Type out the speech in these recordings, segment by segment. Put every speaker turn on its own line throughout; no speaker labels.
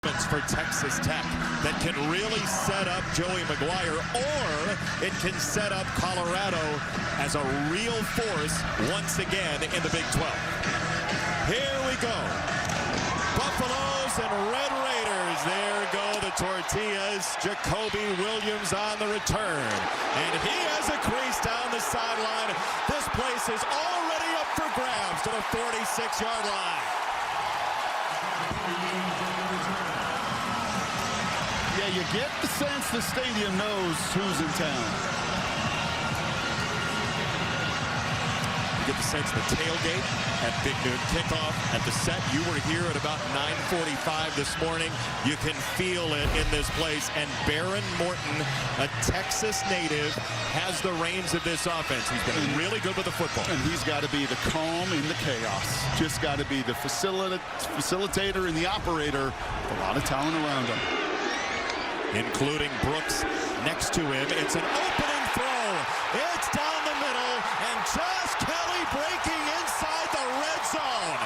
For Texas Tech that can really set up Joey McGuire, or it can set up Colorado as a real force once again in the Big 12. Here we go. Buffaloes and Red Raiders. There go the tortillas. Jacoby Williams on the return. And he has a crease down the sideline. This place is already up for grabs to the 46-yard line.
Yeah, you get the sense the stadium knows who's in town.
You get the sense the tailgate at Big Noon kickoff at the set. You were here at about 9:45 this morning. You can feel it in this place. And Baron Morton, a Texas native, has the reins of this offense. He's been really good with the football.
And he's got to be the calm in the chaos. Just got to be the facilitator and the operator. A lot of talent around him,
including Brooks next to him. It's an opening throw. It's down the middle, and Josh Kelly breaking inside the red zone.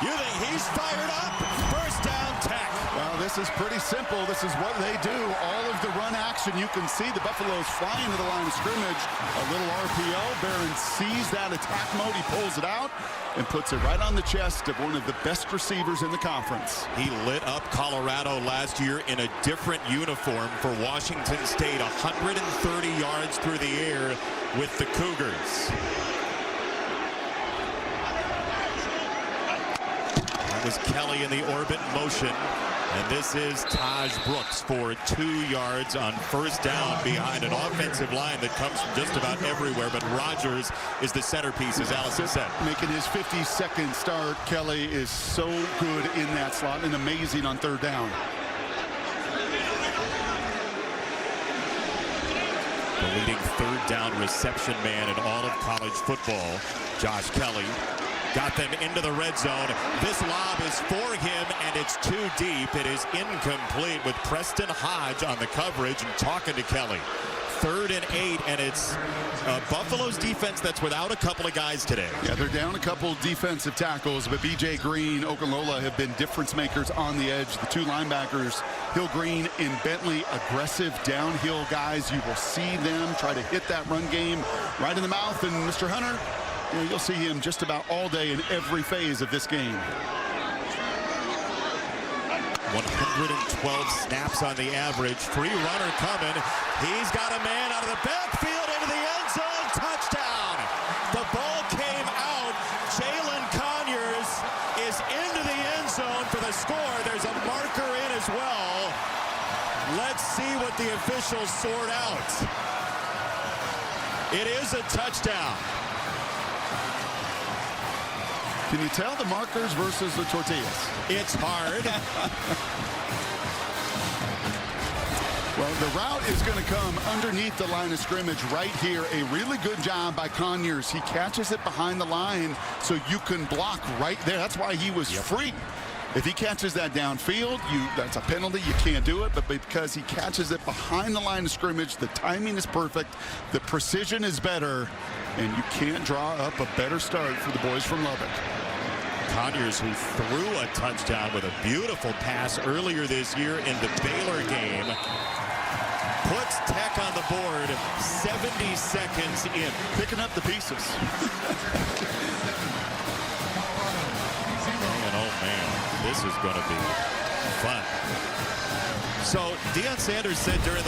You think he's fired up? First down, Tech.
Well, this is pretty simple. This is what they do. All of the run action. You can see the Buffaloes flying to the line of scrimmage. A little RPO. Barron sees that attack mode. He pulls it out and puts it right on the chest of one of the best receivers in the conference.
He lit up Colorado last year in a different uniform for Washington State. 130 yards through the air with the Cougars. That was Kelly in the orbit motion. And this is Taj Brooks for 2 yards on first down behind an offensive line that comes from just about everywhere. But Rogers is the centerpiece, as Allison said.
Making his 52nd start. Kelly is so good in that slot and amazing on third down.
The leading third down reception man in all of college football, Josh Kelly, got them into the red zone. This lob is for him, and it's too deep. It is incomplete with Preston Hodge on the coverage and talking to Kelly. 3rd and 8, and it's Buffalo's defense that's without a couple of guys today.
Yeah, they're down a couple defensive tackles, but B.J. Green, Okunlola have been difference makers on the edge. The two linebackers, Hill Green and Bentley, aggressive downhill guys. You will see them try to hit that run game right in the mouth. And Mr. Hunter, you'll see him just about all day in every phase of this game.
112 snaps on the average. Free runner coming. He's got a man out of the backfield into the end zone. Touchdown. The ball came out. Jalen Conyers is into the end zone for the score. There's a marker in as well. Let's see what the officials sort out. It is a touchdown.
Can you tell the markers versus the tortillas?
It's hard.
Well, the route is going to come underneath the line of scrimmage right here. A really good job by Conyers. He catches it behind the line so you can block right there. That's why he was free. If he catches that downfield, that's a penalty. You can't do it. But because he catches it behind the line of scrimmage, the timing is perfect. The precision is better. And you can't draw up a better start for the boys from Lubbock.
Conyers, who threw a touchdown with a beautiful pass earlier this year in the Baylor game, puts Tech on the board 70 seconds in.
Picking up the pieces.
Man, oh man, this is going to be fun. So Deion Sanders said during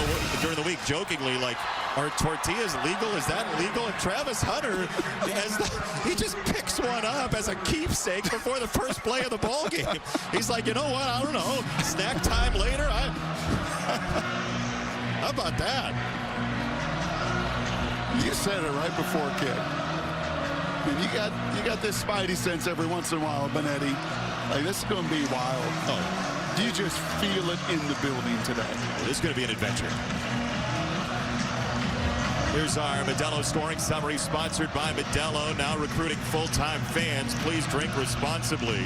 the week, jokingly, like, are tortillas legal? Is that legal? And Travis Hunter, he just picks one up as a keepsake before the first play of the ball game. He's like, you know what? I don't know. Snack time later. How about that?
You said it right before kick. And you got this spidey sense every once in a while, Benetti. Like, this is going to be wild.
Oh.
You just feel it in the building today.
Well, this is going to be an adventure. Here's our Modelo scoring summary, sponsored by Modelo, now recruiting full-time fans. Please drink responsibly.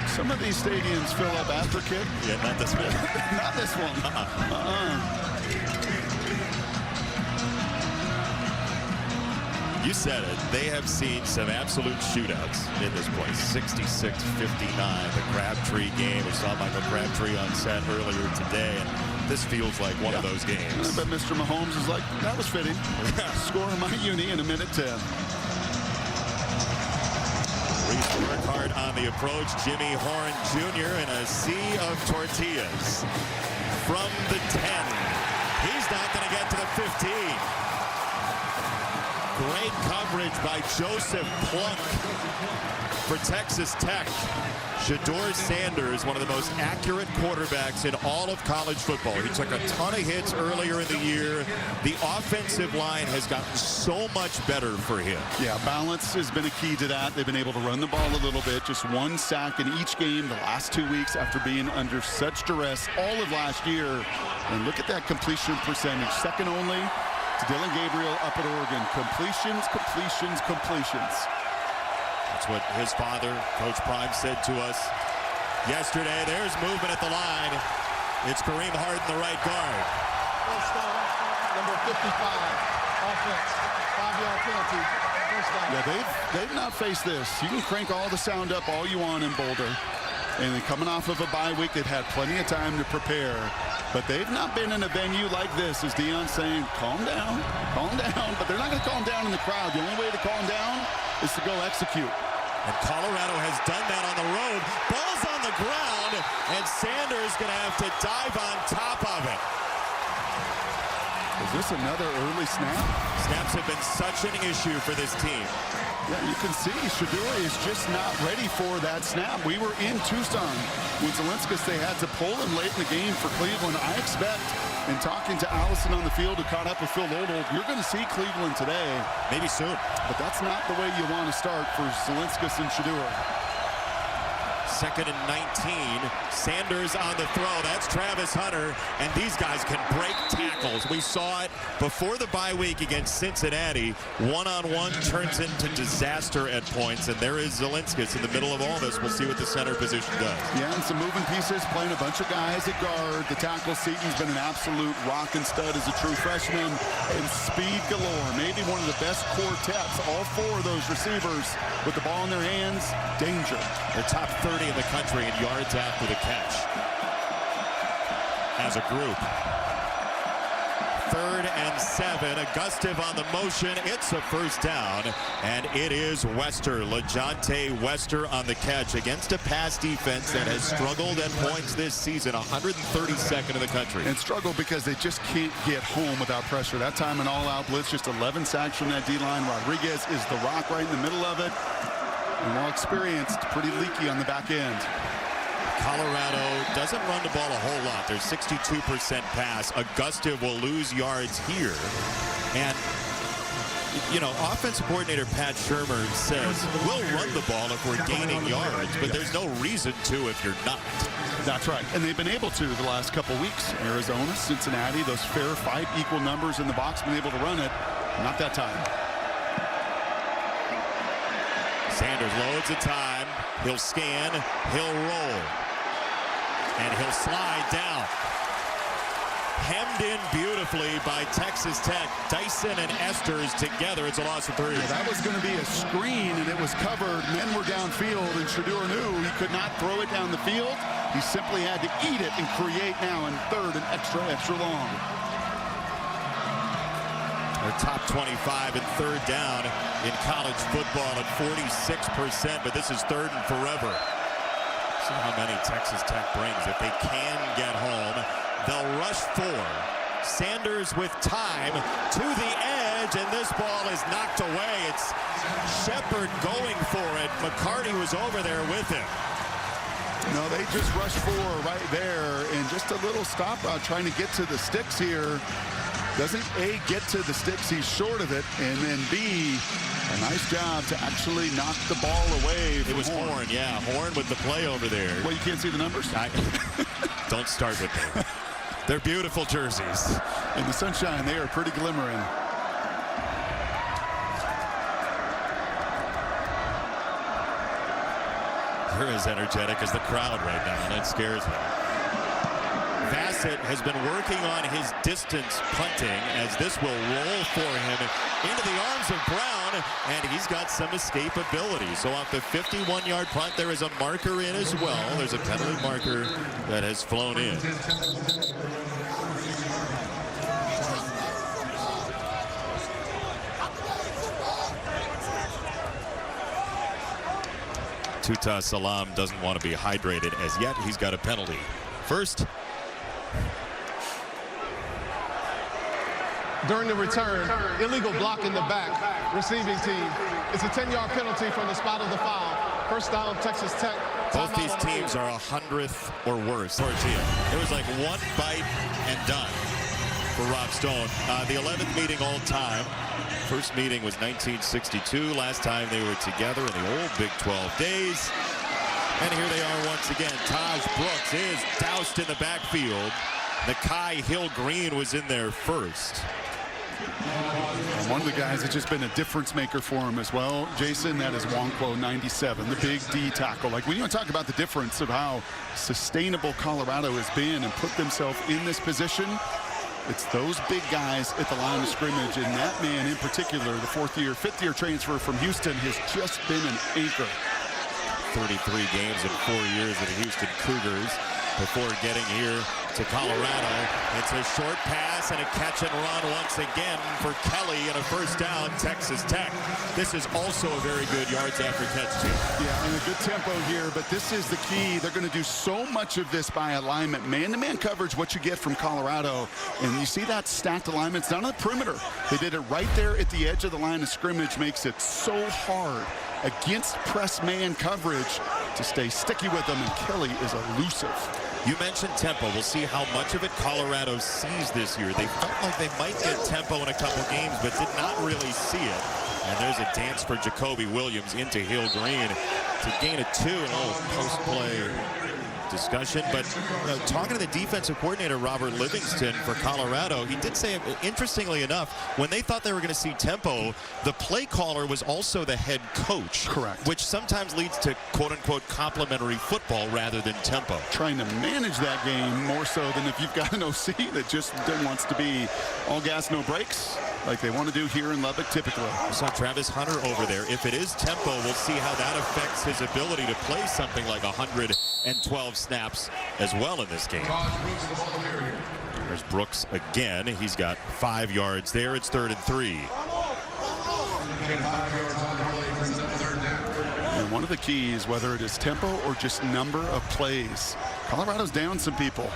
Some of these stadiums fill up after kick.
Yeah, not this one.
Not this one.
You said it. They have seen some absolute shootouts in this place. 66-59, the Crabtree game. We saw Michael Crabtree on set earlier today, and this feels like one of those games.
But Mr. Mahomes is like, that was fitting. Scoring my uni in a minute 10.
Reese Burkhardt on the approach. Jimmy Horn Jr. in a sea of tortillas. From the 10. He's not going to get to the 15. Great coverage by Joseph Plunk for Texas Tech. Shedeur Sanders, one of the most accurate quarterbacks in all of college football. He took a ton of hits earlier in the year. The offensive line has gotten so much better for him. Yeah, balance has been a key to that. They've been able to run the ball a little bit. Just one sack in each game the last 2 weeks after being under such duress all of last year. And look at that completion percentage. Second only to Dylan Gabriel up at Oregon. Completions, completions, completions. That's what his father, Coach Prime, said to us yesterday. There's movement at the line. It's Kareem Harden, the right guard.
Number 55, offense, 5-yard penalty.
Yeah, they've not faced this. You can crank all the sound up all you want in Boulder. And then coming off of a bye week, they've had plenty of time to prepare. But they've not been in a venue like this, as Deion's saying, calm down. But they're not going to calm down in the crowd. The only way to calm down is to go execute.
And Colorado has done that on the road. Ball's on the ground, and Sanders going to have to dive on top of it.
Is this another early snap?
Snaps have been such an issue for this team.
Yeah, you can see Shedeur is just not ready for that snap. We were in Tucson with Zelinskas. They had to pull him late in the game for Cleveland. I expect, in talking to Allison on the field who caught up with Phil Odold, you're going to see Cleveland today.
Maybe soon.
But that's not the way you want to start for Zelinskas and Shedeur.
2nd and 19. Sanders on the throw. That's Travis Hunter. And these guys can break tackles. We saw it before the bye week against Cincinnati. One-on-one turns into disaster at points. And there is Zelinskas in the middle of all this. We'll see what the center position does.
Yeah, and some moving pieces, playing a bunch of guys at guard. The tackle Seaton's been an absolute rock and stud as a true freshman. And speed galore. Maybe one of the best quartets. All four of those receivers with the ball in their hands. Danger.
They're top 30 in the country in yards after the catch as a group. 3rd and 7. Augustive on the motion. It's a first down, and it is Wester. LeJontay Wester on the catch against a pass defense that has struggled at points this season. 132nd in the country.
And struggle because they just can't get home without pressure. That time an all-out blitz, just 11 sacks from that D-line. Rodriguez is the rock right in the middle of it. And while experienced, pretty leaky on the back end.
Colorado doesn't run the ball a whole lot. They're 62% pass. Augustive will lose yards here. And, you know, offensive coordinator Pat Shurmur says, we'll run the ball if we're gaining yards, but there's no reason to if you're not.
That's right. And they've been able to the last couple weeks. Arizona, Cincinnati, those fair fight, equal numbers in the box, been able to run it. Not that time.
Sanders loads of time. He'll scan. He'll roll. And he'll slide down. Hemmed in beautifully by Texas Tech. Dyson and Esters together. It's a loss of 3.
Yeah, that was going to be a screen, and it was covered. Men were downfield, and Shedeur knew he could not throw it down the field. He simply had to eat it and create now in 3rd and extra long.
They're top 25 and 3rd down in college football at 46%, but this is 3rd and forever. See how many Texas Tech brings. If they can get home, they'll rush 4. Sanders with time to the edge, and this ball is knocked away. It's Shepard going for it. McCarty was over there with him.
No, they just rushed 4 right there, and just a little stop out trying to get to the sticks here. Doesn't A, get to the sticks, he's short of it, and then B, a nice job to actually knock the ball away from
It was Horn, yeah. Horn with the play over there.
Well, you can't see the numbers?
Don't start with them. They're beautiful jerseys.
In the sunshine, they are pretty glimmering.
They're as energetic as the crowd right now, and that scares me. Vast Bassett has been working on his distance punting as this will roll for him into the arms of Brown, and he's got some escapability. So off the 51-yard punt, there is a marker in as well. There's a penalty marker that has flown in. Tuta Salam doesn't want to be hydrated as yet. He's got a penalty. First.
During the return, illegal block in the back, receiving team. It's a 10-yard penalty from the spot of the foul. First down, Texas Tech.
Both these teams are 100th or worse. Tortilla. It was like one bite and done for Rob Stone. The 11th meeting all time. First meeting was 1962. Last time they were together in the old Big 12 days. And here they are once again. Taj Brooks is doused in the backfield. Nakai Hill-Green was in there first.
And one of the guys that's just been a difference maker for him as well, Jason, that is Wonkwo, 97, the big D tackle. Like, when you want to talk about the difference of how sustainable Colorado has been and put themselves in this position, it's those big guys at the line of scrimmage, and that man in particular, the fifth-year transfer from Houston, has just been an anchor.
33 games in 4 years with the Houston Cougars before getting here to Colorado. It's a short pass and a catch and run once again for Kelly and a first down, Texas Tech. This is also a very good yards after catch team.
Yeah, and a good tempo here, but this is the key. They're going to do so much of this by alignment. Man-to-man coverage, what you get from Colorado. And you see that stacked alignment. It's down on the perimeter. They did it right there at the edge of the line of scrimmage. Makes it so hard against press man coverage to stay sticky with them, and Kelly is elusive.
You mentioned tempo. We'll see how much of it Colorado sees this year. They felt like they might get tempo in a couple games, but did not really see it. And there's a dance for Jacoby Williams into Hill-Green to gain a 2 in a little post-play discussion. But talking to the defensive coordinator, Robert Livingston, for Colorado, he did say, interestingly enough, when they thought they were going to see tempo, the play caller was also the head coach.
Correct.
Which sometimes leads to quote-unquote complimentary football rather than tempo.
Trying to manage that game more so than if you've got an OC that just wants to be all gas, no brakes, like they want to do here in Lubbock typically.
We saw Travis Hunter over there. If it is tempo, we'll see how that affects his ability to play something like 112 snaps as well in this game. There's Brooks again. He's got 5 yards there. It's 3rd and 3.
And one of the keys, whether it is tempo or just number of plays, Colorado's down some people.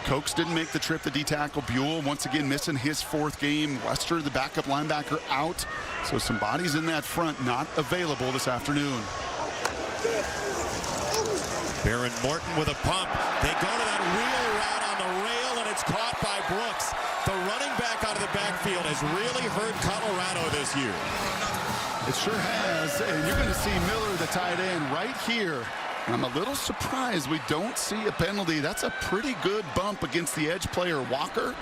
Cokes didn't make the trip, the D-tackle. Buell once again missing his 4th game. Wester, the backup linebacker, out. So some bodies in that front not available this afternoon.
Baron Morton with a pump. They go to that wheel route on the rail, and it's caught by Brooks. The running back out of the backfield has really hurt Colorado this year.
It sure has, and you're going to see Miller, the tight end, right here. I'm a little surprised we don't see a penalty. That's a pretty good bump against the edge player, Walker.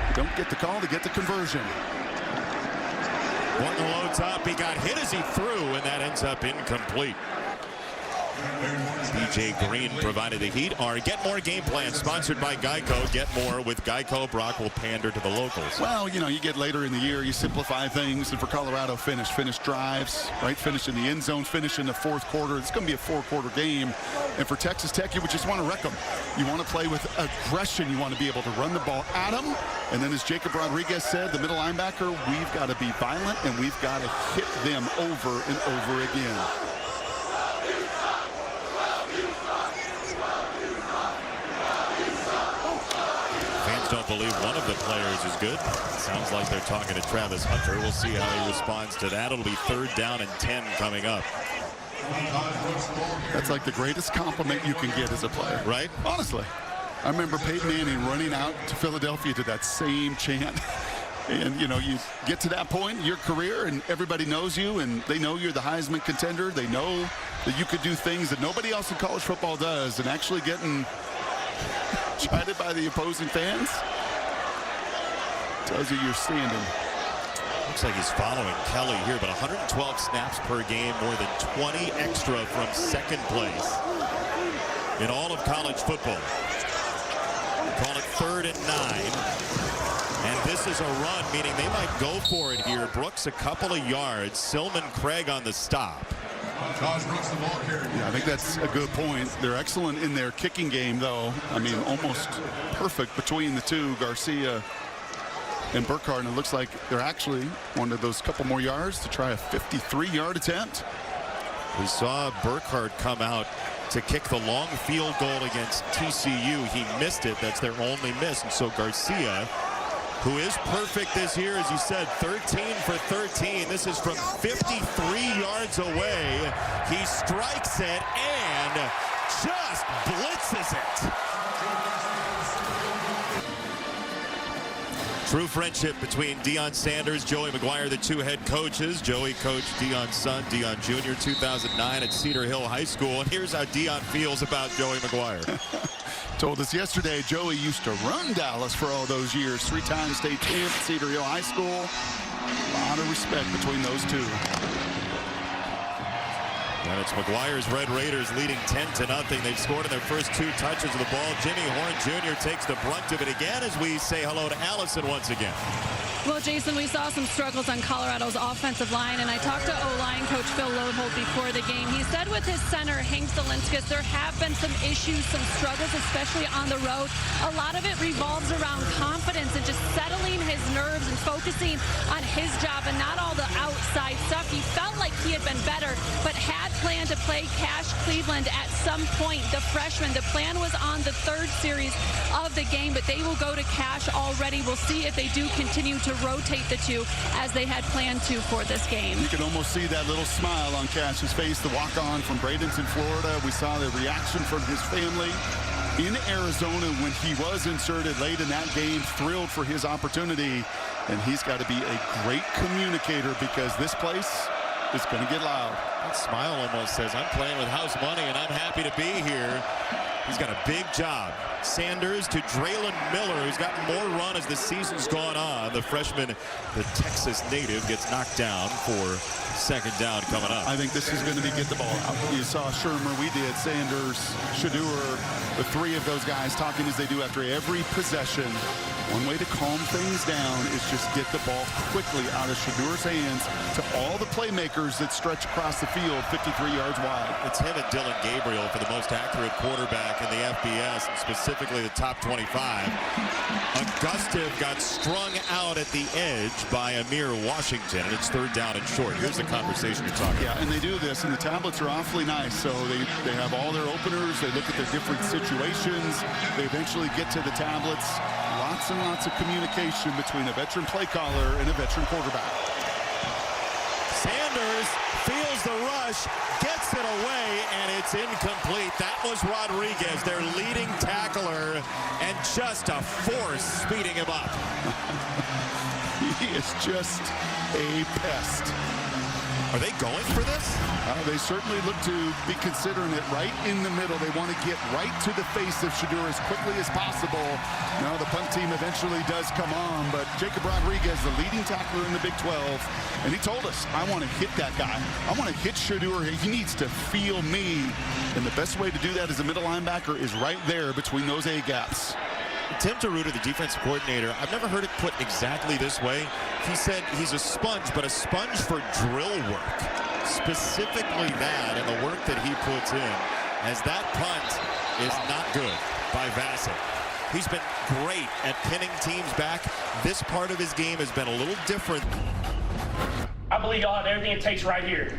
You don't get the call to get the conversion.
Morton loads up. He got hit as he threw, and that ends up incomplete. BJ Green provided the heat. Our Get More game plan sponsored by Geico. Get more with Geico. Brock will pander to the locals.
Well, you know, you get later in the year, you simplify things, and for Colorado, finish drives, right? Finish in the end zone, finish in the 4th quarter. It's going to be a 4-quarter game. And for Texas Tech, you would just want to wreck them. You want to play with aggression. You want to be able to run the ball at them. And then as Jacob Rodriguez said, the middle linebacker, we've got to be violent, and we've got to hit them over and over again.
Don't believe one of the players is good. Sounds like they're talking to Travis Hunter. We'll see how he responds to that. It'll be 3rd down and 10 coming up.
That's like the greatest compliment you can get as a player.
Right?
Honestly. I remember Peyton Manning running out to Philadelphia to that same chant. And, you know, you get to that point in your career and everybody knows you and they know you're the Heisman contender. They know that you could do things that nobody else in college football does, and actually getting chided by the opposing fans tells you you're standing.
Looks like he's following Kelly here, but 112 snaps per game, more than 20 extra from 2nd place in all of college football. call it 3rd and 9. And this is a run, meaning they might go for it here. Brooks a couple of yards. Silman Craig on the stop.
Yeah, I think that's a good point. They're excellent in their kicking game, though. I mean, almost perfect between the two, Garcia and Burkhardt. And it looks like they're actually wanted those couple more yards to try a 53-yard attempt.
We saw Burkhardt come out to kick the long field goal against TCU. He missed it. That's their only miss. And so Garcia, who is perfect this year, as you said, 13 for 13. This is from 53 yards away. He strikes it and just blitzes it. True friendship between Deion Sanders, Joey McGuire, the two head coaches. Joey coached Deion's son, Deion Jr., 2009 at Cedar Hill High School. And here's how Deion feels about Joey McGuire.
Told us yesterday Joey used to run Dallas for all those years. 3-time state champ at Cedar Hill High School. A lot of respect between those two.
And it's McGuire's Red Raiders leading 10-0. They've scored in their first 2 touches of the ball. Jimmy Horn Jr. takes the brunt of it again as we say hello to Allison once again.
Well, Jason, we saw some struggles on Colorado's offensive line, and I talked to O-line coach Phil Lodeholt before the game. He said with his center, Hank Zelinskas, there have been some issues, some struggles, especially on the road. A lot of it revolves around confidence and just settling his nerves and focusing on his job and not all the outside stuff. He felt like he had been better, but had planned to play Cash Cleveland at some point, the freshman. The plan was on the 3rd series of the game, but they will go to Cash already. We'll see if they do continue to rotate the two as they had planned to for this game.
You can almost see that little smile on Cash's face, the walk-on from Bradenton, Florida. We saw the reaction from his family in Arizona when he was inserted late in that game, thrilled for his opportunity. And he's got to be a great communicator because this place is going to get loud.
That smile almost says, I'm playing with house money and I'm happy to be here. He's got a big job. Sanders to Draylon Miller, who's gotten more run as the season's gone on. The freshman, the Texas native, gets knocked down for 2nd down coming up.
I think this is going to be get the ball out. You saw Shermer, we did, Sanders, Shedeur, the 3 of those guys talking as they do after every possession. One way to calm things down is just get the ball quickly out of Shedeur's hands to all the playmakers that stretch across the field 53 yards wide.
It's him and Dylan Gabriel for the most accurate quarterback in the FBS, and specifically the top 25. Augustive got strung out at the edge by Amir Washington, and it's 3rd down and short. Here's the conversation you're talking about.
Yeah, and they do this, and the tablets are awfully nice. So they have all their openers. They look at their different situations. They eventually get to the tablets. Lots and lots of communication between a veteran play caller and a veteran quarterback.
Sanders feels the rush, gets it away, and it's incomplete. That was Rodriguez, their leading tackler, and just a force speeding him up.
He is just a pest.
Are they going for this?
They certainly look to be considering it right in the middle. They want to get right to the face of Shedeur as quickly as possible. Now the punt team eventually does come on, but Jacob Rodriguez, the leading tackler in the Big 12, and he told us, I want to hit that guy. I want to hit Shedeur. He needs to feel me. And the best way to do that as a middle linebacker is right there between those A-gaps.
Tim Taruta, the defensive coordinator, I've never heard it put exactly this way. He said he's a sponge, but a sponge for drill work. Specifically that and the work that he puts in, as that punt is not good by Vassett. He's been great at pinning teams back. This part of his game has been a little different.
I believe y'all have everything it takes right here.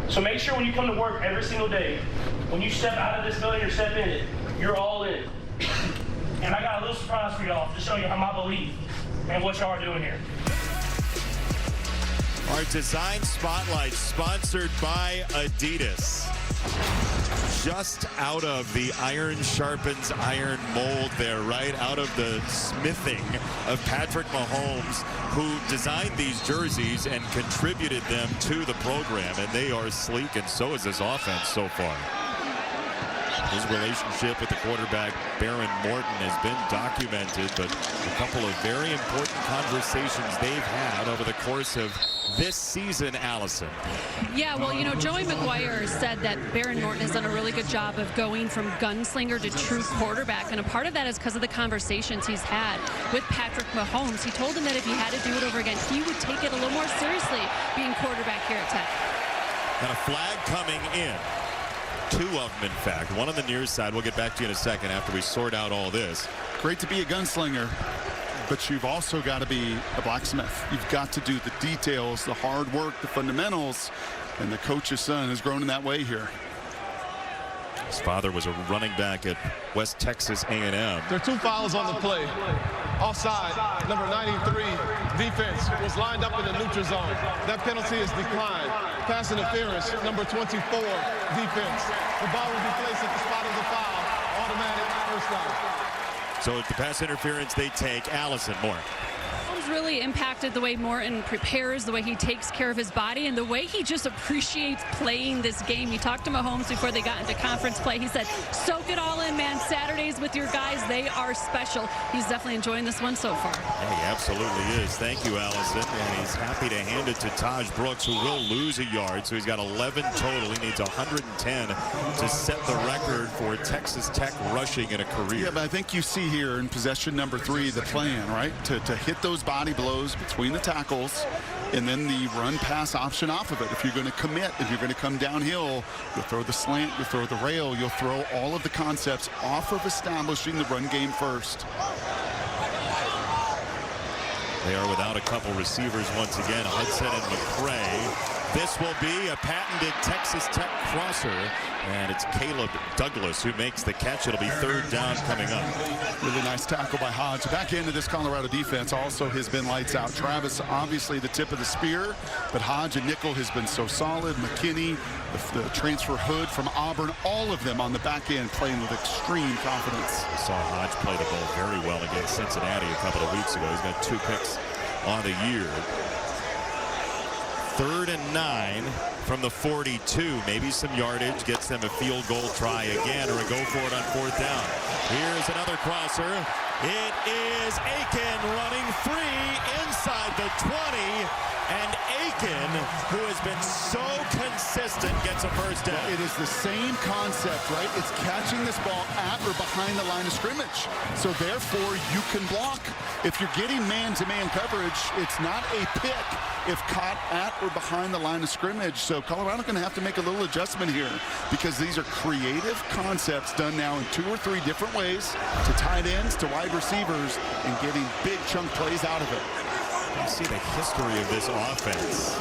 So make sure when you come to work every single day, when you step out of this building or step in it, you're all in. And I got a little surprise for y'all to show you how my belief and what y'all are doing here.
Our design spotlight sponsored by Adidas. Just out of the iron sharpens iron mold there, right out of the smithing of Patrick Mahomes, who designed these jerseys and contributed them to the program. And they are sleek, and so is this offense so far. His relationship with the quarterback, Baron Morton, has been documented, but a couple of very important conversations they've had over the course of this season, Allison.
Yeah, well, you know, Joey McGuire said that Baron Morton has done a really good job of going from gunslinger to true quarterback, and a part of that is because of the conversations he's had with Patrick Mahomes. He told him that if he had to do it over again, he would take it a little more seriously being quarterback here at Tech.
And a flag coming in. 2 of them, in fact. One on the near side. We'll get back to you in a second after we sort out all this.
Great to be a gunslinger, but you've also got to be a blacksmith. You've got to do the details, the hard work, the fundamentals, and the coach's son has grown in that way here.
His father was a running back at West Texas A&M.
There are 2 fouls on the play. Offside, number 93, defense was lined up in the neutral zone. That penalty is declined. Pass interference, number 24, defense. The ball will be placed at the spot of the foul. Automatic first down.
So at the pass interference, they take Allison Moore.
Really impacted the way Morton prepares, the way he takes care of his body, and the way he just appreciates playing this game. He talked to Mahomes before they got into conference play. He said, soak it all in, man. Saturdays with your guys, they are special. He's definitely enjoying this one so far.
Yeah, he absolutely is. Thank you, Allison. And he's happy to hand it to Taj Brooks, who will lose a yard. So he's got 11 total. He needs 110 to set the record for Texas Tech rushing in a career.
Yeah, but I think you see here in possession number 3 the plan, right? To hit those body blows between the tackles and then the run pass option off of it. If you're going to commit, if you're going to come downhill, you'll throw the slant, you'll throw the rail, you'll throw all of the concepts off of establishing the run game first.
They are without a couple receivers once again, Hudson and McCray. This will be a patented Texas Tech crosser, and it's Caleb Douglas who makes the catch. It'll be 3rd down coming up.
Really nice tackle by Hodge. Back into this Colorado defense also has been lights out. Travis, obviously the tip of the spear, but Hodge and nickel has been so solid. McKinney, the transfer Hood from Auburn, all of them on the back end playing with extreme confidence.
I saw Hodge play the ball very well against Cincinnati a couple of weeks ago. He's got 2 picks on the year. 3rd and 9 from the 42. Maybe some yardage, gets them a field goal try again, or a go for it on 4th down. Here's another crosser. It is Aiken running free inside the 20. And Aiken, who has been so consistent, gets a first down.
It is the same concept, right? It's catching this ball at or behind the line of scrimmage. So therefore, you can block. If you're getting man-to-man coverage, it's not a pick if caught at or behind the line of scrimmage. So Colorado's going to have to make a little adjustment here because these are creative concepts done now in 2 or 3 different ways to tight ends, to wide receivers, and getting big chunk plays out of it.
You see the history of this offense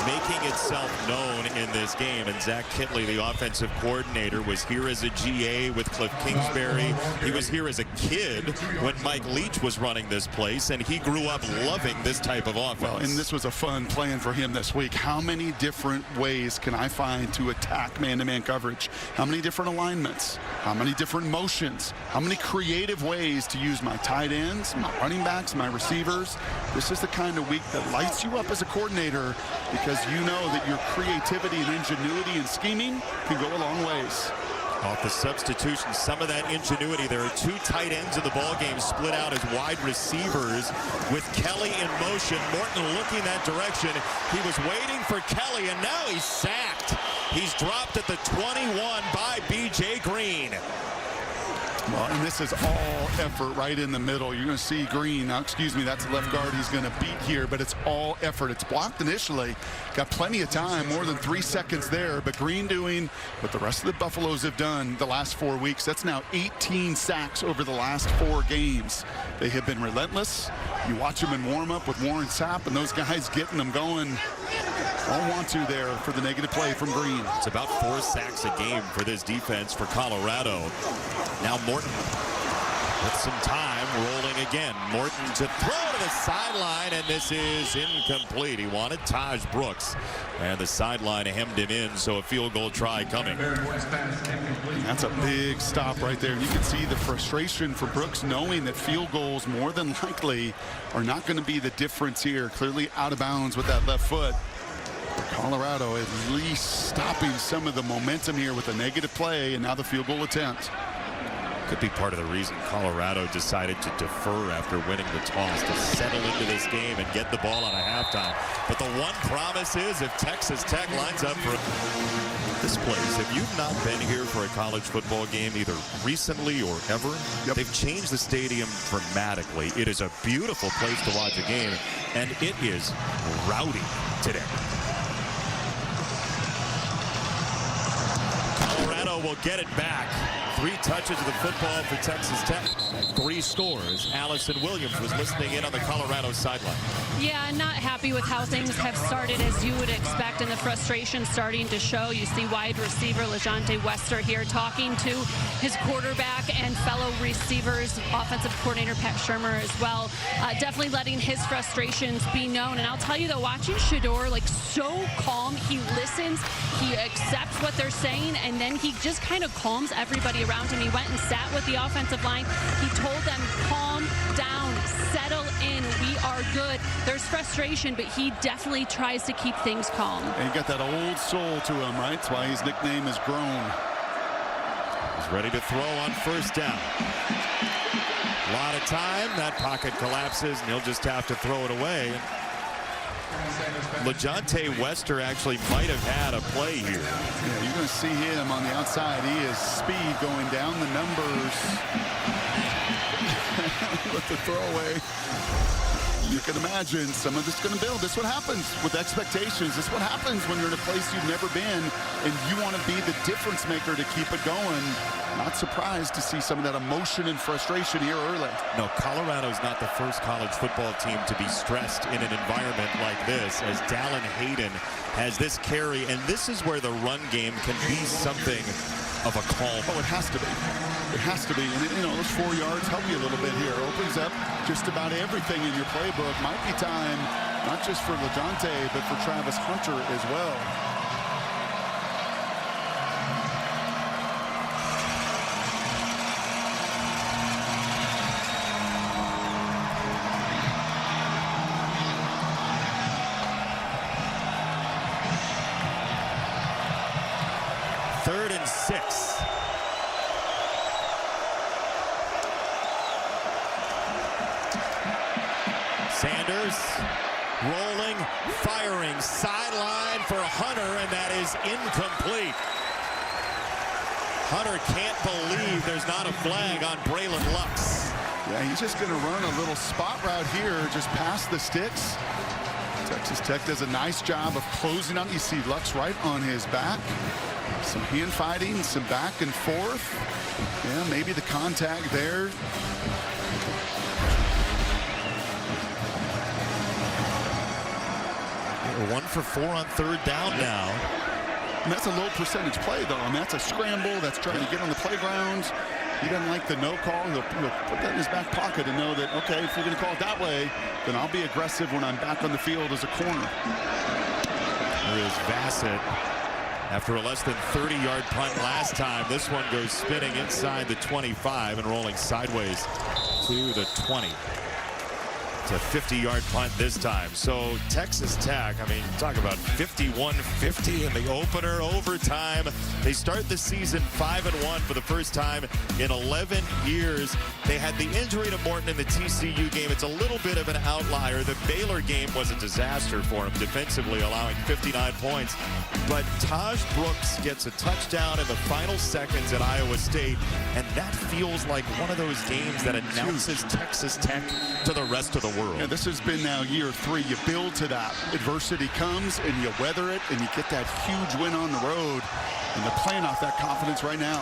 making itself known in this game. And Zach Kitley, the offensive coordinator, was here as a GA with Cliff Kingsbury. He was here as a kid when Mike Leach was running this place, and he grew up loving this type of offense.
Well, and this was a fun plan for him this week. How many different ways can I find to attack man-to-man coverage? How many different alignments? How many different motions? How many creative ways to use my tight ends, my running backs, my receivers? This is the kind of week that lights you up as a coordinator because you know that your creativity and ingenuity and scheming can go a long ways.
Off the substitution, some of that ingenuity. There are 2 tight ends in the ball game split out as wide receivers with Kelly in motion. Morton looking that direction. He was waiting for Kelly, and now he's sacked. He's dropped at the 21 by B.J. Green.
Well, and this is all effort right in the middle. You're going to see Green. Now, excuse me, that's the left guard he's going to beat here, but it's all effort. It's blocked initially. Got plenty of time, more than 3 seconds there, but Green doing what the rest of the Buffaloes have done the last 4 weeks. That's now 18 sacks over the last 4 games. They have been relentless. You watch them in warm-up with Warren Sapp and those guys getting them going. All want to there for the negative play from Green.
It's about 4 sacks a game for this defense for Colorado. Now Morton with some time, rolling again. Morton to throw to the sideline, and this is incomplete. He wanted Taj Brooks, and the sideline hemmed him in, so a field goal try coming.
That's a big stop right there. You can see the frustration for Brooks knowing that field goals more than likely are not going to be the difference here. Clearly out of bounds with that left foot. Colorado at least stopping some of the momentum here with a negative play and now the field goal attempt.
could be part of the reason Colorado decided to defer after winning the toss to settle into this game and get the ball out of halftime. But the one promise is if Texas Tech lines up for this place, if you've not been here for a college football game either recently or ever, they've changed the stadium dramatically. It is a beautiful place to watch a game, and it is rowdy today. Colorado will get it back. 3 touches of the football for Texas Tech. 3 scores. Allison Williams was listening in on the Colorado sideline.
Yeah, not happy with how things have started, as you would expect, and the frustration starting to show. You see wide receiver LeJonte Wester here talking to his quarterback and fellow receivers, offensive coordinator Pat Shermer as well. Definitely letting his frustrations be known. And I'll tell you, though, watching Shedeur, like, so calm. He listens, he accepts what they're saying, and then he just kind of calms everybody around him. He went and sat with the offensive line. He told them, calm down, settle in, we are good. There's frustration, but he definitely tries to keep things calm.
And he got that old soul to him, right? That's why his nickname is Grown.
He's ready to throw on first down. A lot of time. That pocket collapses, and he'll just have to throw it away. LeJonte Wester actually might have had a play here.
Yeah, you're going to see him on the outside. He is speed going down the numbers. With the throwaway. You can imagine some of this going to build. This is what happens with expectations. This is what happens when you're in a place you've never been and you want to be the difference maker to keep it going. Not surprised to see some of that emotion and frustration here early.
No, Colorado's not the first college football team to be stressed in an environment like this, as Dallin Hayden has this carry, and this is where the run game can be something of a calm.
Oh, it has to be. It has to be. And, you know, those 4 yards help you a little bit here. Opens up just about everything in your playbook. Might be time, not just for LeJonte, but for Travis Hunter as well.
Third and 6. Sanders rolling, firing, sideline for Hunter, and that is incomplete. Hunter can't believe there's not a flag on Braylon Lux.
Yeah, he's just going to run a little spot route here, just past the sticks. Texas Tech does a nice job of closing out. You see Lux right on his back. Some hand fighting, some back and forth. Yeah, maybe the contact there.
We're 1 for 4 on third down now.
And that's a low percentage play, though. I mean, that's a scramble. That's trying to get on the playground. He doesn't like the no call. He'll put that in his back pocket and know that, okay, if you're going to call it that way, then I'll be aggressive when I'm back on the field as a corner.
There is Bassett. After a less than 30-yard punt last time, this one goes spinning inside the 25 and rolling sideways to the 20. It's a 50-yard punt this time. So Texas Tech, I mean, talk about 51-50 in the opener, overtime. They start the season 5-1 for the first time in 11 years. They had the injury to Morton in the TCU game. It's a little bit of an outlier. The Baylor game was a disaster for him defensively, allowing 59 points. But Taj Brooks gets a touchdown in the final seconds at Iowa State, and that feels like one of those games that announces Texas Tech to the rest of the world.
Yeah, this has been now year 3. You build to that. Adversity comes and you weather it and you get that huge win on the road. And they're playing off that confidence right now.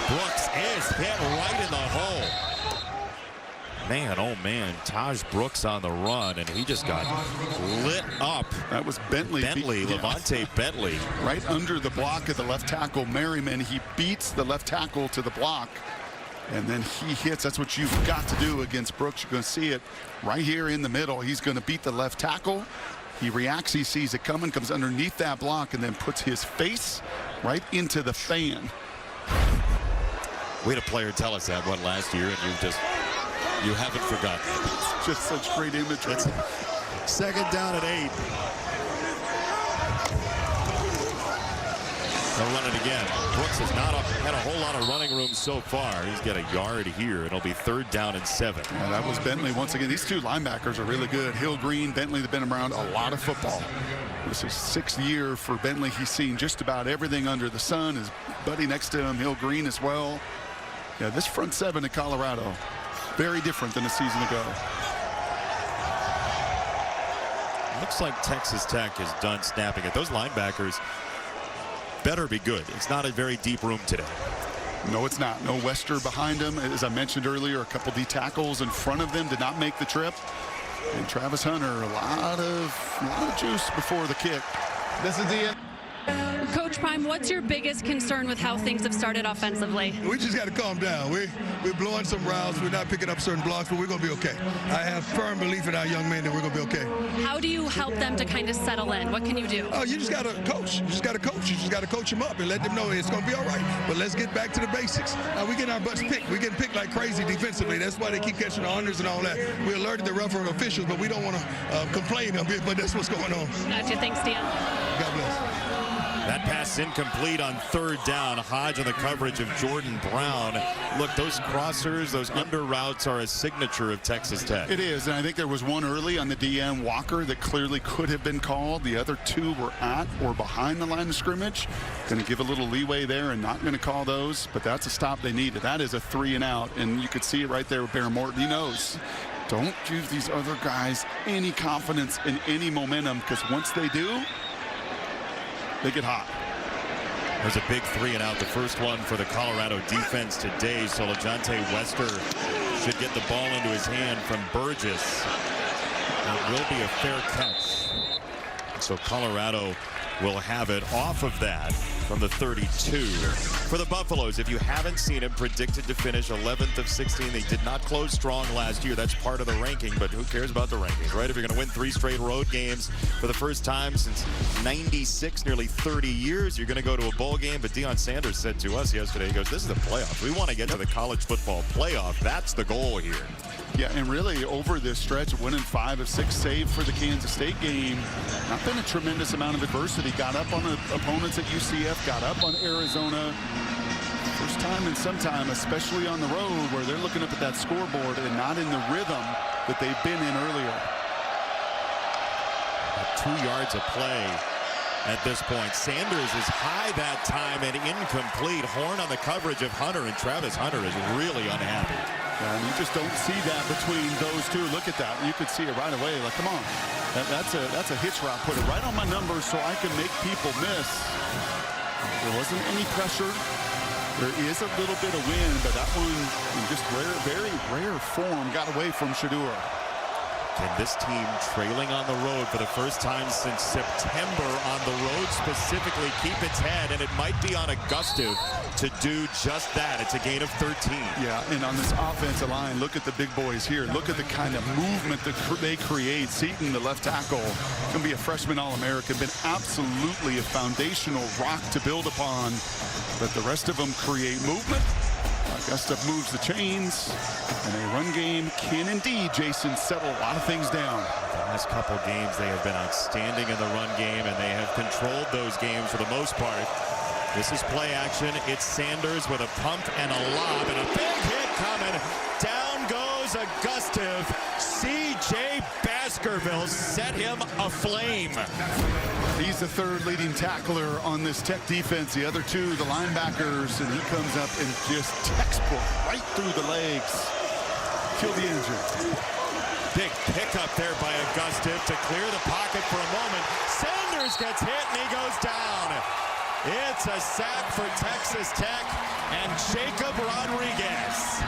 Brooks is hit right in the hole. Man, oh man, Taj Brooks on the run, and he just got lit up.
That was Bentley.
Levante Bentley.
Right under the block of the left tackle, Merriman. He beats the left tackle to the block. And then he hits. That's what you've got to do against Brooks. You're going to see it right here in the middle. He's going to beat the left tackle. He reacts. He sees it coming, comes underneath that block, and then puts his face right into the fan.
We had a player tell us that one last year, and you haven't forgotten.
It's just such great imagery.
It's second down at 8. They'll run it again. Brooks has not had a whole lot of running room so far. He's got a yard here. It'll be 3rd down and 7.
Yeah, that was Bentley once again. These two linebackers are really good. Hill Green, Bentley, they've been around a lot of football. This is 6th year for Bentley. He's seen just about everything under the sun. His buddy next to him, Hill Green as well. Yeah, this front 7 at Colorado, very different than a season ago.
Looks like Texas Tech is done snapping it. Those linebackers better be good. It's not a very deep room today.
No, it's not. No Wester behind him. As I mentioned earlier, a couple D tackles in front of them did not make the trip. And Travis Hunter, a lot of juice before the kick.
This is the end.
Coach Prime, what's your biggest concern with how things have started offensively?
We just got to calm down. We're blowing some routes. We're not picking up certain blocks, but we're going to be okay. I have firm belief in our young men that we're going to be okay.
How do you help them to kind of settle in? What can you do?
Oh, you just got to coach. You just got to coach. You just got to coach them up and let them know it's going to be all right. But let's get back to the basics. We getting our butts picked. We're getting picked like crazy defensively. That's why they keep catching the unders and all that. We alerted the referee officials, but we don't want to complain a bit, but that's what's going on.
Gotcha. Thanks, Dan.
God bless.
That pass incomplete on 3rd down. Hodge on the coverage of Jordan Brown. Look, those crossers, those under routes are a signature of Texas Tech.
It is, and I think there was one early on the DN Walker that clearly could have been called. The other 2 were at or behind the line of scrimmage. Going to give a little leeway there and not going to call those, but that's a stop they needed. That is a 3 and out, and you could see it right there with Bear Morton. He knows. Don't give these other guys any confidence in any momentum, because once they do, they get hot.
There's a big 3 and out, the first one for the Colorado defense today. So LeJontay Wester should get the ball into his hand from Burgess. It will be a fair catch. So Colorado will have it off of that from the 32. For the Buffaloes, if you haven't seen him, predicted to finish 11th of 16. They did not close strong last year. That's part of the ranking, but who cares about the rankings, right? If you're going to win 3 straight road games for the first time since 96, nearly 30 years, you're going to go to a bowl game. But Deion Sanders said to us yesterday, he goes, this is the playoffs. We want to get to the college football playoff. That's the goal here.
Yeah, and really over this stretch, winning 5 of 6, save for the Kansas State game. Not been a tremendous amount of adversity. Got up on the opponents at UCF, got up on Arizona. First time in some time, especially on the road, where they're looking up at that scoreboard and not in the rhythm that they've been in earlier.
2 yards of play at this point. Sanders is high that time and incomplete. Horn on the coverage of Hunter, and Travis Hunter is really unhappy.
And you just don't see that between those two. Look at that. You could see it right away. Like, come on. That's a hitch route. Put it right on my numbers so I can make people miss. There wasn't any pressure. There is a little bit of wind, but that one in just very rare form got away from Shedeur.
Can this team, trailing on the road for the first time since September on the road specifically, keep its head? And it might be on Augusta to do just that. It's a gain of 13.
Yeah, and on this offensive line, look at the big boys here. Look at the kind of movement that they create. Seaton, the left tackle, can be a freshman All-American. Been absolutely a foundational rock to build upon. But the rest of them create movement. Augusta moves the chains, and a run game can indeed, Jason, settle a lot of things down.
The last couple games, they have been outstanding in the run game, and they have controlled those games for the most part. This is play action. It's Sanders with a pump and a lob, and a big hit coming. Down goes Augustive. C.J. Baskerville set him aflame.
He's the 3rd leading tackler on this Tech defense. The other 2, the linebackers, and he comes up and just textbook right through the legs. Kill the engine.
Big pickup there by Augustive to clear the pocket for a moment. Sanders gets hit and he goes down. It's a sack for Texas Tech and Jacob Rodriguez.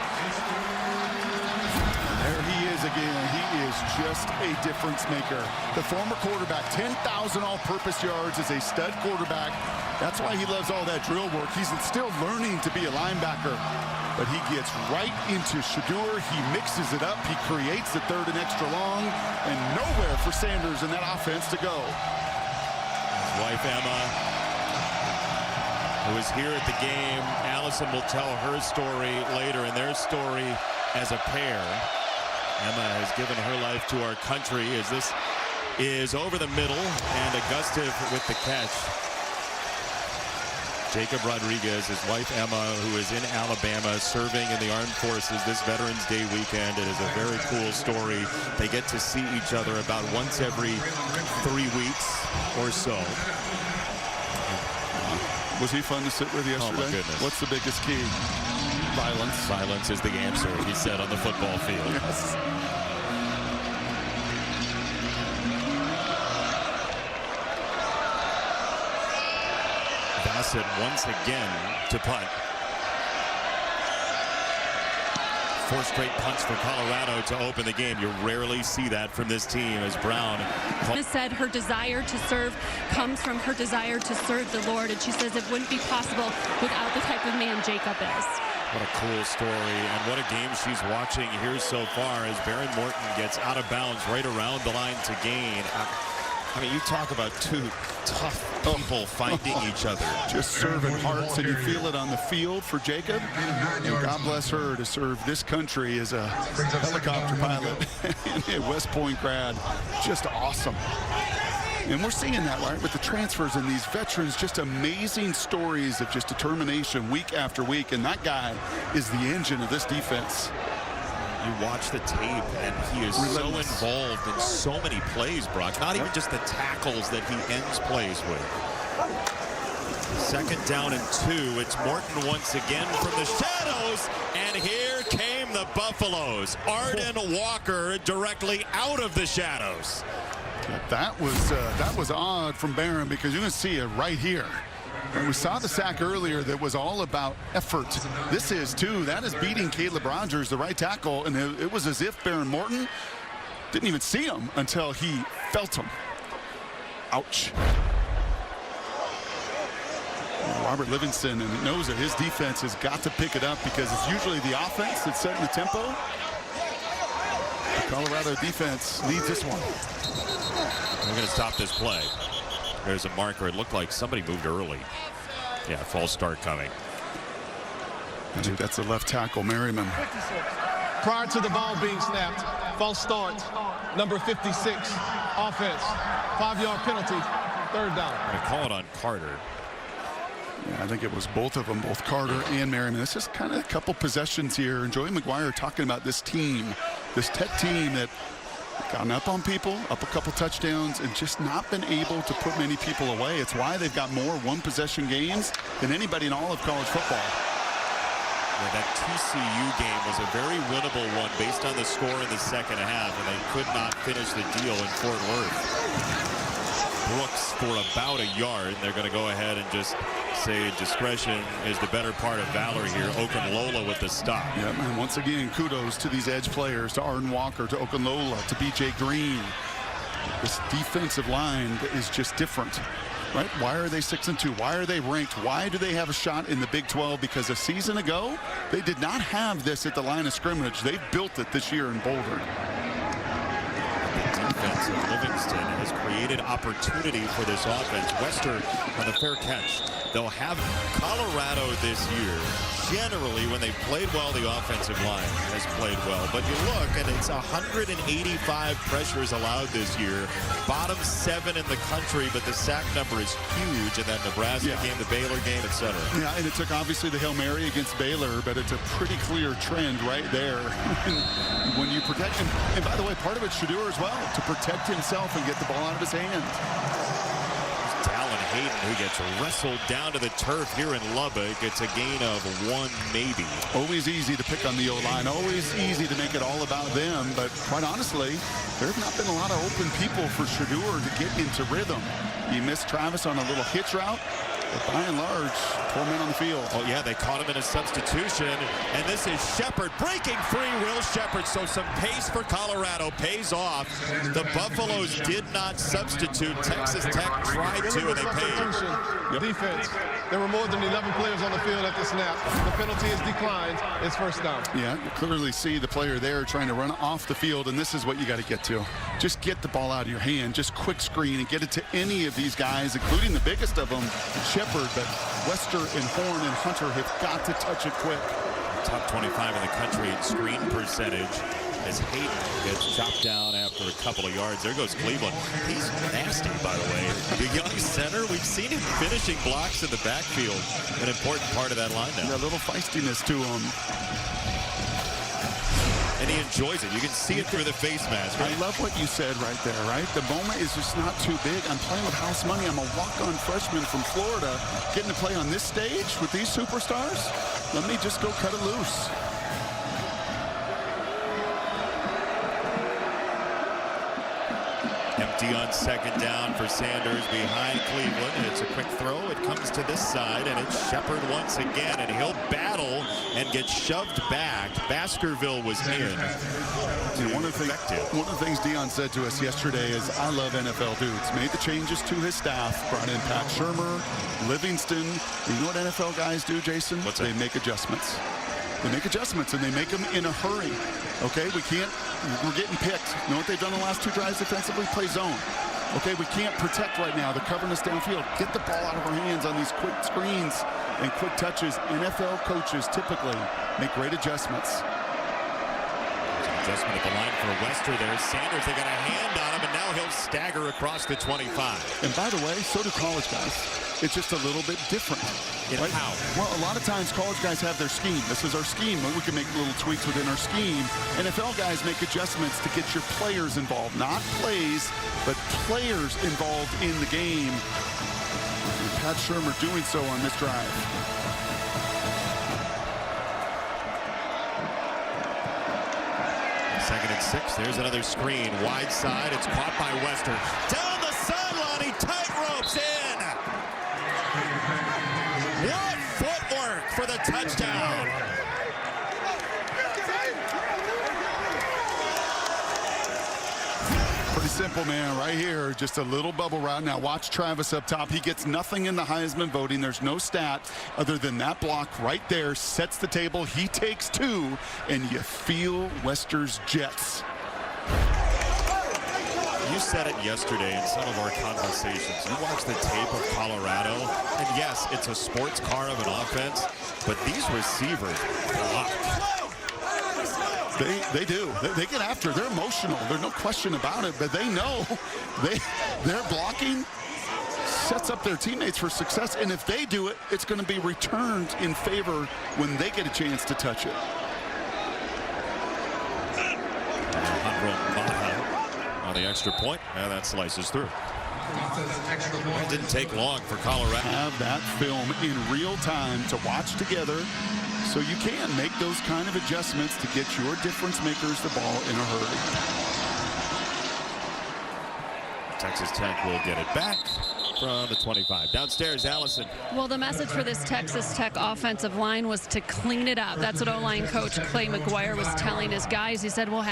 There he is again. He is just a difference maker. The former quarterback, 10,000 all-purpose yards as a stud quarterback. That's why he loves all that drill work. He's still learning to be a linebacker. But he gets right into Shedeur. He mixes it up. He creates the 3rd and extra long. And nowhere for Sanders in that offense to go.
His wife, Emma, who is here at the game. Allison will tell her story later, and their story as a pair. Emma has given her life to our country as this is over the middle, and Augustive with the catch. Jacob Rodriguez, his wife Emma, who is in Alabama serving in the armed forces this Veterans Day weekend. It is a very cool story. They get to see each other about once every 3 weeks or so.
Was he fun to sit with yesterday?
Oh my goodness.
What's the biggest key? Violence.
Violence is the answer, he said on the football field.
Yes.
Bassett once again to punt. 4 straight punts for Colorado to open the game. You rarely see that from this team as Brown
said her desire to serve comes from her desire to serve the Lord, and she says it wouldn't be possible without the type of man Jacob is.
What a cool story, and what a game she's watching here so far as Baron Morton gets out of bounds right around the line to gain. I mean, you talk about two tough people finding each other.
Just serving hearts, and you feel it on the field for Jacob. And God bless her to serve this country as a helicopter pilot and a West Point grad. Just awesome. And we're seeing that, right, with the transfers and these veterans, just amazing stories of just determination week after week. And that guy is the engine of this defense.
You watch the tape, and he is so involved in so many plays, Brock. Not even just the tackles that he ends plays with. 2nd down and 2. It's Morton once again from the shadows, and here came the Buffaloes. Arden Walker directly out of the shadows.
That was odd from Barron, because you can see it right here. And we saw the sack earlier that was all about effort. This is too. That is beating Caleb Rogers, the right tackle, and it was as if Baron Morton didn't even see him until he felt him. Ouch. Robert Livingston knows that his defense has got to pick it up, because it's usually the offense that's setting the tempo. The Colorado defense needs this one.
We're going to stop this play. There's a marker. It looked like somebody moved early. Yeah, false start coming.
I think that's the left tackle, Merriman.
Prior to the ball being snapped, false start, number 56, offense, 5-yard penalty, 3rd down.
They call it on Carter.
Yeah, I think it was both of them, both Carter and Merriman. It's just kind of a couple possessions here. And Joey McGuire talking about this team, this Tech team that gotten up on people, up a couple touchdowns, and just not been able to put many people away. It's why they've got more one-possession games than anybody in all of college football.
Yeah, that TCU game was a very winnable one based on the score in the 2nd half, and they could not finish the deal in Fort Worth. Brooks for about a yard. They're going to go ahead and just say discretion is the better part of valor here. Okunlola with the stop.
Yeah, and once again, kudos to these edge players, to Arden Walker, to Okunlola, to BJ Green. This defensive line is just different, right? Why are they 6-2? Why are they ranked? Why do they have a shot in the Big 12? Because a season ago, they did not have this at the line of scrimmage. They've built it this year in Boulder.
Defense of Livingston has created opportunity for this offense. Wester on the fair catch. They'll have Colorado this year. Generally, when they've played well, the offensive line has played well. But you look, and it's 185 pressures allowed this year. Bottom 7 in the country, but the sack number is huge in that Nebraska game, the Baylor game, etc.
Yeah, and it took obviously the Hail Mary against Baylor, but it's a pretty clear trend right there. When you protect him, and by the way, part of it's Shedeur as well, to protect himself and get the ball out of his hands.
Hayden, who gets wrestled down to the turf here in Lubbock. It's a gain of 1, maybe.
Always easy to pick on the O-line. Always easy to make it all about them. But quite honestly, there have not been a lot of open people for Shedeur to get into rhythm. He missed Travis on a little hitch route. But by and large, 4 men on the field.
Oh, yeah, they caught him in a substitution. And this is Shepard breaking free. Will Shepard. So some pace for Colorado pays off. The Buffaloes did not substitute. Texas Tech tried to, and they paid.
Defense. There were more than 11 players on the field at the snap. The penalty is declined. It's 1st down.
Yeah, you clearly see the player there trying to run off the field, and this is what you got to get to. Just get the ball out of your hand. Just quick screen and get it to any of these guys, including the biggest of them, Shepard. But Wester and Horn and Hunter have got to touch it quick.
Top 25 in the country in screen percentage as Hayden gets chopped down after for a couple of yards. There goes Cleveland. He's nasty, by the way. The young center, we've seen him finishing blocks in the backfield. An important part of that line now.
A little feistiness to him.
And he enjoys it. You can see it through the face mask. Right?
I love what you said right there, right? The moment is just not too big. I'm playing with house money. I'm a walk-on freshman from Florida, getting to play on this stage with these superstars. Let me just go cut it loose.
Empty on second down for Sanders behind Cleveland. It's a quick throw. It comes to this side, and it's Shepard once again, and he'll battle and get shoved back. Baskerville was in.
One of the things Dion said to us yesterday is, I love NFL dudes. Made the changes to his staff, brought in Pat Shurmur, Livingston. You know what NFL guys do, Jason?
What's that?
They make adjustments. They make adjustments, and they make them in a hurry. Okay, we're getting picked. You know what they've done the last 2 drives defensively? Play zone. Okay, we can't protect right now. They're covering us downfield. Get the ball out of our hands on these quick screens and quick touches. NFL coaches typically make great adjustments.
Adjustment at the line for Wester there. Sanders, they got a hand on him, and now he'll stagger across the 25.
And by the way, so do college guys. It's just a little bit different.
Right? How?
Well, a lot of times college guys have their scheme. This is our scheme. We can make little tweaks within our scheme. NFL guys make adjustments to get your players involved. Not plays, but players involved in the game. And Pat Shurmur doing so on this drive.
Second and 6. There's another screen. Wide side. It's caught by Wester. Down the sideline. He tight ropes in. What footwork for the touchdown.
Pretty simple, man. Right here, just a little bubble route. Now watch Travis up top. He gets nothing in the Heisman voting. There's no stat other than that block right there. Sets the table. He takes 2, and you feel Wester's jets.
You said it yesterday in some of our conversations. You watch the tape of Colorado, and yes, it's a sports car of an offense, but these receivers block.
They do. They get after it. They're emotional. There's no question about it, but they know their blocking sets up their teammates for success, and if they do it, it's going to be returned in favor when they get a chance to touch it.
On the extra point, and that slices through. It didn't take long for Colorado.
Have that film in real time to watch together, so you can make those kind of adjustments to get your difference makers the ball in a hurry.
Texas Tech will get it back from the 25. Downstairs, Allison.
Well, the message for this Texas Tech offensive line was to clean it up. That's what O-line coach Clay McGuire was telling his guys. He said, we'll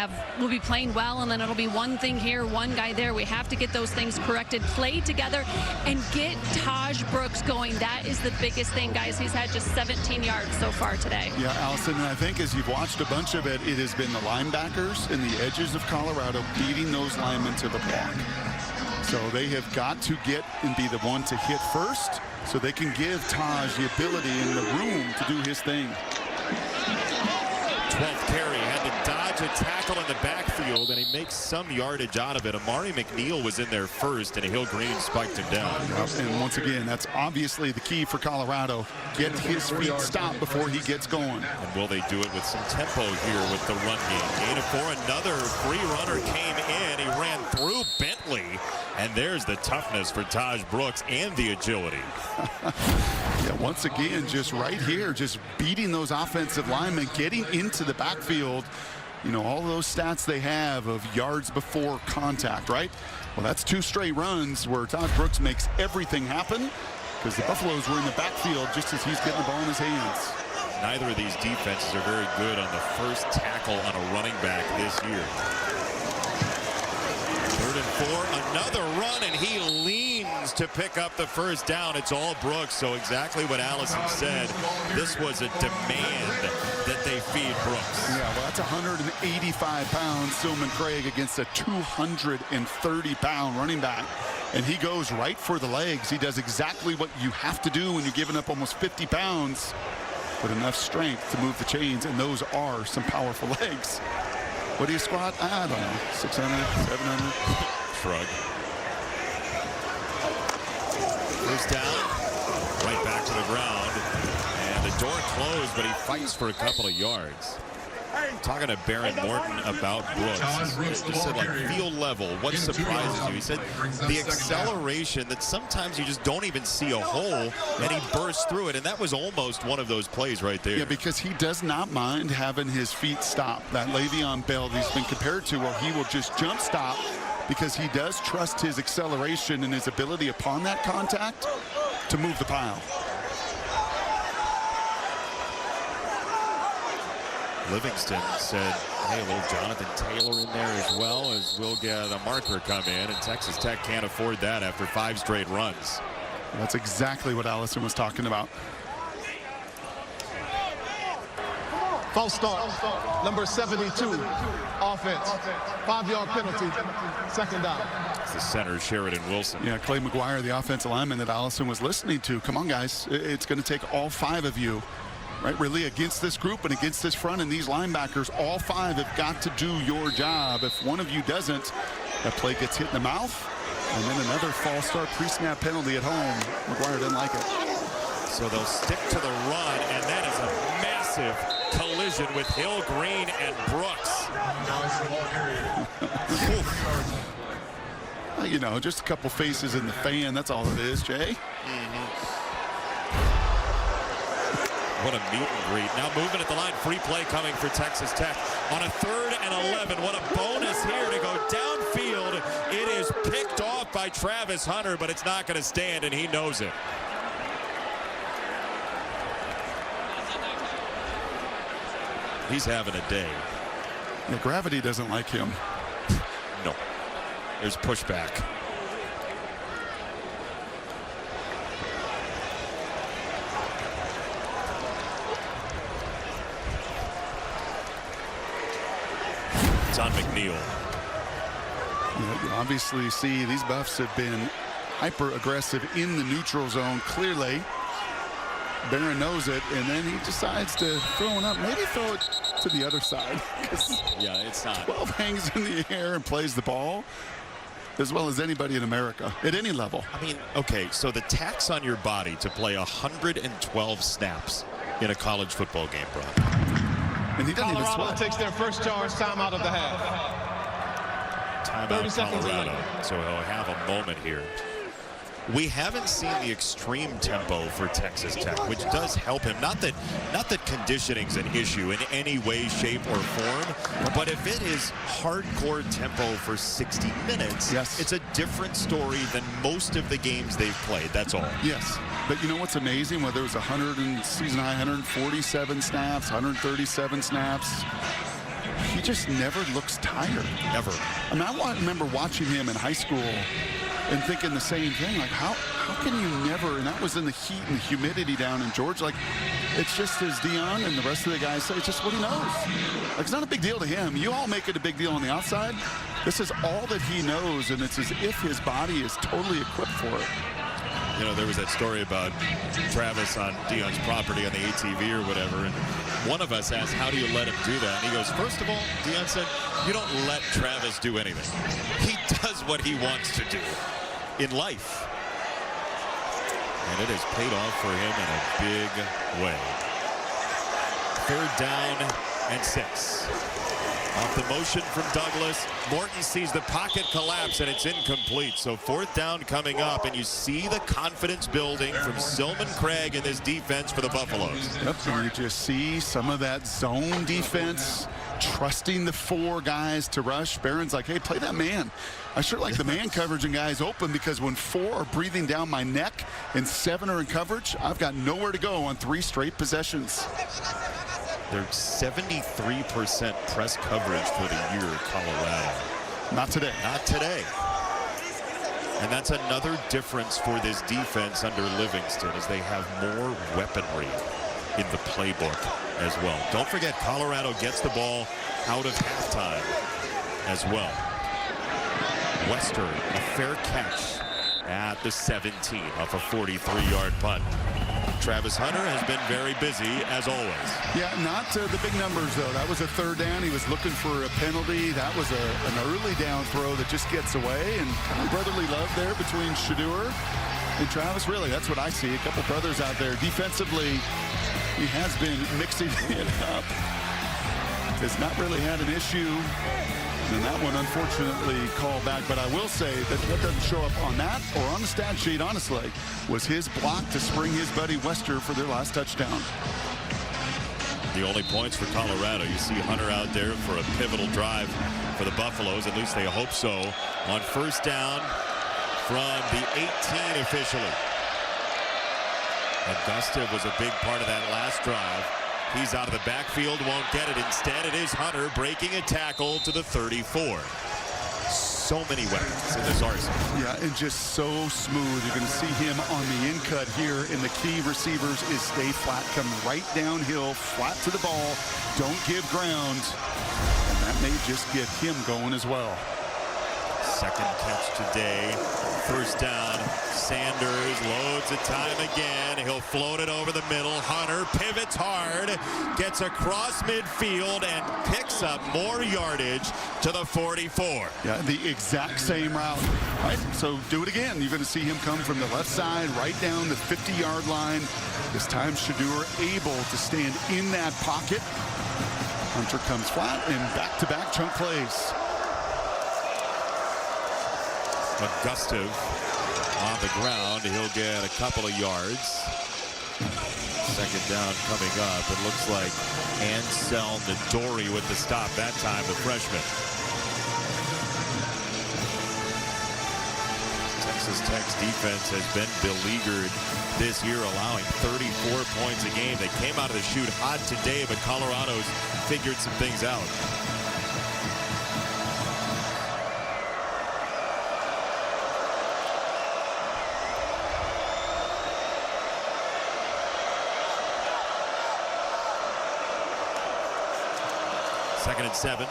be playing well, and then it'll be one thing here, one guy there. We have to get those things corrected, play together, and get Taj Brooks going. That is the biggest thing, guys. He's had just 17 yards so far today.
Yeah, Allison, and I think as you've watched a bunch of it, it has been the linebackers and the edges of Colorado beating those linemen to the block. So they have got to get and be the one to hit first so they can give Taj the ability and the room to do his thing.
12th carry, had to dodge a tackle in the backfield, and he makes some yardage out of it. Amari McNeil was in there first, and Hill Green spiked him down.
And once again, that's obviously the key for Colorado. Get his feet stopped before he gets going.
And will they do it with some tempo here with the run game? Gain of 4, another free runner came in. He ran through Bentley, and there's the toughness for Taj Brooks and the agility.
Yeah, once again, just right here, just beating those offensive linemen, getting into the backfield. You know, all those stats they have of yards before contact, right? Well, that's 2 straight runs where Taj Brooks makes everything happen because the Buffaloes were in the backfield just as he's getting the ball in his hands.
Neither of these defenses are very good on the first tackle on a running back this year. 3rd and 4, another run, and he leans to pick up the first down. It's all Brooks, so exactly what Allison said. This was a demand that they feed Brooks.
Yeah, well, that's 185-pound Stillman Craig against a 230-pound running back. And he goes right for the legs. He does exactly what you have to do when you're giving up almost 50 pounds, with enough strength to move the chains, and those are some powerful legs. What do you squat? I don't know. 600, 700.
Shrug. First down. Right back to the ground. And the door closed, but he fights for a couple of yards. Talking to Baron Morton about Brooks, he said, like, field level, what surprises you? He said the acceleration that sometimes you just don't even see a hole, and he bursts through it, and that was almost one of those plays right there.
Yeah, because he does not mind having his feet stop. That Le'Veon Bell that he's been compared to, where he will just jump stop because he does trust his acceleration and his ability upon that contact to move the pile.
Livingston said, hey, a little Jonathan Taylor in there as well, as we'll get a marker come in, and Texas Tech can't afford that after 5 straight runs.
That's exactly what Allison was talking about.
False start, number 72, offense. 5-yard penalty, second down.
It's the center, Sheridan Wilson.
Yeah, Clay McGuire, the offensive lineman that Allison was listening to. Come on, guys. It's going to take all 5 of you. Right, really, against this group and against this front and these linebackers, all 5 have got to do your job. If one of you doesn't, that play gets hit in the mouth, and then another false start pre-snap penalty at home. McGuire doesn't like it.
So they'll stick to the run, and that is a massive collision with Hill, Green, and Brooks.
You know, just a couple faces in the fan. That's all it is, Jay.
What a meet and greet. Now moving at the line. Free play coming for Texas Tech. On a 3rd and 11. What a bonus here to go downfield. It is picked off by Travis Hunter, but it's not going to stand, and he knows it. He's having a day.
Yeah, gravity doesn't like him.
No. There's pushback. It's on McNeil.
You obviously see these Buffs have been hyper aggressive in the neutral zone. Clearly, Barron knows it, and then he decides to throw it up. Maybe throw it to the other side.
Yeah, it's not.
12 hangs in the air and plays the ball as well as anybody in America at any level.
I mean, okay, so the tax on your body to play 112 snaps in a college football game, bro.
And he doesn't even
Colorado
sweat.
takes their first charge, timeout of the half.
Timeout Colorado. So he'll have a moment here. We haven't seen the extreme tempo for Texas Tech, which does help him. Not that conditioning's an issue in any way, shape, or form, but if it is hardcore tempo for 60 minutes,
yes,
it's a different story than most of the games they've played. That's all.
Yes, but you know what's amazing? Whether it was 147 snaps, 137 snaps, he just never looks tired.
Never.
I mean, I remember watching him in high school and thinking the same thing, like how can you never, and that was in the heat and the humidity down in Georgia, like it's just as Dion and the rest of the guys say, it's just what he knows. Like, it's not a big deal to him. You all make it a big deal on the outside. This is all that he knows, and it's as if his body is totally equipped for it.
You know, there was that story about Travis on Dion's property on the ATV or whatever, and one of us asked, how do you let him do that? And he goes, first of all, Dion said, you don't let Travis do anything. He does what he wants to do in life. And it has paid off for him in a big way. 3rd down and 6. Off the motion from Douglas, Morton sees the pocket collapse, and it's incomplete. So 4th down coming up, and you see the confidence building from Silman Craig in this defense for the Buffaloes.
Yep, and you just see some of that zone defense, trusting the 4 guys to rush. Barron's like, hey, play that man. I sure like the man coverage and guys open, because when 4 are breathing down my neck and 7 are in coverage, I've got nowhere to go on 3 straight possessions.
They're 73% press coverage for the year, Colorado.
Not today.
Not today. And that's another difference for this defense under Livingston, is they have more weaponry in the playbook as well. Don't forget, Colorado gets the ball out of halftime as well. Western, a fair catch at the 17 off a 43-yard punt. Travis Hunter has been very busy, as always.
Yeah, not the big numbers, though. That was a third down. He was looking for a penalty. That was an early down throw that just gets away. And kind of brotherly love there between Shedeur and Travis. Really, that's what I see. A couple brothers out there. Defensively, he has been mixing it up. Has not really had an issue. And that one, unfortunately, called back. But I will say that what doesn't show up on that or on the stat sheet, honestly, was his block to spring his buddy Wester for their last touchdown.
The only points for Colorado. You see Hunter out there for a pivotal drive for the Buffaloes. At least they hope so. On first down from the 18 officially. Augusta was a big part of that last drive. He's out of the backfield, won't get it. Instead, it is Hunter breaking a tackle to the 34. So many weapons in this arsenal.
Yeah, and just so smooth. You're going to see him on the in cut here. And the key receivers is stay flat. Come right downhill, flat to the ball. Don't give ground. And that may just get him going as well.
Second catch today. First down. Sanders loads the time again. He'll float it over the middle. Hunter pivots hard, gets across midfield, and picks up more yardage to the 44.
Yeah, the exact same route. Right, so do it again. You're going to see him come from the left side right down the 50-yard line. This time Shedeur able to stand in that pocket. Hunter comes flat and back-to-back chunk plays.
Augusta on the ground. He'll get a couple of yards. Second down coming up. It looks like Anselm Nadori with the stop that time, the freshman. Texas Tech's defense has been beleaguered this year, allowing 34 points a game. They came out of the chute hot today, but Colorado's figured some things out. Second and 7.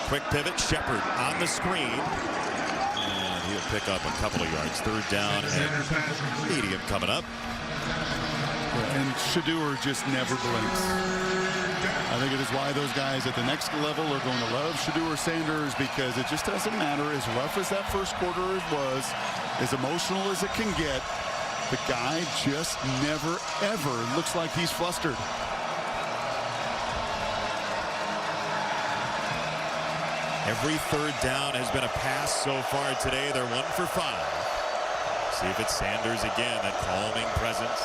Quick pivot. Shepard on the screen. And he'll pick up a couple of yards. Third down and medium coming up.
And Shedeur just never blinks. I think it is why those guys at the next level are going to love Shedeur Sanders, because it just doesn't matter. As rough as that first quarter was, as emotional as it can get, the guy just never, ever looks like he's flustered.
Every third down has been a pass so far today. They're 1 for 5. See if it's Sanders again, that calming presence.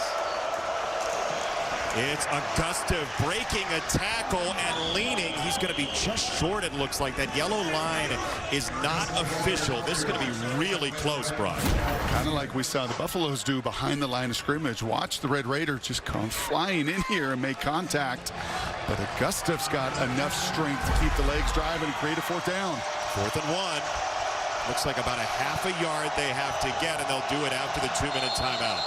It's Augusta breaking a tackle and leaning. He's going to be just short, it looks like. That yellow line is not official. This is going to be really close, Brock.
Kind of like we saw the Buffaloes do behind the line of scrimmage. Watch the Red Raider just come flying in here and make contact. But Augusta's got enough strength to keep the legs driving and create a fourth down.
4th and 1. Looks like about a half a yard they have to get, and they'll do it after the 2-minute timeout.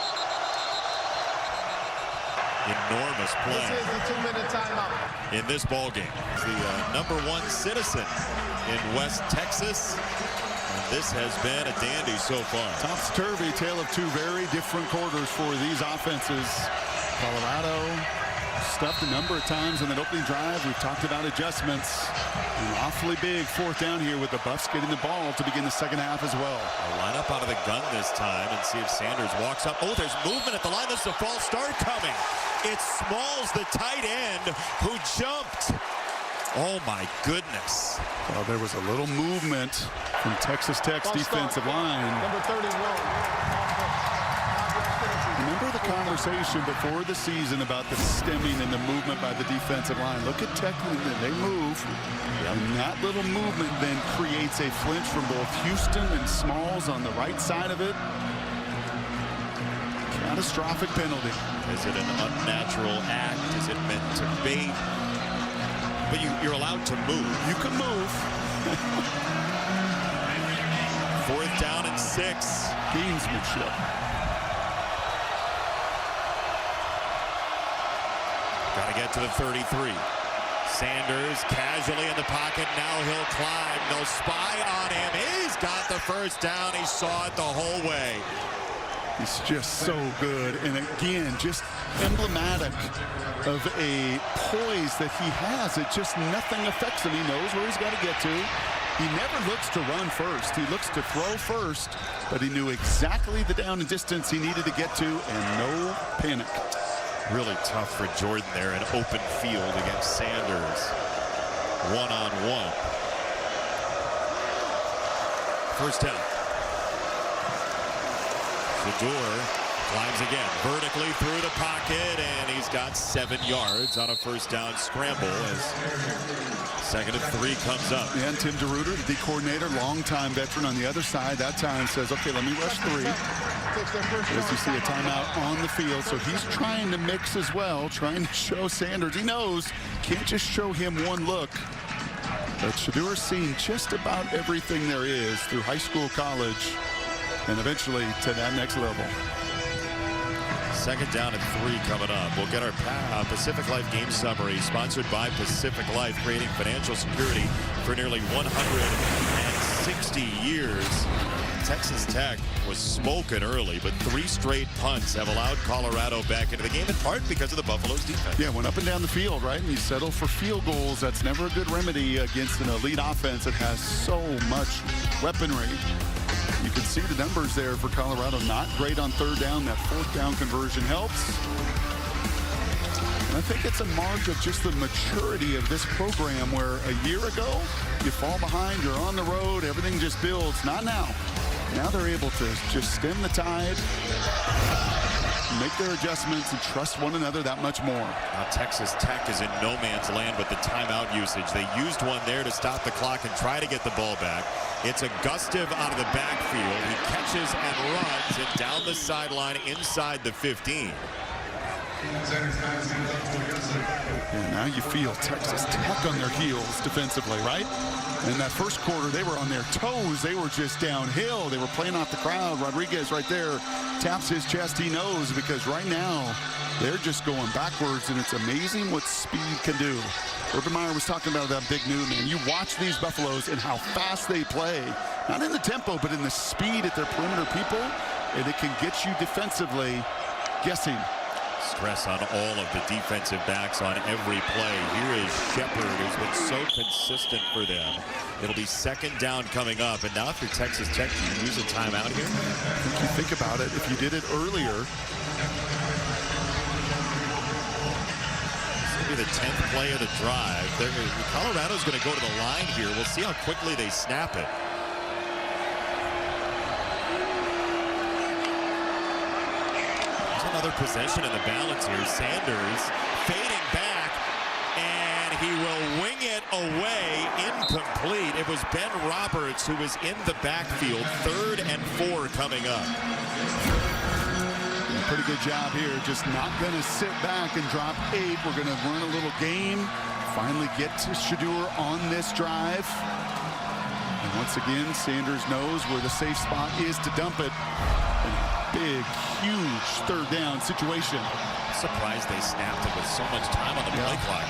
Enormous play.
This is the 2-minute timeout.
In this ball game. The #1 citizen in West Texas. And this has been a dandy so far.
Topsy-turvy, tale of two very different quarters for these offenses. Colorado stuffed a number of times in that opening drive. We've talked about adjustments. An awfully big fourth down here with the Buffs getting the ball to begin the second half as well.
I'll line up out of the gun this time and see if Sanders walks up. Oh, there's movement at the line. This is a false start coming. It's Smalls, the tight end, who jumped. Oh, my goodness.
Well, there was a little movement from Texas Tech's defensive line.
Number 31.
Remember the conversation before the season about the stemming and the movement by the defensive line. Look at Tech, they move. And that little movement then creates a flinch from both Houston and Smalls on the right side of it. Catastrophic penalty.
Is it an unnatural act? Is it meant to bait? But you're allowed to move.
You can move.
4th down and 6.
Gamesmanship.
Got to get to the 33. Sanders casually in the pocket. Now he'll climb. No spy on him. He's got the first down. He saw it the whole way.
He's just so good. And again, just emblematic of a poise that he has. It just nothing affects him. He knows where he's got to get to. He never looks to run first. He looks to throw first, but he knew exactly the down and distance he needed to get to, and no panic.
Really tough for Jordan there, an open field against Sanders. One-on-one. First down. Shedeur climbs again, vertically through the pocket, and he's got 7 yards on a first down scramble as 2nd and 3 comes up.
And Tim DeRuiter, the D coordinator, longtime veteran on the other side, that time says, okay, let me rush 3. As you see a timeout on the field, so he's trying to mix as well, trying to show Sanders. He knows, can't just show him one look. But Shedeur's seen just about everything there is through high school, college, and eventually to that next level.
2nd down and 3 coming up. We'll get our Pacific Life game summary, sponsored by Pacific Life, creating financial security for nearly 160 years. Texas Tech was smoking early, but 3 straight punts have allowed Colorado back into the game, in part because of the Buffalo's defense.
Yeah, went up and down the field, right? And you settle for field goals. That's never a good remedy against an elite offense that has so much weaponry. You can see the numbers there for Colorado. Not great on 3rd down. That 4th down conversion helps. And I think it's a mark of just the maturity of this program, where a year ago, you fall behind, you're on the road, everything just builds. Not now. Now they're able to just stem the tide, make their adjustments, and trust one another that much more.
Now Texas Tech is in no man's land with the timeout usage. They used one there to stop the clock and try to get the ball back. It's a Gustive out of the backfield. He catches and runs and down the sideline inside the 15.
And now you feel Texas Tech on their heels defensively, right? In that first quarter, they were on their toes. They were just downhill. They were playing off the crowd. Rodriguez right there taps his chest. He knows, because right now they're just going backwards, and it's amazing what speed can do. Urban Meyer was talking about that big new man. You watch these Buffaloes and how fast they play. Not in the tempo, but in the speed at their perimeter people, and it can get you defensively guessing.
Stress on all of the defensive backs on every play. Here is Shepard, who's been so consistent for them. It'll be 2nd down coming up. And now if you're Texas Tech, do you use a timeout here?
I think you think about it. If you did it earlier.
This will be the 10th play of the drive. Colorado's going to go to the line here. We'll see how quickly they snap it. Another possession in the balance here. Sanders fading back, and he will wing it away. Incomplete. It was Ben Roberts who was in the backfield. 3rd and 4 coming up.
Yeah, pretty good job here. Just not going to sit back and drop 8. We're going to run a little game. Finally get to Shedeur on this drive. And once again, Sanders knows where the safe spot is to dump it. Big, huge 3rd down situation.
Surprised they snapped it with so much time on the play clock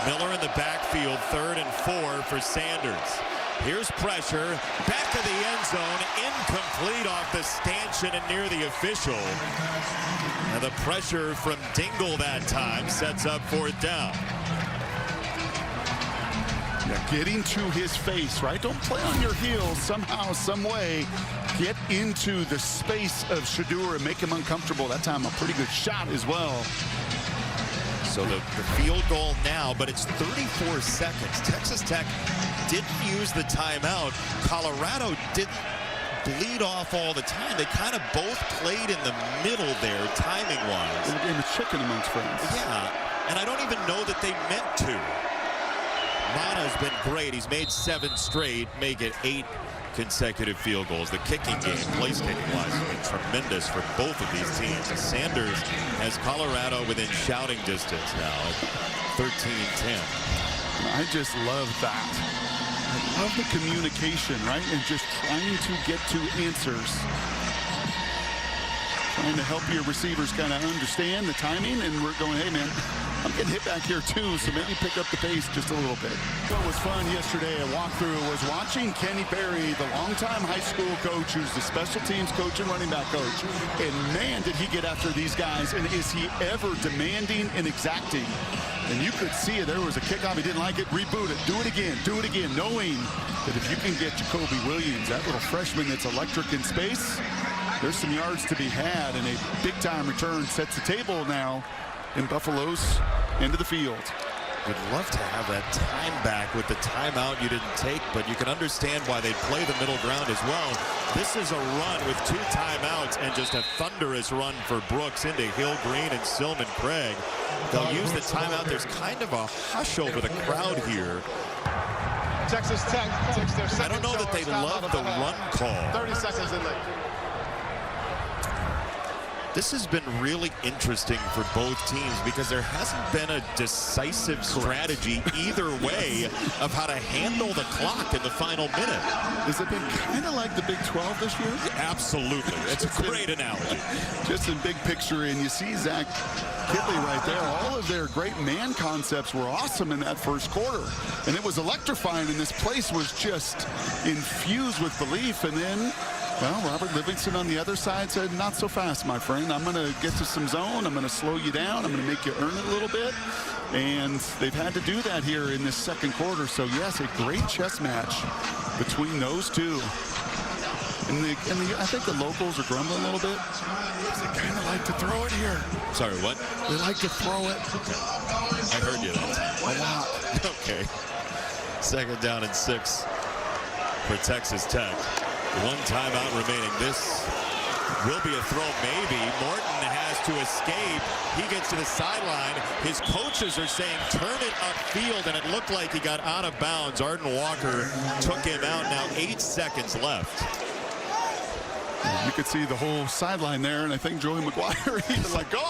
there. Miller in the backfield, 3rd and 4 for Sanders. Here's pressure, back of the end zone, incomplete off the stanchion and near the official. And the pressure from Dingle that time sets up 4th down.
Yeah, getting to his face, right? Don't play on your heels somehow, some way. Get into the space of Shedeur and make him uncomfortable. That time a pretty good shot as well.
So the field goal now, but it's 34 seconds. Texas Tech didn't use the timeout. Colorado didn't bleed off all the time. They kind of both played in the middle there, timing-wise.
The game of chicken amongst friends.
Yeah, and I don't even know that they meant to. Mana's been great. He's made 7 straight, make it 8 consecutive field goals. The kicking game, place kicking-wise, has been tremendous for both of these teams. Sanders has Colorado within shouting distance now at 13-10.
I just love that. I love the communication, right? And just trying to get to answers. Trying to help your receivers kind of understand the timing, and we're going, hey, man, I'm getting hit back here too, so maybe pick up the pace just a little bit. What was fun yesterday, a walkthrough, was watching Kenny Perry, the longtime high school coach who's the special teams coach and running back coach. And man, did he get after these guys, and is he ever demanding and exacting. And you could see it. There was a kickoff. He didn't like it. Reboot it. Do it again, knowing that if you can get Jacoby Williams, that little freshman that's electric in space, there's some yards to be had, and a big-time return sets the table now in Buffalo's end of the field.
Would love to have that time back with the timeout you didn't take, but you can understand why they play the middle ground as well. This is a run with 2 timeouts and just a thunderous run for Brooks into Hill Green and Silman Craig. They'll use the timeout. There's kind of a hush over the crowd here.
Texas Tech takes their second.
I don't know that they love the run call.
30 seconds in late.
This has been really interesting for both teams because there hasn't been a decisive strategy either way of how to handle the clock in the final minute.
Has it been kind of like the Big 12 this year?
Absolutely. It's a great analogy.
Just in big picture, and you see Zach Kitley right there. All of their great man concepts were awesome in that first quarter. And it was electrifying, and this place was just infused with belief. And then, well, Robert Livingston on the other side said, not so fast, my friend. I'm going to get to some zone. I'm going to slow you down. I'm going to make you earn it a little bit. And they've had to do that here in this second quarter. So, yes, a great chess match between those two. And I think the locals are grumbling a little bit. They kind of like to throw it here.
Sorry, what?
They like to throw it.
I heard you.
A lot.
Okay. 2nd down and 6 for Texas Tech. 1 timeout remaining. This will be a throw, maybe. Morton has to escape. He gets to the sideline. His coaches are saying, turn it upfield, and it looked like he got out of bounds. Arden Walker took him out. Now 8 seconds left.
You could see the whole sideline there, and I think Joey McGuire, he's like, go.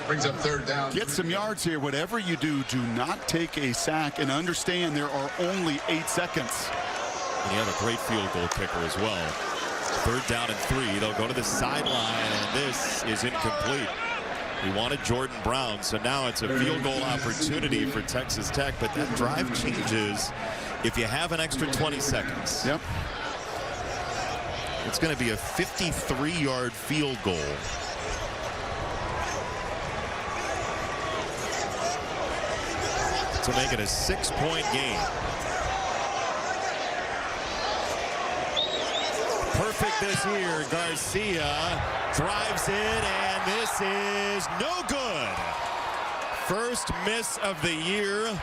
Brings up 3rd down.
Get some yards here. Whatever you do, do not take a sack, and understand there are only 8 seconds.
And you have a great field goal kicker as well. 3rd down and 3. They'll go to the sideline, and this is incomplete. He wanted Jordan Brown, so now it's a field goal opportunity for Texas Tech, but that drive changes if you have an extra 20 seconds.
Yep.
It's going to be a 53-yard field goal. To make it a 6-point game. Perfect this year. Garcia drives it, and this is no good. First miss of the year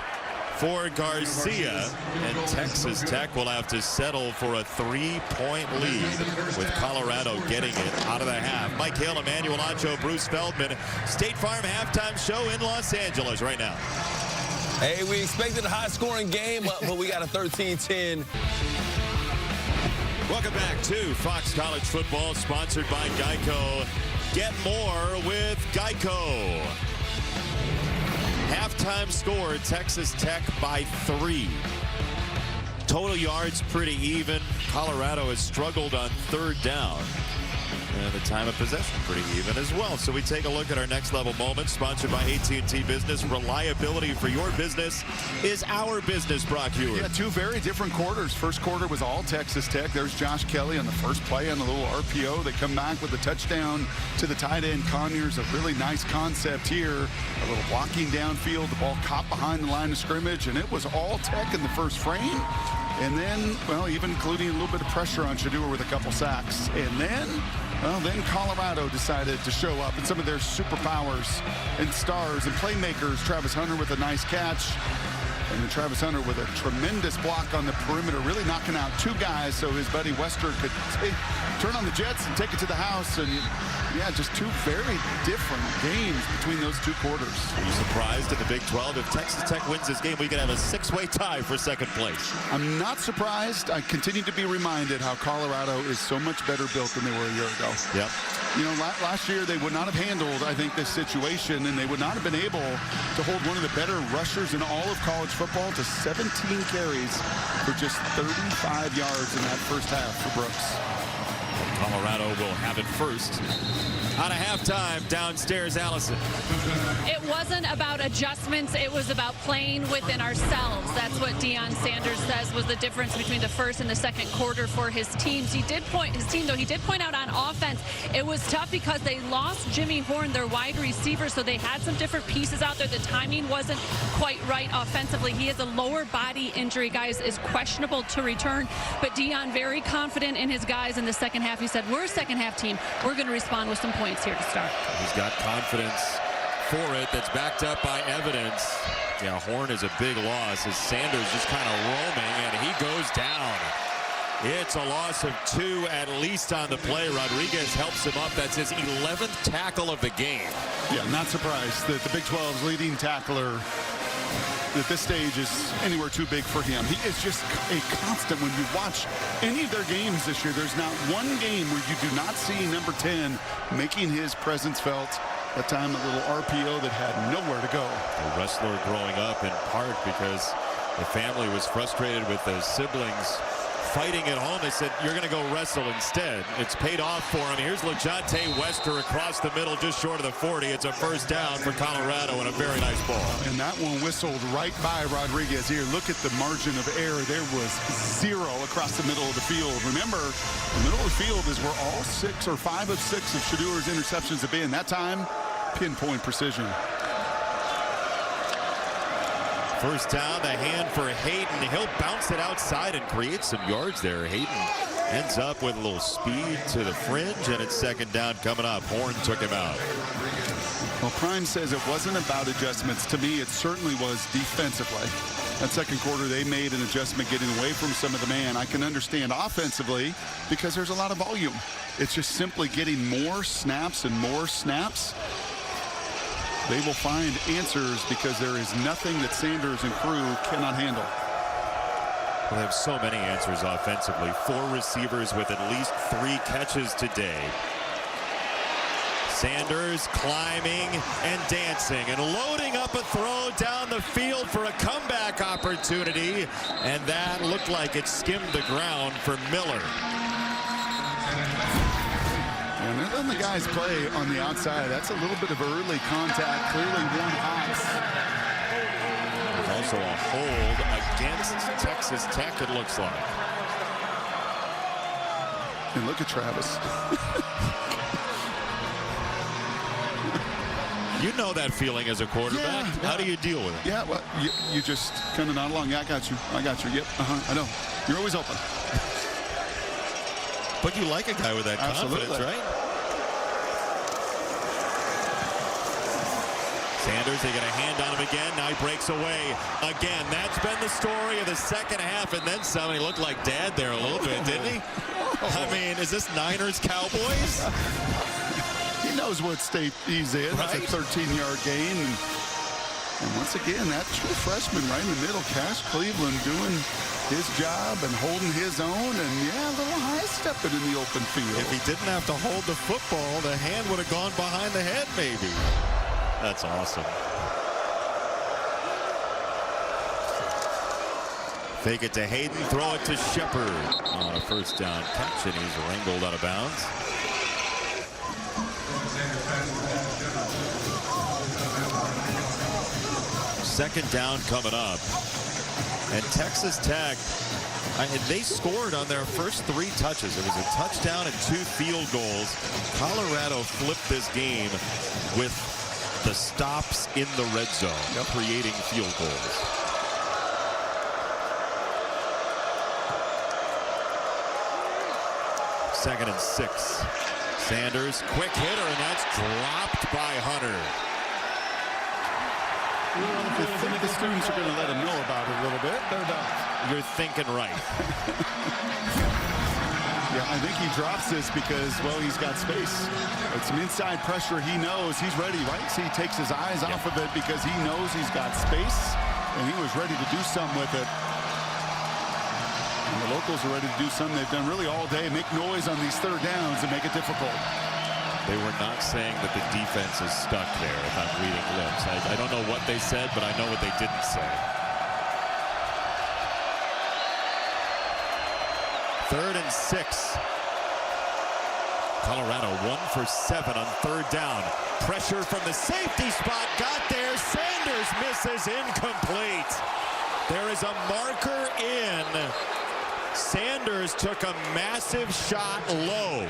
for Garcia, and Texas Tech will have to settle for a 3-point lead with Colorado getting it out of the half. Mike Hale, Emmanuel Acho, Bruce Feldman, State Farm halftime show in Los Angeles right now.
Hey, we expected a high-scoring game, but we got a 13-10.
Welcome back to Fox College Football, sponsored by Geico. Get more with Geico. Halftime score, Texas Tech by 3. Total yards pretty even. Colorado has struggled on 3rd down. And the time of possession pretty even as well. So we take a look at our next level moments, sponsored by AT&T Business. Reliability for your business is our business, Brock Hewitt.
Yeah, 2 very different quarters. First quarter was all Texas Tech. There's Josh Kelly on the first play on the little RPO. They come back with a touchdown to the tight end Conyers. A really nice concept here. A little blocking downfield. The ball caught behind the line of scrimmage, and it was all Tech in the first frame. And then, well, even including a little bit of pressure on Shedeur with a couple sacks. And then, well, then Colorado decided to show up, and some of their superpowers and stars and playmakers. Travis Hunter with a nice catch. And then Travis Hunter with a tremendous block on the perimeter, really knocking out 2 guys so his buddy Wester could turn on the Jets and take it to the house. And, yeah, just 2 very different games between those 2 quarters.
Are you surprised in the Big 12? If Texas Tech wins this game, we could have a 6-way tie for 2nd place.
I'm not surprised. I continue to be reminded how Colorado is so much better built than they were a year ago.
Yep.
You know, last year they would not have handled, I think, this situation, and they would not have been able to hold one of the better rushers in all of college football to 17 carries for just 35 yards in that first half for Brooks.
Colorado will have it first. Out of halftime, downstairs, Allison.
It wasn't about adjustments. It was about playing within ourselves. That's what Deion Sanders says was the difference between the first and the second quarter for his teams. He did point out on offense, it was tough because they lost Jimmy Horn, their wide receiver, so they had some different pieces out there. The timing wasn't quite right offensively. He has a lower body injury, guys, is questionable to return, but Deion very confident in his guys in the second half. He said, we're a second half team. We're going to respond with some points here to start.
He's got confidence for it that's backed up by evidence. Yeah, Horn is a big loss as Sanders just kind of roaming, and he goes down. It's a loss of 2 at least on the play. Rodriguez helps him up. That's his 11th tackle of the game.
Yeah, not surprised that the Big 12's leading tackler at this stage is anywhere too big for him. He is just a constant. When you watch any of their games this year, there's not one game where you do not see number 10 making his presence felt. That time a little RPO that had nowhere to go.
A wrestler growing up in part because the family was frustrated with the siblings fighting at home. They said, you're going to go wrestle instead. It's paid off for him. Here's LeJontay Wester across the middle, just short of the 40. It's a first down for Colorado and a very nice ball.
And that one whistled right by Rodriguez here. Look at the margin of error. There was 0 across the middle of the field. Remember, the middle of the field is where all 6 or 5 of 6 of Shadur's interceptions have been. That time, pinpoint precision.
First down, the hand for Hayden. He'll bounce it outside and create some yards there. Hayden ends up with a little speed to the fringe, and it's second down coming up. Horn took him out.
Well, Prime says it wasn't about adjustments. To me, it certainly was defensively. That second quarter, they made an adjustment getting away from some of the man. I can understand offensively because there's a lot of volume. It's just simply getting more snaps and more snaps. They will find answers because there is nothing that Sanders and crew cannot handle.
Well, they have so many answers offensively. 4 receivers with at least 3 catches today. Sanders climbing and dancing and loading up a throw down the field for a comeback opportunity. And that looked like it skimmed the ground for Miller.
And they're letting the guys play on the outside. That's a little bit of early contact. Clearly one hops.
There's also a hold against Texas Tech, it looks like.
And look at Travis.
You know that feeling as a quarterback.
Yeah.
How do you deal with it?
Yeah, well, you just kind of nod along. Yeah, I got you. I got you. Yep. I know. You're always open.
But you like a guy with that confidence, right? Sanders, they get a hand on him again. Now he breaks away again. That's been the story of the second half, and then somebody looked like Dad there a little bit, didn't he? I mean, is this Niners Cowboys?
He knows what state he's in. Right? That's a 13-yard gain. And once again, that true freshman right in the middle, Cash Cleveland, doing his job and holding his own, and yeah, a little high stepping in the open field.
If he didn't have to hold the football, the hand would have gone behind the head maybe. That's awesome. Fake it to Hayden, throw it to Shepard on a first down catch, and he's wrangled out of bounds. Second down coming up. And Texas Tech, they scored on their first 3 touches. It was a touchdown and 2 field goals. Colorado flipped this game with the stops in the red zone, creating field goals. Second and 6. Sanders, quick hitter, and that's dropped by Hunter.
I think the students are going to let him know about it a little bit. They're done.
You're thinking right.
Yeah, I think he drops this because, well, he's got space. It's some inside pressure. He knows he's ready, right? So he takes his eyes off of it because he knows he's got space, and he was ready to do something with it. And the locals are ready to do something they've done really all day, make noise on these third downs and make it difficult.
They were not saying that the defense is stuck there, if I'm reading lips. I don't know what they said, but I know what they didn't say. Third and 6. Colorado 1 for 7 on 3rd down. Pressure from the safety spot. Got there. Sanders misses, incomplete. There is a marker in. Sanders took a massive shot low.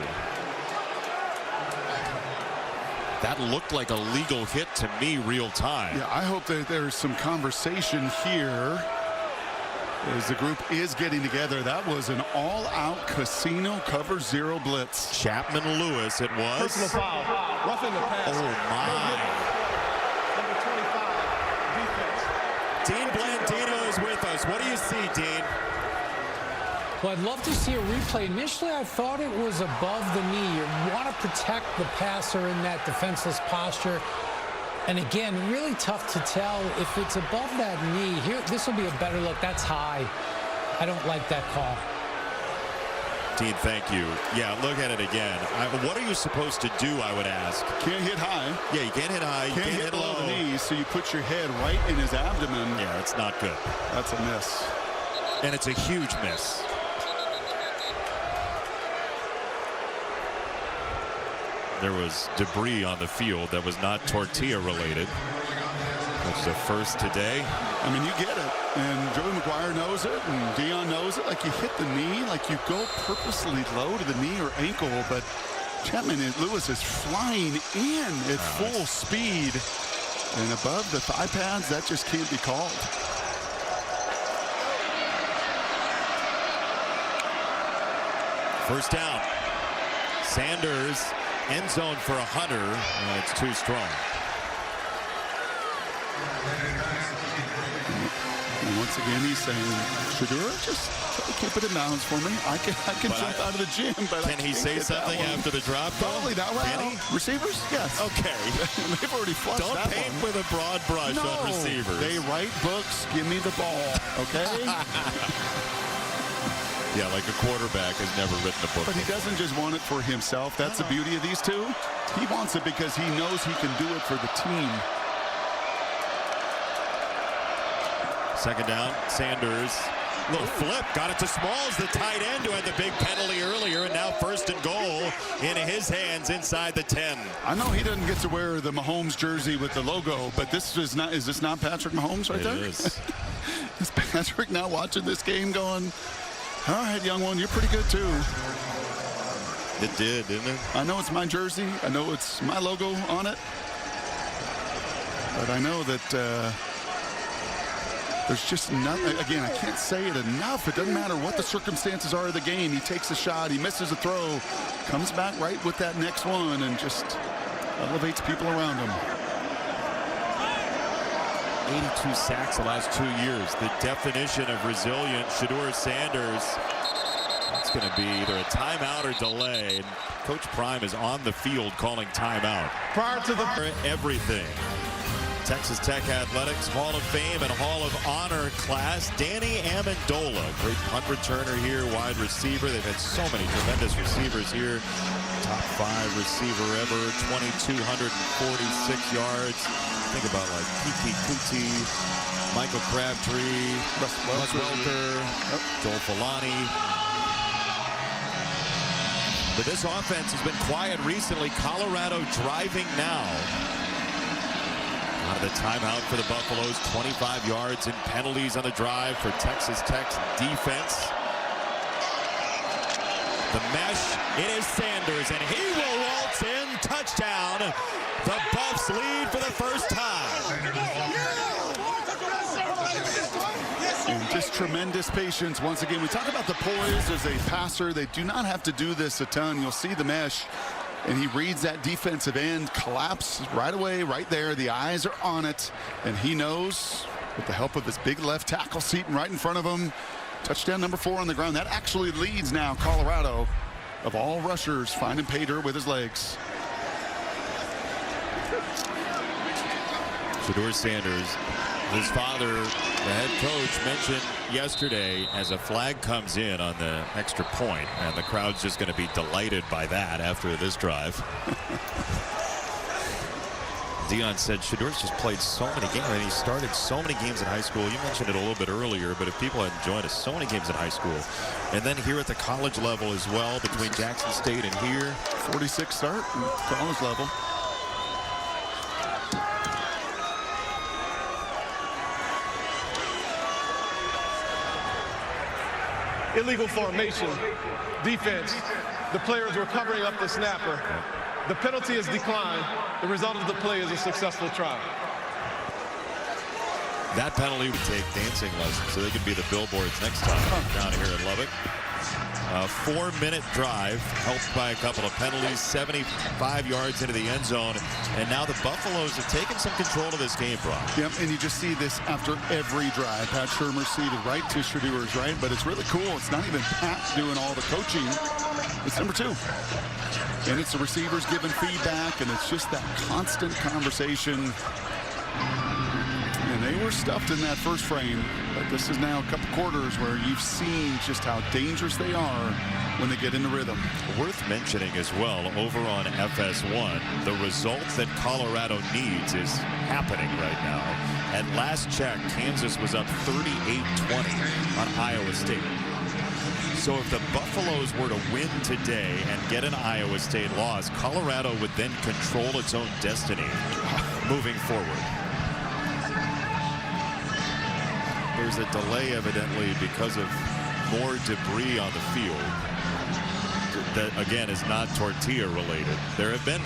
That looked like a legal hit to me real time.
Yeah, I hope that there's some conversation here as the group is getting together. That was an all-out casino cover 0 blitz.
Chapman Lewis it was.
Personal foul. Roughing the pass.
Oh my.
Number 25, defense.
Dean Blandino is with us. What do you see, Dean?
Well, I'd love to see a replay. Initially, I thought it was above the knee. You want to protect the passer in that defenseless posture. And again, really tough to tell if it's above that knee. Here, this will be a better look. That's high. I don't like that call.
Dean, thank you. Yeah, look at it again. What are you supposed to do, I would ask?
Can't hit high.
Yeah, you can't hit high. You
Can't hit below the knees, so you put your head right in his abdomen.
Yeah, it's not good.
That's a miss.
And it's a huge miss. There was debris on the field that was not tortilla related. It's the first today.
I mean, you get it. And Joey McGuire knows it, and Dion knows it. Like, you hit the knee, like you go purposely low to the knee or ankle, but Chapman and Lewis is flying in at full speed. And above the thigh pads, that just can't be called.
First down. Sanders, end zone for 100. It's too strong.
And once again, he's saying, Shedeur, just keep it in bounds for me. I can jump out of the gym, but
can he say something after the drop?
Probably not. Well,
Can he?
Receivers? Yes.
Okay.
They've already flushed
Don't
that
paint
one.
with a broad brush on receivers.
They write books. Give me the ball, okay?
Yeah, like a quarterback has never written a book.
But he doesn't just want it for himself. That's the beauty of these two. He wants it because he knows he can do it for the team.
Second down, Sanders. Little flip, got it to Smalls, the tight end who had the big penalty earlier, and now 1st and goal in his hands inside the 10.
I know he doesn't get to wear the Mahomes jersey with the logo, but this is not. Is this not Patrick Mahomes right there?
It is.
Is Patrick now watching this game going, all right, young one, you're pretty good too.
It did, didn't it?
I know it's my jersey. I know it's my logo on it. But I know that there's just nothing. Again, I can't say it enough. It doesn't matter what the circumstances are of the game. He takes a shot. He misses a throw. Comes back right with that next one and just elevates people around him.
82 sacks the last 2 years. The definition of resilient. Shedeur Sanders. It's going to be either a timeout or delay. And Coach Prime is on the field calling timeout.
Prior to the
everything. Texas Tech Athletics Hall of Fame and Hall of Honor class, Danny Amendola, great punt returner here, wide receiver. They've had so many tremendous receivers here. Top 5 receiver ever, 2,246 yards. Think about like Kiki Kuti, Michael Crabtree, Russ Welker, Joel Falani. But this offense has been quiet recently. Colorado driving now. Out of the timeout for the Buffaloes, 25 yards and penalties on the drive for Texas Tech's defense. The mesh, it is Sanders, and he will waltz in. Touchdown. The Buffs lead for the first time.
And just tremendous patience. Once again, we talk about the poise as a passer. They do not have to do this a ton. You'll see the mesh. And he reads that defensive end, collapse right away, right there. The eyes are on it. And he knows, with the help of his big left tackle seat right in front of him, touchdown number 4 on the ground. That actually leads now Colorado, of all rushers, finding pay dirt with his legs.
Shedeur Sanders, his father, the head coach, mentioned yesterday as a flag comes in on the extra point, and the crowd's just going to be delighted by that after this drive. Dion said Shedor's just played so many games, and he started so many games in high school. You mentioned it a little bit earlier, but if people hadn't joined us, so many games in high school. And then here at the college level as well, between Jackson State and here.
46 start at college level.
Illegal formation, defense. The players were covering up the snapper. The penalty is declined. The result of the play is a successful try.
That penalty would take dancing lessons, so they could be the billboards next time down here in Lubbock. A 4-minute drive, helped by a couple of penalties, 75 yards into the end zone, and now the Buffaloes have taken some control of this game, Brock.
Yep, and you just see this after every drive. Pat Shurmur seated right to Shedor's right, but it's really cool. It's not even Pat doing all the coaching. It's number 2. And it's the receivers giving feedback, and it's just that constant conversation. And they were stuffed in that first frame, but this is now a couple quarters where you've seen just how dangerous they are when they get into rhythm.
Worth mentioning as well, over on FS1, the result that Colorado needs is happening right now. At last check, Kansas was up 38-20 on Iowa State. So if the Buffaloes were to win today and get an Iowa State loss, Colorado would then control its own destiny moving forward. There's a delay evidently because of more debris on the field. That again is not tortilla related.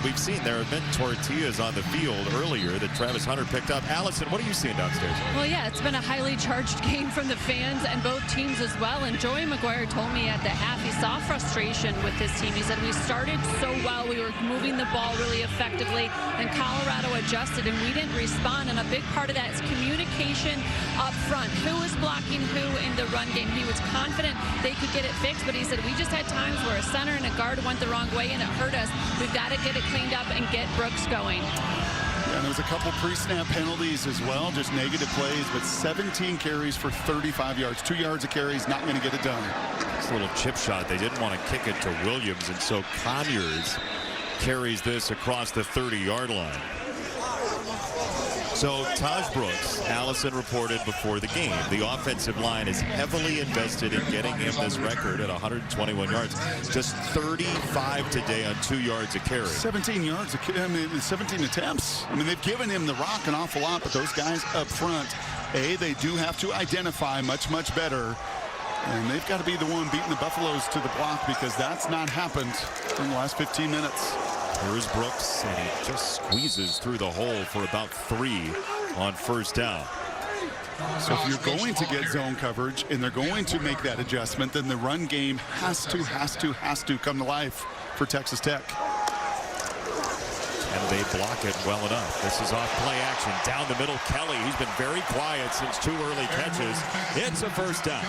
We've seen there have been tortillas on the field earlier that Travis Hunter picked up. Allison, what are you seeing downstairs?
Well, yeah, it's been a highly charged game from the fans and both teams as well. And Joey McGuire told me at the half he saw frustration with his team. He said we started so well, we were moving the ball really effectively, and Colorado adjusted and we didn't respond. And a big part of that is communication up front. Who is blocking who in the run game? He was confident they could get it fixed, but he said we just had times where a center and a guard went the wrong way and it hurt us. We've got to get it cleaned up and get Brooks going.
Yeah, and there's a couple pre-snap penalties as well, just negative plays, but 17 carries for 35 yards. 2 yards of carries, not going to get it done.
This little chip shot, they didn't want to kick it to Williams, and so Conyers carries this across the 30-yard line. So Taj Brooks, Allison reported before the game, the offensive line is heavily invested in getting him this record at 121 yards. Just 35 today on 2 yards a carry.
17 yards, 17 attempts. I mean, they've given him the rock an awful lot, but those guys up front, they do have to identify much, much better. And they've got to be the one beating the Buffaloes to the block because that's not happened in the last 15 minutes.
Here's Brooks, and he just squeezes through the hole for about 3 on first down.
So if you're going to get zone coverage and they're going to make that adjustment, then the run game has to come to life for Texas Tech.
And they block it well enough. This is off play action. Down the middle, Kelly. He's been very quiet since 2 early catches. It's a first down.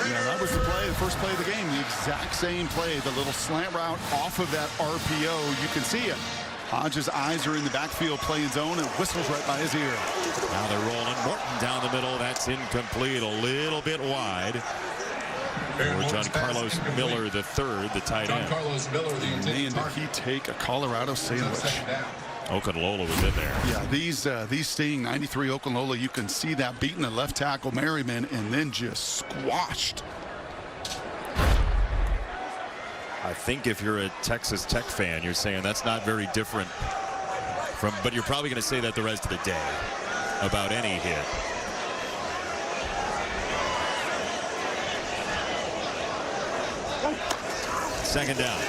Yeah, that was the play, the first play of the game. The exact same play. The little slant route off of that RPO. You can see it. Hodges' eyes are in the backfield playing zone and whistles right by his ear.
Now they're rolling. Morton down the middle. That's incomplete. A little bit wide. Or John Carlos Miller III, the tight end.
Man, did he take a Colorado sandwich.
Okunlola was in there.
Yeah, these sting 93 Okunlola. You can see that beating the left tackle Merriman and then just squashed.
I think if you're a Texas Tech fan, you're saying that's not very different from, but you're probably going to say that the rest of the day about any hit. Second down.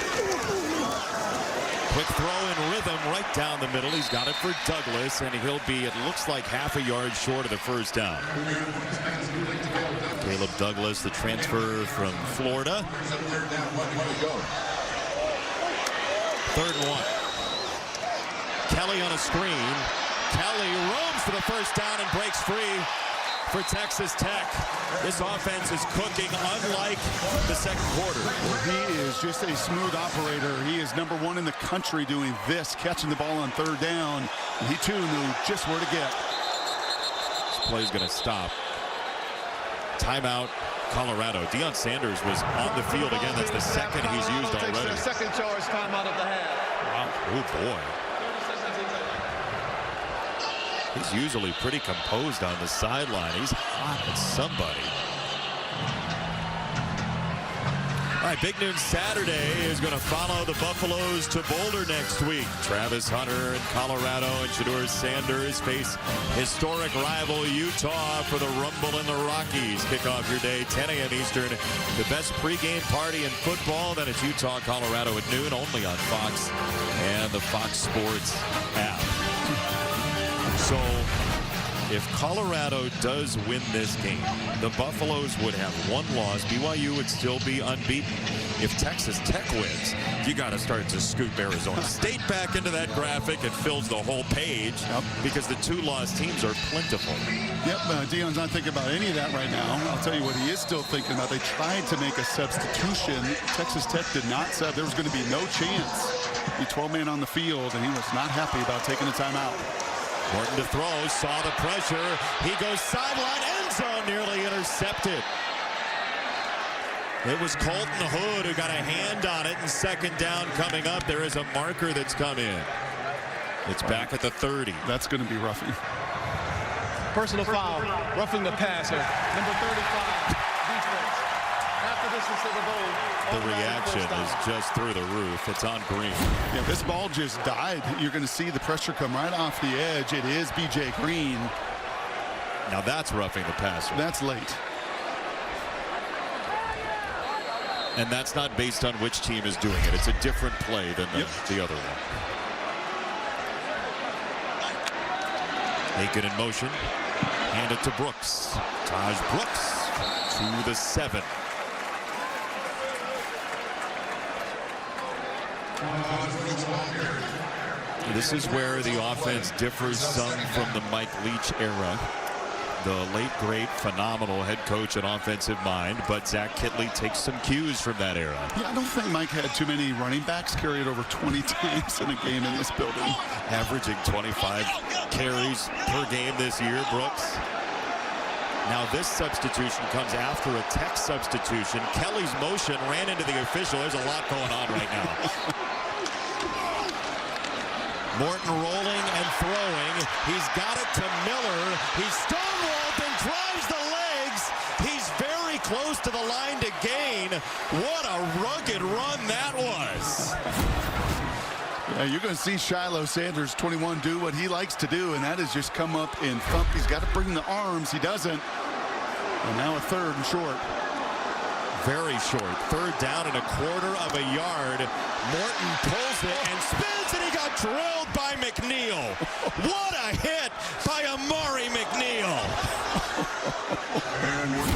Quick throw in rhythm right down the middle. He's got it for Douglas, and he'll be, it looks like, half a yard short of the first down. Caleb Douglas, the transfer from Florida. 3rd and 1. Kelly on a screen. Kelly roams for the first down and breaks free for Texas Tech. This offense is cooking unlike the second quarter.
He is just a smooth operator. He is #1 in the country doing this, catching the ball on 3rd down. And he too knew just where to get.
This play's going to stop. Timeout, Colorado. Deion Sanders was on the field again. That's the second he's used already.
Second charge timeout of the half.
Wow. Oh boy. He's usually pretty composed on the sideline. He's hot at somebody. All right, Big Noon Saturday is going to follow the Buffaloes to Boulder next week. Travis Hunter in Colorado and Shedeur Sanders face historic rival Utah for the Rumble in the Rockies. Kick off your day 10 a.m. Eastern. The best pregame party in football. Then it's Utah, Colorado at noon, only on Fox and the Fox Sports app. So if Colorado does win this game, the Buffaloes would have one loss. BYU would still be unbeaten. If Texas Tech wins, you got to start to scoop Arizona State back into that graphic. It fills the whole page because the two lost teams are plentiful.
Yep, Dion's not thinking about any of that right now. I'll tell you what he is still thinking about. They tried to make a substitution. Texas Tech did not sub. There was going to be no chance. The 12-man on the field, and he was not happy about taking a timeout.
Morton to throw, saw the pressure. He goes sideline, end zone, nearly intercepted. It was Colton Hood who got a hand on it, and second down coming up. There is a marker that's come in. It's back at the 30.
That's going to be roughing.
Personal foul, roughing the passer. Number 35, defense. After this is the goal.
The reaction is just through the roof. It's on Green.
Yeah, this ball just died. You're going to see the pressure come right off the edge. It is B.J. Green.
Now that's roughing the passer.
That's late.
And that's not based on which team is doing it. It's a different play than the other one. Aiken in motion. Hand it to Brooks. Taj Brooks to the 7. This is where the offense differs some from the Mike Leach era. The late, great, phenomenal head coach and offensive mind, but Zach Kittley takes some cues from that era.
Yeah, I don't think Mike had too many running backs carried over 20 times in a game in this building.
Averaging 25 carries per game this year, Brooks. Now this substitution comes after a Tech substitution. Kelly's motion ran into the official. There's a lot going on right now. Morton rolling and throwing. He's got it to Miller. He's stonewalled and drives the legs. He's very close to the line to gain. What a rugged run that was.
Yeah, you're going to see Shiloh Sanders, 21, do what he likes to do, and that is just come up and thump. He's got to bring the arms. He doesn't. And now a third and short.
Very short. Third down and a quarter of a yard. Morton pulls it and spins, and he got drilled by McNeil. What a hit by Amari McNeil.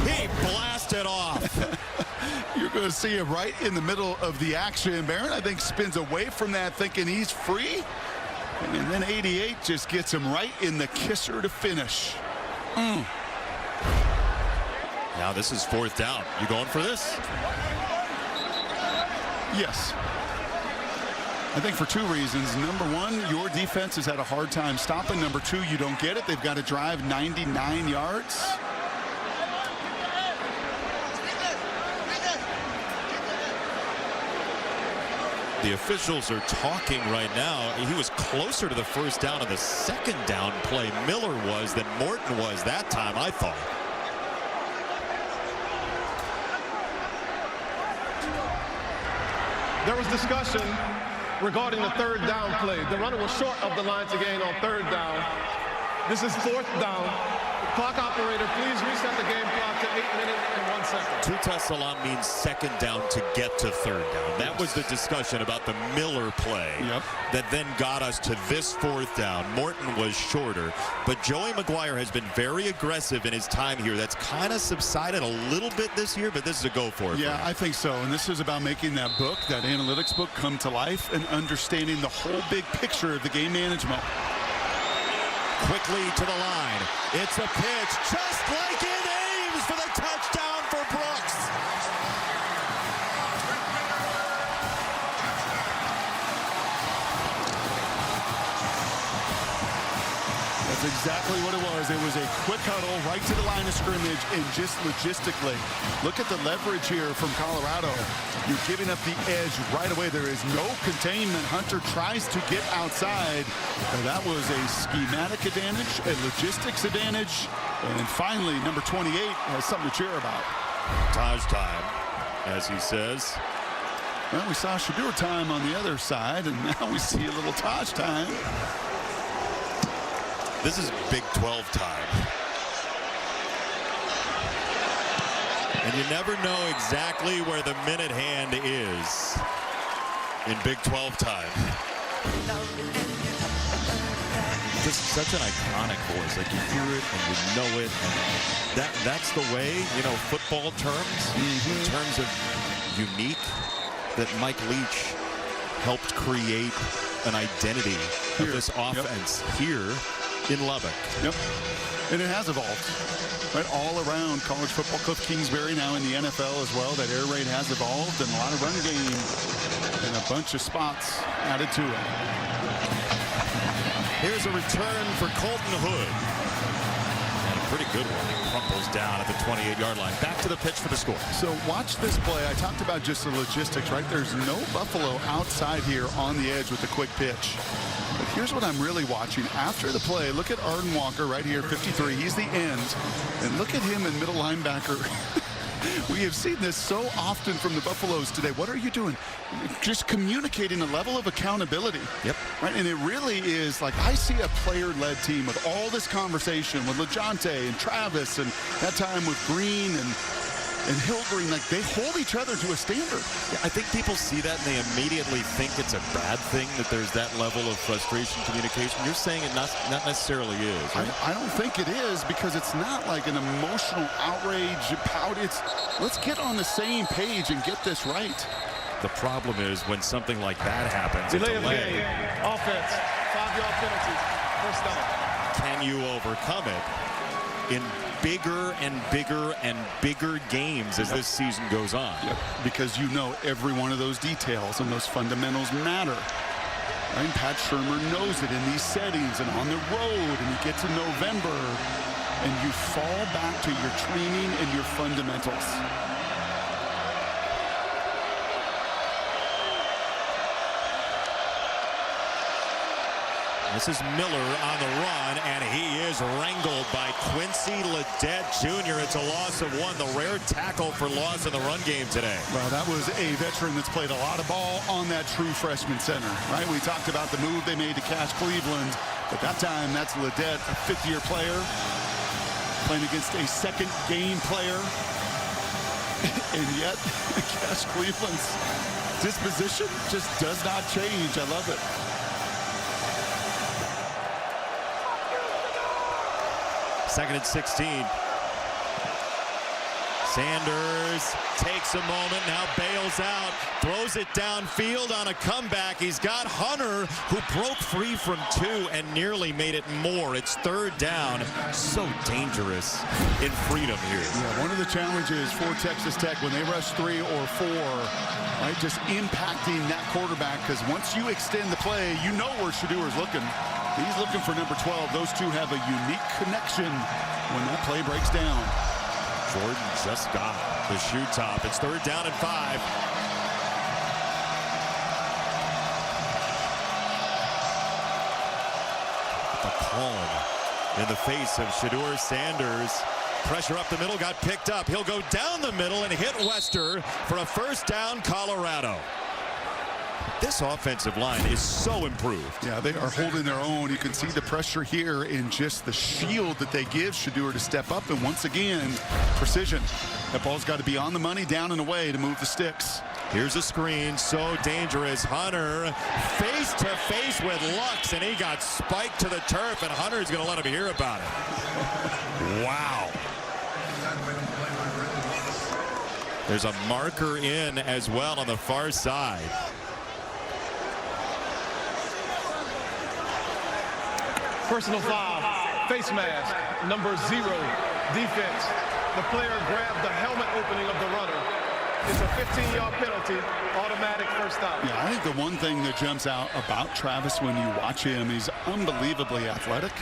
He blasted off.
You're going to see him right in the middle of the action. Barron, I think, spins away from that thinking he's free. And then 88 just gets him right in the kisser to finish.
Now this is fourth down. You going for this?
Yes. I think for two reasons. Number one, your defense has had a hard time stopping. Number two, you don't get it. They've got to drive 99 yards.
The officials are talking right now. He was closer to the first down of the second down play, Miller was, than Morton was that time, I thought.
There was discussion regarding the third down play. The runner was short of the line to gain on third down. This is fourth down. Clock operator, please reset the game clock to 8 minutes and 1 second.
Tuta Salam means second down to get to third down. That was the discussion about the Miller play that then got us to this fourth down. Morton was shorter, but Joey McGuire has been very aggressive in his time here. That's kind of subsided a little bit this year, but this is a go for it.
Yeah, I think so. And this is about making that book, that analytics book, come to life and understanding the whole big picture of the game management.
Quickly to the line. It's a pitch just like in Ames for the touchdown for Brooks.
That's That's exactly what it was. It was a quick huddle right to the line of scrimmage, and just logistically, look at the leverage here from Colorado. You're giving up the edge right away. There is no containment. Hunter tries to get outside. And that was a schematic advantage, a logistics advantage, and finally, number 28 has something to cheer about.
Taj time, as he says.
Well, we saw Shedeur time on the other side, and now we see a little Taj time.
This is Big 12 time. And you never know exactly where the minute hand is in Big 12 time. Just such an iconic voice. Like, you hear it and you know it. And that's the way, you know, football terms, in terms of unique, that Mike Leach helped create an identity of this offense here in Lubbock.
Yep. And it has evolved. Right, all around college football. Cliff Kingsbury now in the NFL as well. That air raid has evolved, and a lot of run game and a bunch of spots added to it.
Here's a return for Colton Hood. And a pretty good one. He crumples down at the 28-yard line. Back to the pitch for the score.
So watch this play. I talked about just the logistics, right? There's no Buffalo outside here on the edge with the quick pitch. But here's what I'm really watching. After the play, look at Arden Walker right here, 53. He's the end. And look at him in middle linebacker. We have seen this so often from the Buffaloes today. What are you doing? Just communicating a level of accountability.
Yep.
Right, and it really is like, I see a player-led team with all this conversation with LeJohntay and Travis, and that time with Green and Hilgreen. Like, they hold each other to a standard.
Yeah, I think people see that and they immediately think it's a bad thing that there's that level of frustration, communication. You're saying it not necessarily is, right?
I don't think it is, because it's not like an emotional outrage, pout. It's, let's get on the same page and get this right.
The problem is when something like that happens,
Delay of game. Offense. 5-yard penalty. First down.
Can you overcome it in bigger and bigger and bigger games as this season goes on?
Yep. Because you know every one of those details and those fundamentals matter. Right? Pat Shurmur knows it in these settings and on the road, and you get to November and you fall back to your training and your fundamentals.
This is Miller on the run, and he is wrangled by Quincy Ledet Jr. It's a loss of one, the rare tackle for loss in the run game today.
Well, that was a veteran that's played a lot of ball on that true freshman center, right? We talked about the move they made to Cash Cleveland, but that time that's Ledet, a fifth-year player, playing against a second-game player, and yet Cash Cleveland's disposition just does not change. I love it.
Second and 16. Sanders takes a moment, now bails out, throws it downfield on a comeback. He's got Hunter, who broke free from two and nearly made it more. It's third down. So dangerous in freedom here.
Yeah, one of the challenges for Texas Tech when they rush 3 or 4, right, just impacting that quarterback, because once you extend the play, you know where Shedeur is looking. He's looking for number 12. Those two have a unique connection when that play breaks down.
Jordan just got the shoe top. It's third down and 5. The calm in the face of Shedeur Sanders. Pressure up the middle, got picked up. He'll go down the middle and hit Wester for a first down, Colorado. This offensive line is so improved.
Yeah, they are holding their own. You can see the pressure here in just the shield that they give Shedeur to step up. And once again, precision. That ball's got to be on the money, down and away to move the sticks.
Here's a screen, so dangerous. Hunter face to face with Lux, and he got spiked to the turf, and Hunter's going to let him hear about it. Wow. There's a marker in as well on the far side.
Personal foul, face mask, number 0, defense. The player grabbed the helmet opening of the runner. It's a 15-yard penalty, automatic first down.
Yeah, I think the one thing that jumps out about Travis when you watch him, he's unbelievably athletic.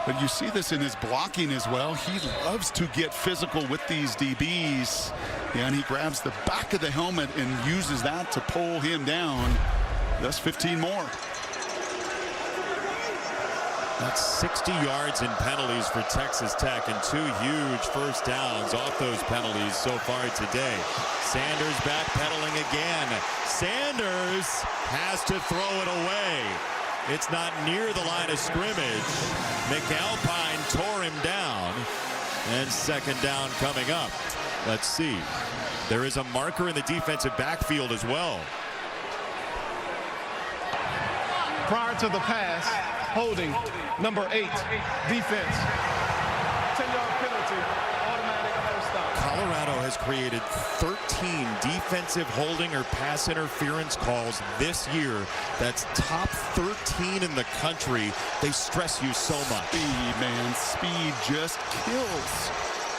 But you see this in his blocking as well. He loves to get physical with these DBs. And he grabs the back of the helmet and uses that to pull him down. That's 15 more.
That's 60 yards in penalties for Texas Tech and 2 huge first downs off those penalties so far today. Sanders backpedaling again. Sanders has to throw it away. It's not near the line of scrimmage. McAlpine tore him down. And second down coming up. Let's see. There is a marker in the defensive backfield as well.
Prior to the pass, holding, number 8, defense. 10-yard penalty, automatic first down.
Colorado has created 13 defensive holding or pass interference calls this year. That's top 13 in the country. They stress you so much.
Speed, man. Speed just kills.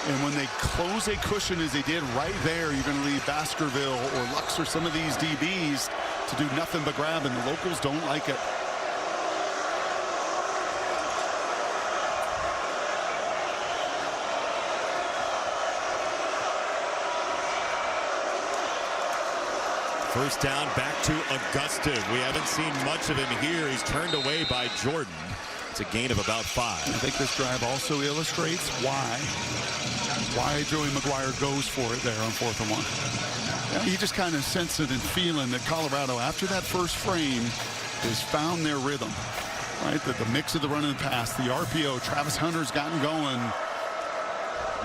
And when they close a cushion as they did right there, you're going to leave Baskerville or Lux or some of these DBs to do nothing but grab, and the locals don't like it.
First down, back to Augusta. We haven't seen much of him here. He's turned away by Jordan. It's a gain of about 5.
I think this drive also illustrates why Joey McGuire goes for it there on 4th and 1. You just kind of sense it and feeling that Colorado, after that first frame, has found their rhythm. Right, that the mix of the run and the pass, the RPO, Travis Hunter's gotten going.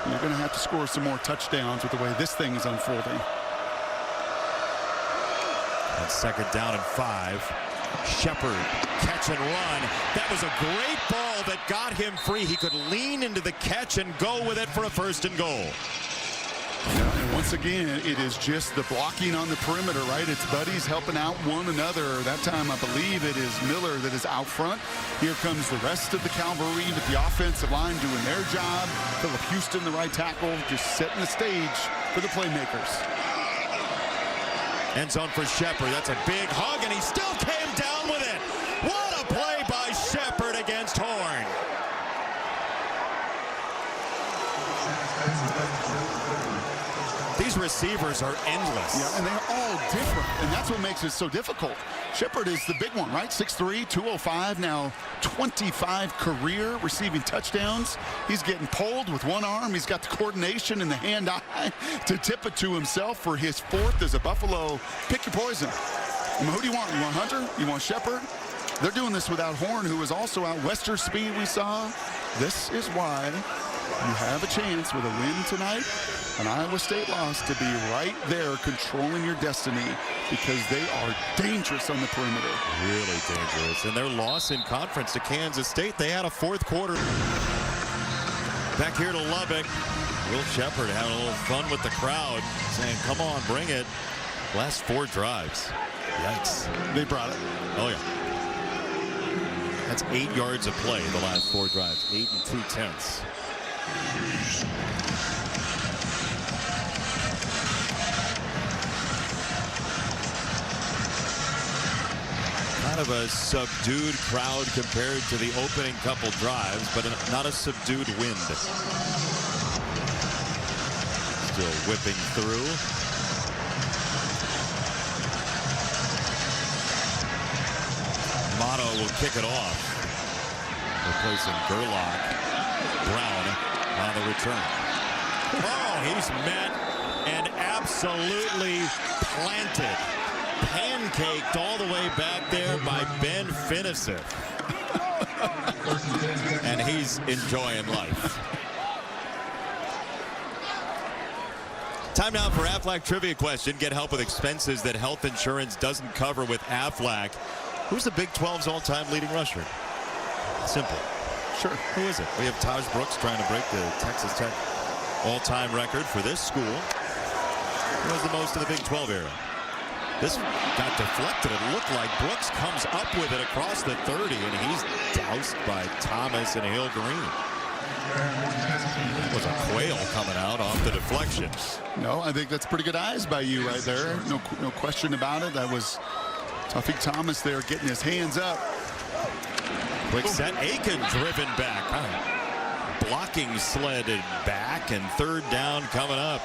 You're going to have to score some more touchdowns with the way this thing is unfolding.
And second down and 5. Shepard, catch and run. That was a great ball that got him free. He could lean into the catch and go with it for a 1st and goal.
Yeah, and once again, it is just the blocking on the perimeter, right? It's buddies helping out one another. That time, I believe it is Miller that is out front. Here comes the rest of the cavalry with the offensive line doing their job. Philip Houston, the right tackle, just setting the stage for the playmakers.
End zone for Shepard. That's a big hug, and he still came down with it. What a play by Shepard against Horn. These receivers are endless.
Yeah, and they're all different, and that's what makes it so difficult. Shepard is the big one, right? 6'3", 205, now 25 career receiving touchdowns. He's getting pulled with one arm. He's got the coordination and the hand-eye to tip it to himself for his 4th as a Buffalo. Pick your poison. Who do you want? You want Hunter? You want Shepard? They're doing this without Horn, who is also out. Western Speed we saw. This is why you have a chance with a win tonight, an Iowa State loss, to be right there controlling your destiny, because they are dangerous on the perimeter.
Really dangerous. And their loss in conference to Kansas State, they had a 4th quarter. Back here to Lubbock. Will Shepard having a little fun with the crowd, saying, come on, bring it. Last 4 drives. Yikes.
They brought it.
Oh, yeah. That's 8 yards of play the last 4 drives. 8 2/10. Kind of a subdued crowd compared to the opening couple drives, but not a subdued wind. Still whipping through. Motto will kick it off, replacing Gerlach. Brown on the return. Oh, he's met and absolutely planted. Pancaked all the way back there by Ben Finnison. And he's enjoying life. Time now for Aflac Trivia question. Get help with expenses that health insurance doesn't cover with Aflac. Who's the Big 12's all-time leading rusher? Simple.
Sure.
Who is it? We have Taj Brooks trying to break the Texas Tech all-time record for this school. Who has the most in the Big 12 era? This got deflected. It looked like Brooks comes up with it across the 30, and he's doused by Thomas and Hill Green. It was a quail coming out off the deflection.
No, I think that's pretty good eyes by you right there. No question about it. That was Tuffy Thomas there getting his hands up.
Quick set, Aiken driven back. Blocking sledded back, and third down coming up.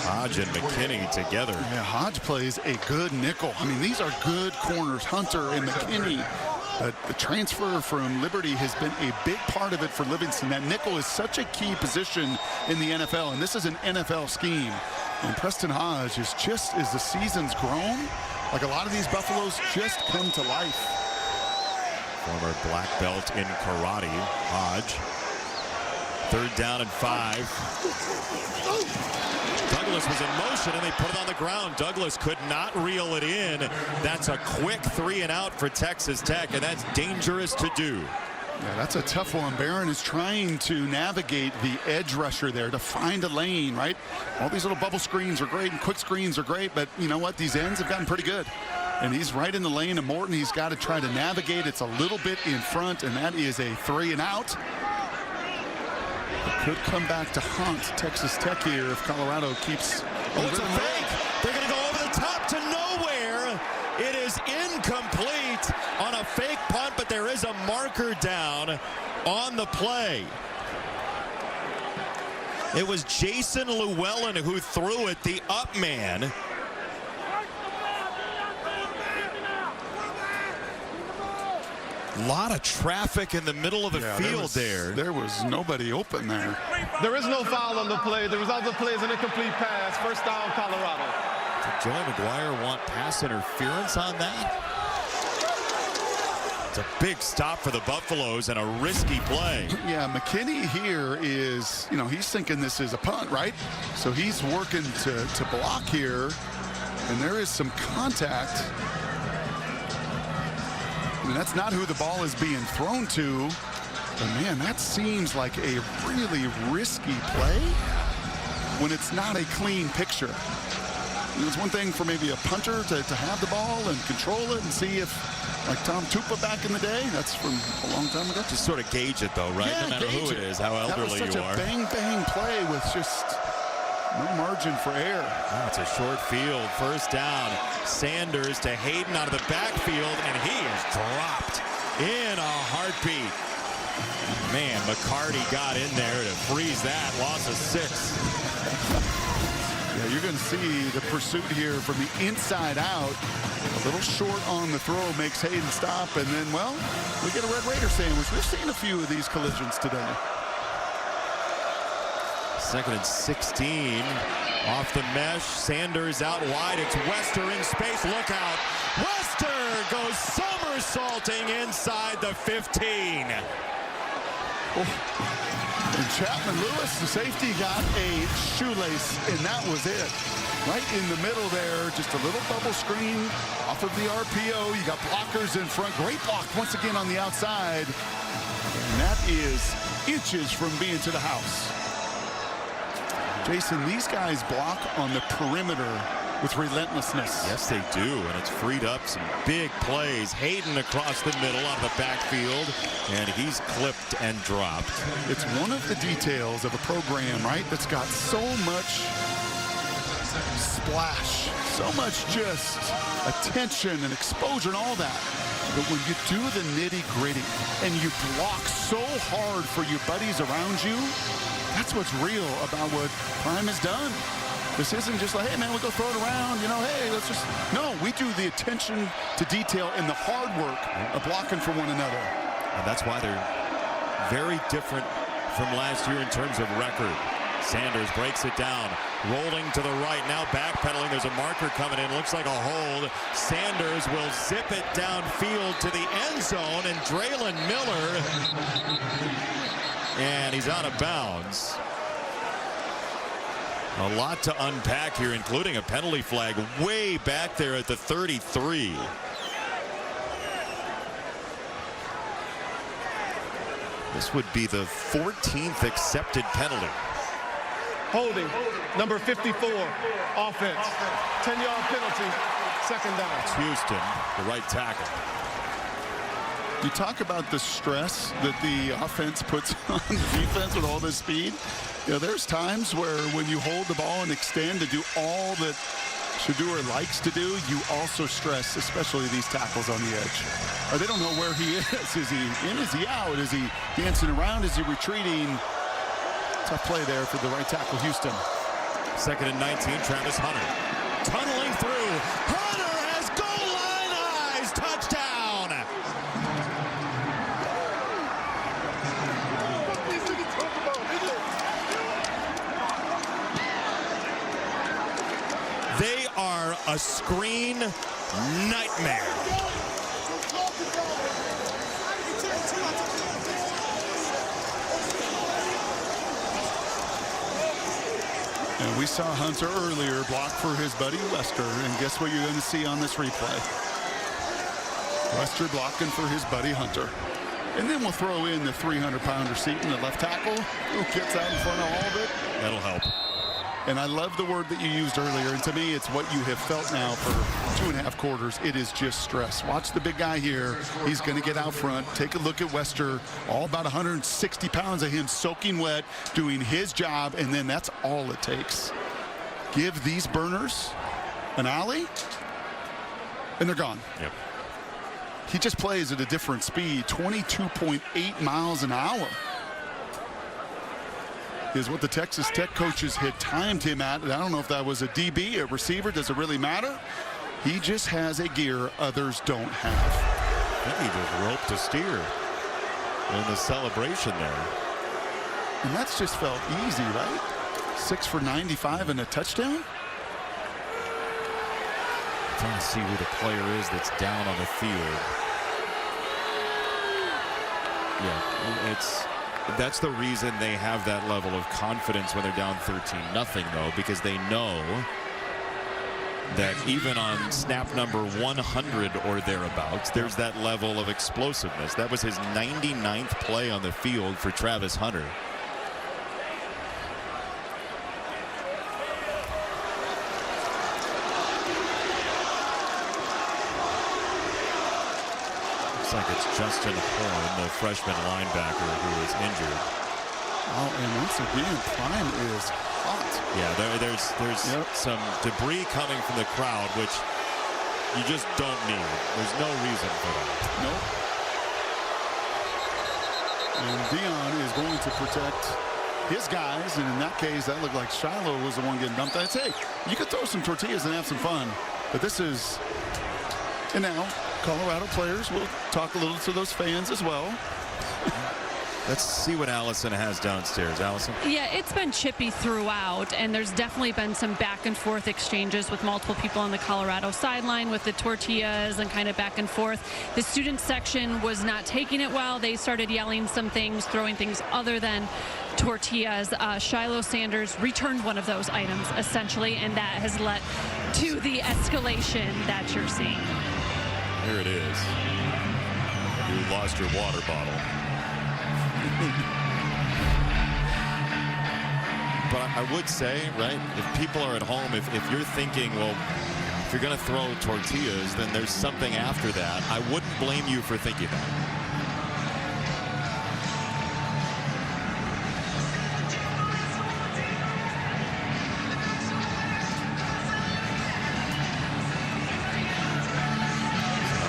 Hodge and McKinney together.
Yeah, Hodge plays a good nickel. I mean, these are good corners, Hunter and McKinney. The transfer from Liberty has been a big part of it for Livingston. That nickel is such a key position in the NFL, and this is an NFL scheme. And Preston Hodge is just, as the season's grown, like a lot of these Buffaloes just come to life.
Former black belt in karate, Hodge. Third down and 5. Douglas was in motion, and they put it on the ground. Douglas could not reel it in. That's a quick 3 and out for Texas Tech, and that's dangerous to do.
Yeah, that's a tough one. Barron is trying to navigate the edge rusher there to find a lane, right? All these little bubble screens are great and quick screens are great, but you know what? These ends have gotten pretty good. And he's right in the lane of Morton. He's got to try to navigate. It's a little bit in front, and that is a 3 and out. It could come back to haunt Texas Tech here if Colorado keeps.
Oh, it's a fake. They're going to go over the top to nowhere. It is incomplete on a fake punt, but there is a marker down on the play. It was Jason Llewellyn who threw it, the up man. A lot of traffic in the middle of the field there.
There was nobody open there.
There is no foul on the play. The result of the play is an incomplete pass. First down, Colorado.
Did Joey McGuire want pass interference on that? It's a big stop for the Buffaloes and a risky play.
Yeah, McKinney here is, you know, he's thinking this is a punt, right? So he's working to block here, and there is some contact. I mean, that's not who the ball is being thrown to. But, man, that seems like a really risky play when it's not a clean picture. You know, it's one thing for maybe a punter to have the ball and control it and see if, like Tom Tupa back in the day, that's from a long time ago.
Just sort of gauge it, though, right?
Yeah,
no matter who it is, how elderly you are.
That was such a bang-bang play with just no margin for error.
Oh, it's a short field. First down. Sanders to Hayden out of the backfield, and he is dropped in a heartbeat. Man, McCarty got in there to freeze that. Loss of 6.
Yeah, you're going to see the pursuit here from the inside out. A little short on the throw makes Hayden stop, and then, well, we get a Red Raider sandwich. We've seen a few of these collisions today.
2nd and 16. Off the mesh. Sanders out wide. It's Wester in space. Look out. Wester goes somersaulting inside the 15.
And Chapman Lewis, the safety, got a shoelace, and that was it. Right in the middle there, just a little bubble screen off of the RPO. You got blockers in front. Great block once again on the outside. And that is inches from being to the house. Jason, these guys block on the perimeter with relentlessness.
Yes, they do, and it's freed up some big plays. Hayden across the middle out of the backfield, and he's clipped and dropped.
It's one of the details of a program, right, that's got so much splash, so much just attention and exposure and all that. But when you do the nitty-gritty and you block so hard for your buddies around you, that's what's real about what Prime has done. This isn't just like, hey, man, we go throw it around, you know, hey, let's just... No, we do the attention to detail and the hard work of blocking for one another.
And that's why they're very different from last year in terms of record. Sanders breaks it down, rolling to the right, now backpedaling. There's a marker coming in, looks like a hold. Sanders will zip it downfield to the end zone, and Draylon Miller, and he's out of bounds. A lot to unpack here, including a penalty flag way back there at the 33. This would be the 14th accepted penalty.
Holding, number 54, offense. 10-yard penalty, second down.
It's Houston, the right tackle.
You talk about the stress that the offense puts on the defense with all this speed. You know, there's times where when you hold the ball and extend to do all that Shedeur likes to do, you also stress, especially these tackles on the edge. Or they don't know where he is. Is he in? Is he out? Is he dancing around? Is he retreating? Tough play there for the right tackle, Houston.
2nd and 19, Travis Hunter. Tunneling through. Hunter has goal line eyes. Touchdown. They are a screen nightmare.
And we saw Hunter earlier block for his buddy Wester, and guess what you're going to see on this replay? Wester blocking for his buddy Hunter. And then we'll throw in the 300-pounder Seaton, the left tackle, who gets out in front of all of it.
That'll help.
And I love the word that you used earlier, and to me, it's what you have felt now for 2.5 quarters. It is just stress. Watch the big guy here. He's going to get out front. Take a look at Wester. All about 160 pounds of him soaking wet, doing his job, and then that's all it takes. Give these burners an alley, and they're gone.
Yep.
He just plays at a different speed, 22.8 miles an hour. Is what the Texas Tech coaches had timed him at. I don't know if that was a DB, a receiver. Does it really matter? He just has a gear others don't have.
I think he just roped a steer in the celebration there.
And that's just felt easy, right? 6 for 95 and a touchdown.
I'm trying to see who the player is that's down on the field. Yeah, that's the reason they have that level of confidence when they're down 13-0, though, because they know that even on snap number 100 or thereabouts, there's that level of explosiveness. That was his 99th play on the field for Travis Hunter. Looks like it's Justin Horn, the freshman linebacker, who is injured.
Oh, and once again, Prime is hot.
Yeah, there's some debris coming from the crowd, which you just don't need. There's no reason for that.
Nope. And Dion is going to protect his guys, and in that case, that looked like Shiloh was the one getting dumped. I'd say you could throw some tortillas and have some fun, but this is, and now Colorado players will talk a little to those fans as well.
Let's see what Allison has downstairs. Allison?
Yeah, it's been chippy throughout, and there's definitely been some back and forth exchanges with multiple people on the Colorado sideline with the tortillas and kind of back and forth. The student section was not taking it well. They started yelling some things, throwing things other than tortillas. Shiloh Sanders returned one of those items, essentially, and that has led to the escalation that you're seeing.
Here it is. You lost your water bottle. But I would say, right, if people are at home, if you're thinking, well, if you're going to throw tortillas, then there's something after that. I wouldn't blame you for thinking that.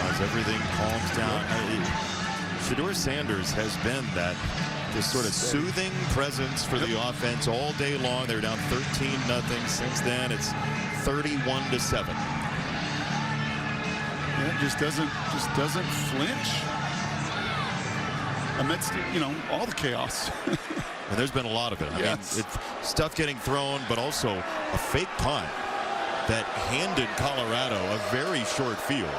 As everything calms down, Shedeur Sanders has been that just sort of soothing presence for the offense all day long. They're down 13-0. Since then, it's 31-7.
Yeah, just doesn't flinch amidst, you know, all the chaos.
And there's been a lot of it.
Yes.
I mean, it's stuff getting thrown, but also a fake punt that handed Colorado a very short field.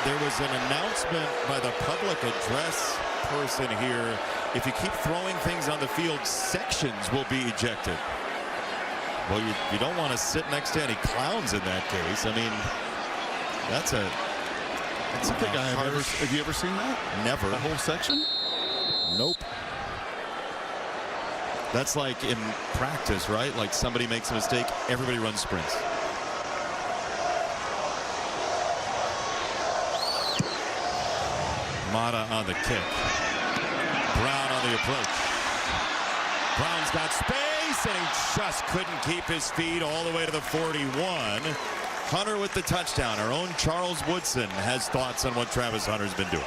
There was an announcement by the public address person here. If you keep throwing things on the field, sections will be ejected. Well, you don't want to sit next to any clowns in that case. I mean, that's a
have you ever seen that?
Never.
The whole section?
Nope. That's like in practice, right? Like somebody makes a mistake, everybody runs sprints. Mata on the kick. Brown on the approach. Brown's got space, and he just couldn't keep his feet all the way to the 41. Hunter with the touchdown. Our own Charles Woodson has thoughts on what Travis Hunter's been doing.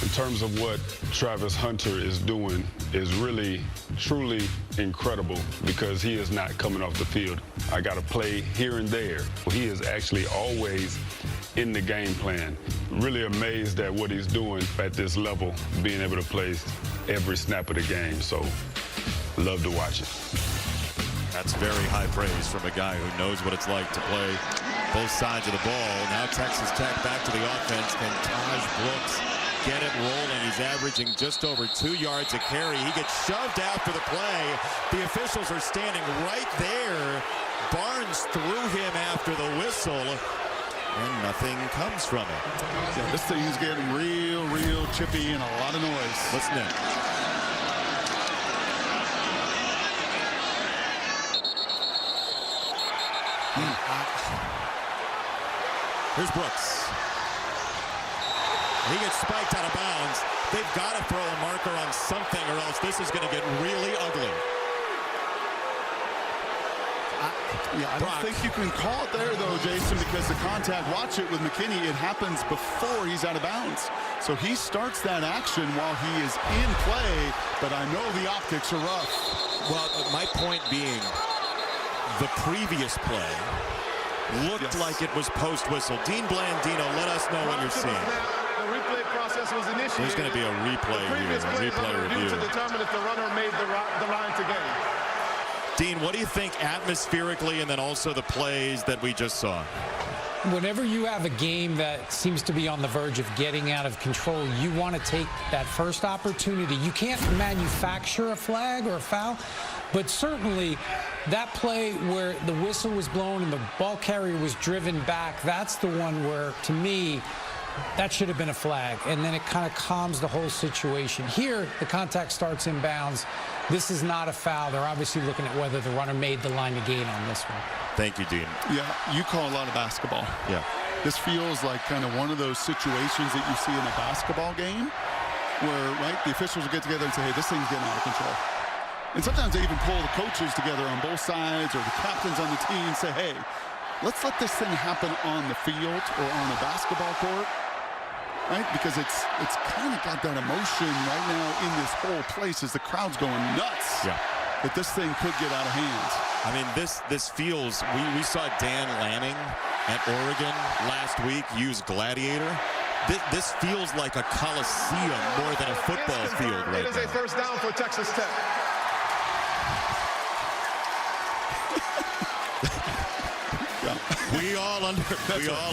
In terms of what Travis Hunter is doing is really, truly incredible because he is not coming off the field. I got to play here and there. He is actually always in the game plan. Really amazed at what he's doing at this level, being able to play every snap of the game. So, love to watch it.
That's very high praise from a guy who knows what it's like to play both sides of the ball. Now Texas Tech back to the offense. Can Taj Brooks get it rolling? He's averaging just over 2 yards a carry. He gets shoved after the play. The officials are standing right there. Barnes threw him after the whistle, and nothing comes from it.
Yeah, this thing is getting real chippy and a lot of noise.
Listen in. Here's Brooks. He gets spiked out of bounds. They've got to throw a marker on something, or else this is going to get really ugly.
I don't think you can call it there, though, Jason, because the contact, watch it with McKinney, it happens before he's out of bounds. So he starts that action while he is in play, but I know the optics are rough.
Well, my point being, the previous play looked like it was post-whistle. Dean Blandino, let us know what you're seeing.
The replay process was initiated.
There's going to be a replay here, a replay review.
To determine if the runner made the line to gain.
Dean, what do you think atmospherically and then also the plays that we just saw?
Whenever you have a game that seems to be on the verge of getting out of control, you want to take that first opportunity. You can't manufacture a flag or a foul, but certainly that play where the whistle was blown and the ball carrier was driven back, that's the one where, to me, that should have been a flag, and then it kind of calms the whole situation. Here, the contact starts in bounds. This is not a foul. They're obviously looking at whether the runner made the line to gain on this one.
Thank you, Dean.
Yeah, you call a lot of basketball.
Yeah.
This feels like kind of one of those situations that you see in a basketball game where, right, the officials will get together and say, hey, this thing's getting out of control. And sometimes they even pull the coaches together on both sides or the captains on the team and say, hey, let's let this thing happen on the field or on the basketball court, right? Because it's kind of got that emotion right now in this whole place as the crowd's going nuts.
Yeah.
That this thing could get out of hand.
I mean, this feels, we saw Dan Lanning at Oregon last week use Gladiator. This feels like a coliseum more than a football field right now.
It is a first down for Texas Tech.
We all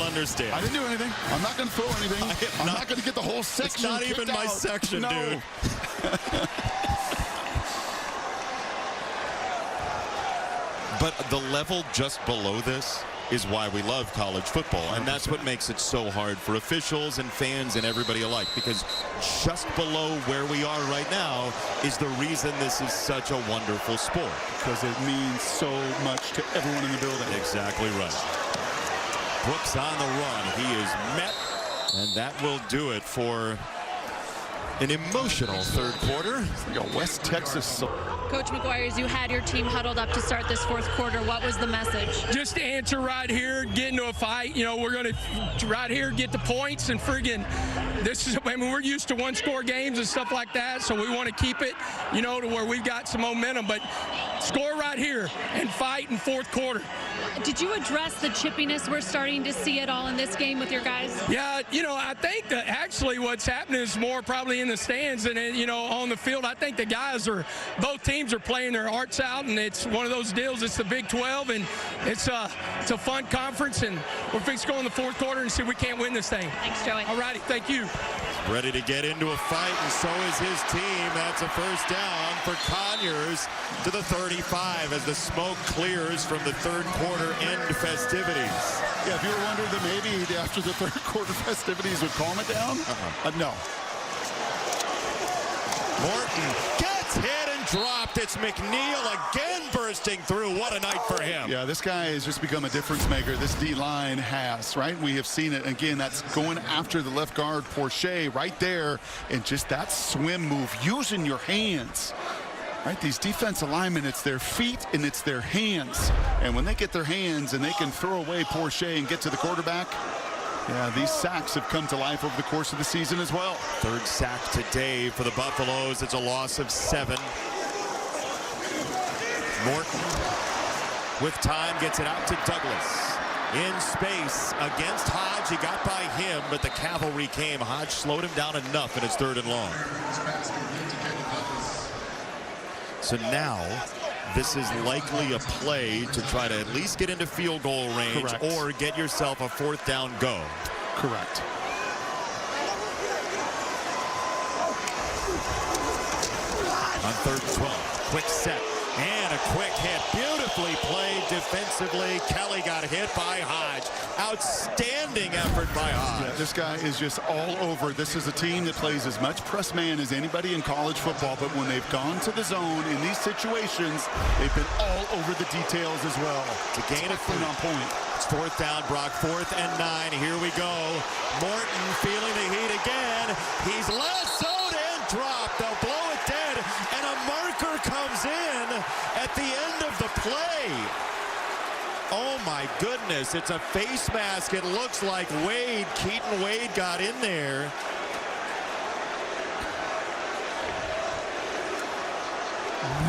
understand.
I didn't do anything. I'm not going to throw anything. I'm not going to get the whole section.
It's not even my
out.
section,
no.
dude. But the level just below this is why we love college football, and that's what makes it so hard for officials and fans and everybody alike, because just below where we are right now is the reason this is such a wonderful sport.
Because it means so much to everyone in the building.
Exactly right. Brooks on the run. He is met, and that will do it for an emotional third quarter.
It's like a West Texas.
Coach McGuire, as you had your team huddled up to start this fourth quarter, what was the message?
Just to answer right here, get into a fight. You know, we're going to right here get the points, and friggin' this is, I mean, we're used to one-score games and stuff like that, so we want to keep it, you know, to where we've got some momentum. But score right here and fight in fourth quarter.
Did you address the chippiness we're starting to see it all in this game with your guys?
Yeah, you know, I think that actually what's happening is more probably in the stands than, you know, on the field. I think the guys are, both teams are playing their hearts out, and it's one of those deals. It's the Big 12, and it's a fun conference, and we're fixing to go in the fourth quarter and see if we can't win this thing.
Thanks, Joey.
All righty, thank you.
Ready to get into a fight, and so is his team. That's a first down for Conyers to the 35 as the smoke clears from the third quarter end festivities.
Yeah, if you were wondering that maybe after the third quarter festivities would calm it down, no.
Morton gets hit and dropped. It's McNeil again bursting through. What a night for him.
Yeah, this guy has just become a difference maker. This D-line has, right? We have seen it. Again, that's going after the left guard, Porsche, right there. And just that swim move, using your hands. Right, these defensive linemen, it's their feet and it's their hands. And when they get their hands and they can throw away Porsche and get to the quarterback, yeah, these sacks have come to life over the course of the season as well.
Third sack today for the Buffaloes. It's a loss of 7. Morton with time gets it out to Douglas. In space against Hodge. He got by him, but the cavalry came. Hodge slowed him down enough, and it's 3rd and long. So now this is likely a play to try to at least get into field goal range. Correct. Or get yourself a 4th down go.
Correct.
On 3rd and 12, quick set and a quick hit. Beautifully played defensively. Kelly got hit by Hodge. Outstanding effort by Hodge.
Yeah, this guy is just all over. This is a team that plays as much press man as anybody in college football, but when they've gone to the zone in these situations, they've been all over the details as well.
To gain a 3 on point. It's 4th down, Brock. 4th and 9. Here we go. Morton feeling the heat again. He's lassoed and dropped. They'll blow it dead, and a marker comes in at the end of the play. Oh my goodness, it's a face mask. It looks like Wade, Keaton Wade got in there.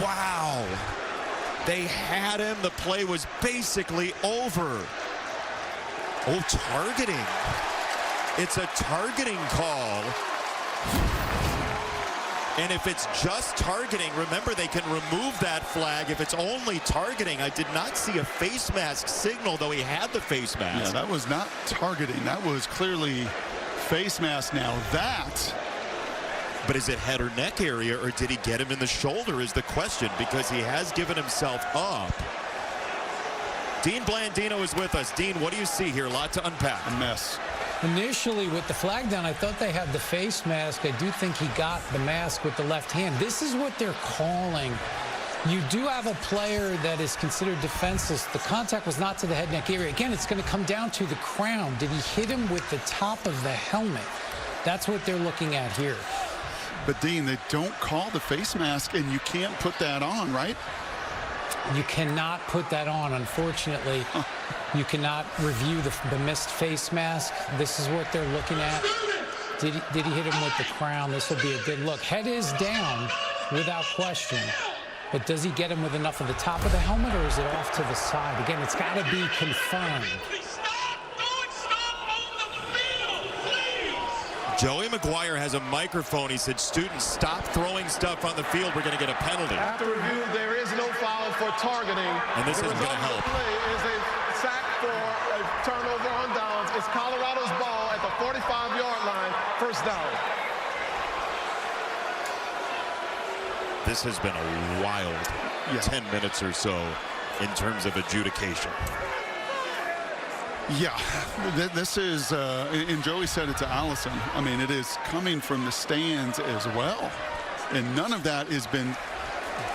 Wow. They had him. The play was basically over. Oh, targeting. It's a targeting call. And if it's just targeting, remember they can remove that flag if it's only targeting. I did not see a face mask signal, though he had the face mask.
Yeah, that was not targeting. That was clearly face mask. Now that.
But is it head or neck area, or did he get him in the shoulder is the question, because he has given himself up. Dean Blandino is with us. Dean, what do you see here? A lot to unpack.
A mess.
Initially, with the flag down, I thought they had the face mask. I do think he got the mask with the left hand. This is what they're calling. You do have a player that is considered defenseless. The contact was not to the head neck area. Again, it's going to come down to the crown. Did he hit him with the top of the helmet? That's what they're looking at here.
But, Dean, they don't call the face mask, and you can't put that on, right?
You cannot put that on, unfortunately. You cannot review the missed face mask. This is what they're looking at. Did he hit him with the crown? This will be a good look. Head is down without question. But does he get him with enough of the top of the helmet, or is it off to the side? Again, it's got to be confirmed.
Joey McGuire has a microphone. He said, students, stop throwing stuff on the field. We're going to get a penalty.
After review, there is no foul for targeting.
And this isn't going to help.
The play is a sack for a turnover on downs. It's Colorado's ball at the 45-yard line, 1st down.
This has been a wild 10 minutes or so in terms of adjudication.
Yeah, this is, and Joey said it to Allison, I mean, it is coming from the stands as well. And none of that has been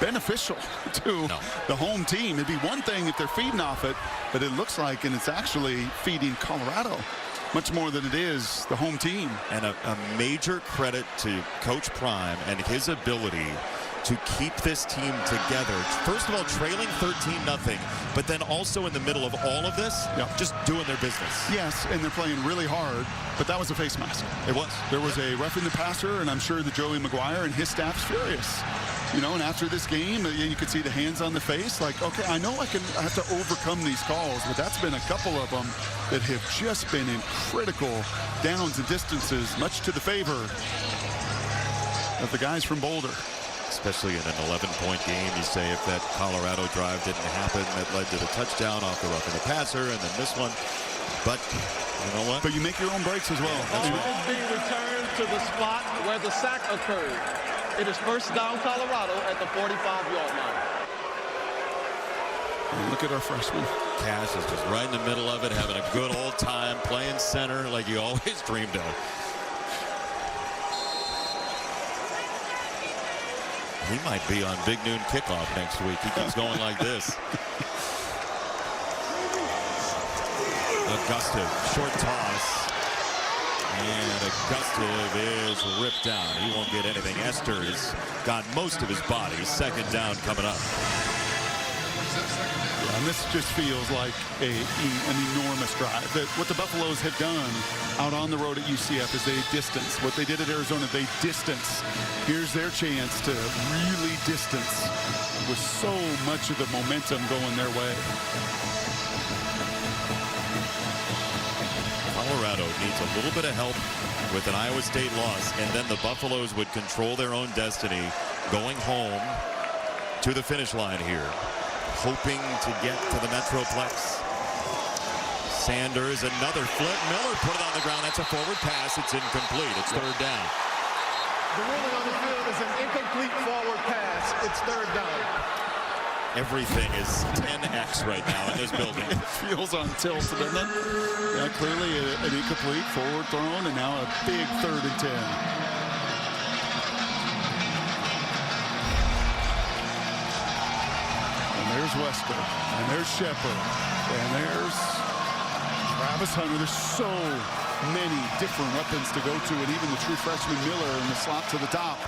beneficial to the home team. It'd be one thing if they're feeding off it, but it looks like, and it's actually feeding Colorado much more than it is the home team.
And a major credit to Coach Prime and his ability to keep this team together. First of all, trailing 13-0, but then also in the middle of all of this, just doing their business.
Yes, and they're playing really hard, but that was a face mask.
It was.
There was a roughing the passer, and I'm sure that Joey McGuire and his staff's furious. You know, and after this game, you could see the hands on the face. Like, okay, I know I have to overcome these calls, but that's been a couple of them that have just been in critical downs and distances, much to the favor of the guys from Boulder.
Especially in an 11-point game, you say if that Colorado drive didn't happen, that led to the touchdown off the roughing the passer, and then this one. But you know what?
But you make your own breaks as well.
Ball is being returned to the spot where the sack occurred. It is 1st down Colorado at the 45-yard line.
And look at our freshman.
Cash is just right in the middle of it, having a good old time, playing center like you always dreamed of. He might be on Big Noon Kickoff next week. He keeps going like this. Augustive, short toss. And Augustive is ripped down. He won't get anything. Ester's got most of his body. Second down coming up.
Yeah, and this just feels like an enormous drive. What the Buffaloes have done out on the road at UCF is they distance. What they did at Arizona, they distance. Here's their chance to really distance with so much of the momentum going their way.
Colorado needs a little bit of help with an Iowa State loss, and then the Buffaloes would control their own destiny going home to the finish line here, hoping to get to the Metroplex. Sanders, another flip. Miller put it on the ground. That's a forward pass. It's incomplete. It's third down.
The ruling on the field is an incomplete forward pass. It's third down.
Everything is 10x right now in this building.
It feels on tilt, doesn't it? Yeah, clearly an incomplete forward thrown, and now a big 3rd and 10. And there's Wester, and there's Shepard, and there's Travis Hunter. There's so many different weapons to go to, and even the true freshman Miller in the slot to the top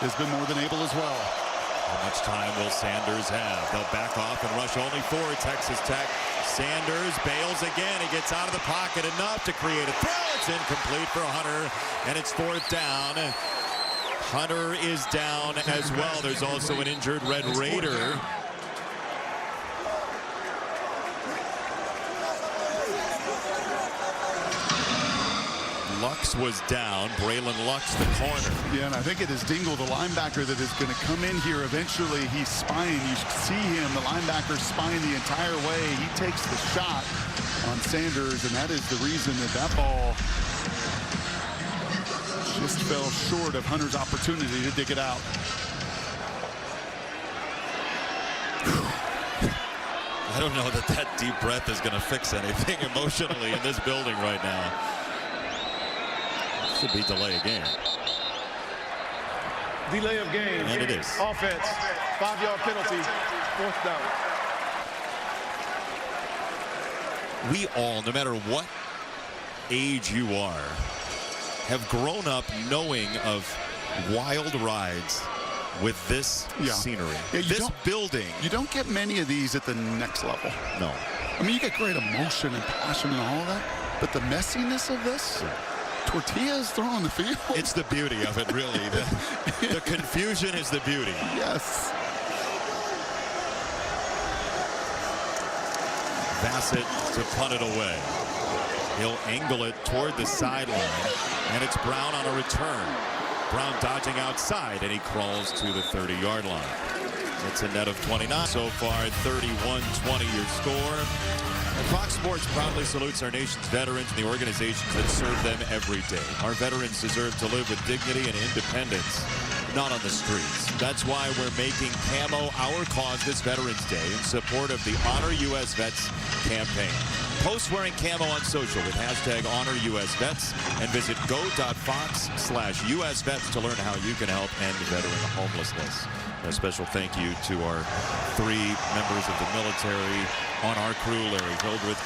has been more than able as well.
How much time will Sanders have? They'll back off and rush only 4. Texas Tech. Sanders bails again. He gets out of the pocket enough to create a throw. It's incomplete for Hunter, and it's 4th down. Hunter is down as well. There's also an injured Red Raider. Lux was down. Braylon Lux, the corner.
Yeah, and I think it is Dingle, the linebacker, that is going to come in here eventually. He's spying. You see him, the linebacker, spying the entire way. He takes the shot on Sanders, and that is the reason that ball just fell short of Hunter's opportunity to dig it out.
I don't know that deep breath is going to fix anything emotionally in this building right now. Should be delay of game.
Delay of game.
And it is.
Offense. 5-yard penalty. 4th down.
We all, no matter what age you are, have grown up knowing of wild rides with this scenery.
Yeah,
this building.
You don't get many of these at the next level.
No.
I mean, you get great emotion and passion and all that, but the messiness of this, tortillas thrown on the field.
It's the beauty of it, really. The confusion is the beauty.
Yes.
Bassett to punt it away. He'll angle it toward the sideline, and it's Brown on a return. Brown dodging outside, and he crawls to the 30-yard line. It's a net of 29. So far, 31-20 your score. And Fox Sports proudly salutes our nation's veterans and the organizations that serve them every day. Our veterans deserve to live with dignity and independence, not on the streets. That's why we're making camo our cause this Veterans Day in support of the Honor U.S. Vets campaign. Post wearing camo on social with hashtag #HonorUSVets and visit go.fox/USVets to learn how you can help end veteran homelessness. A special thank you to our 3 members of the military on our crew, Larry Hildreth,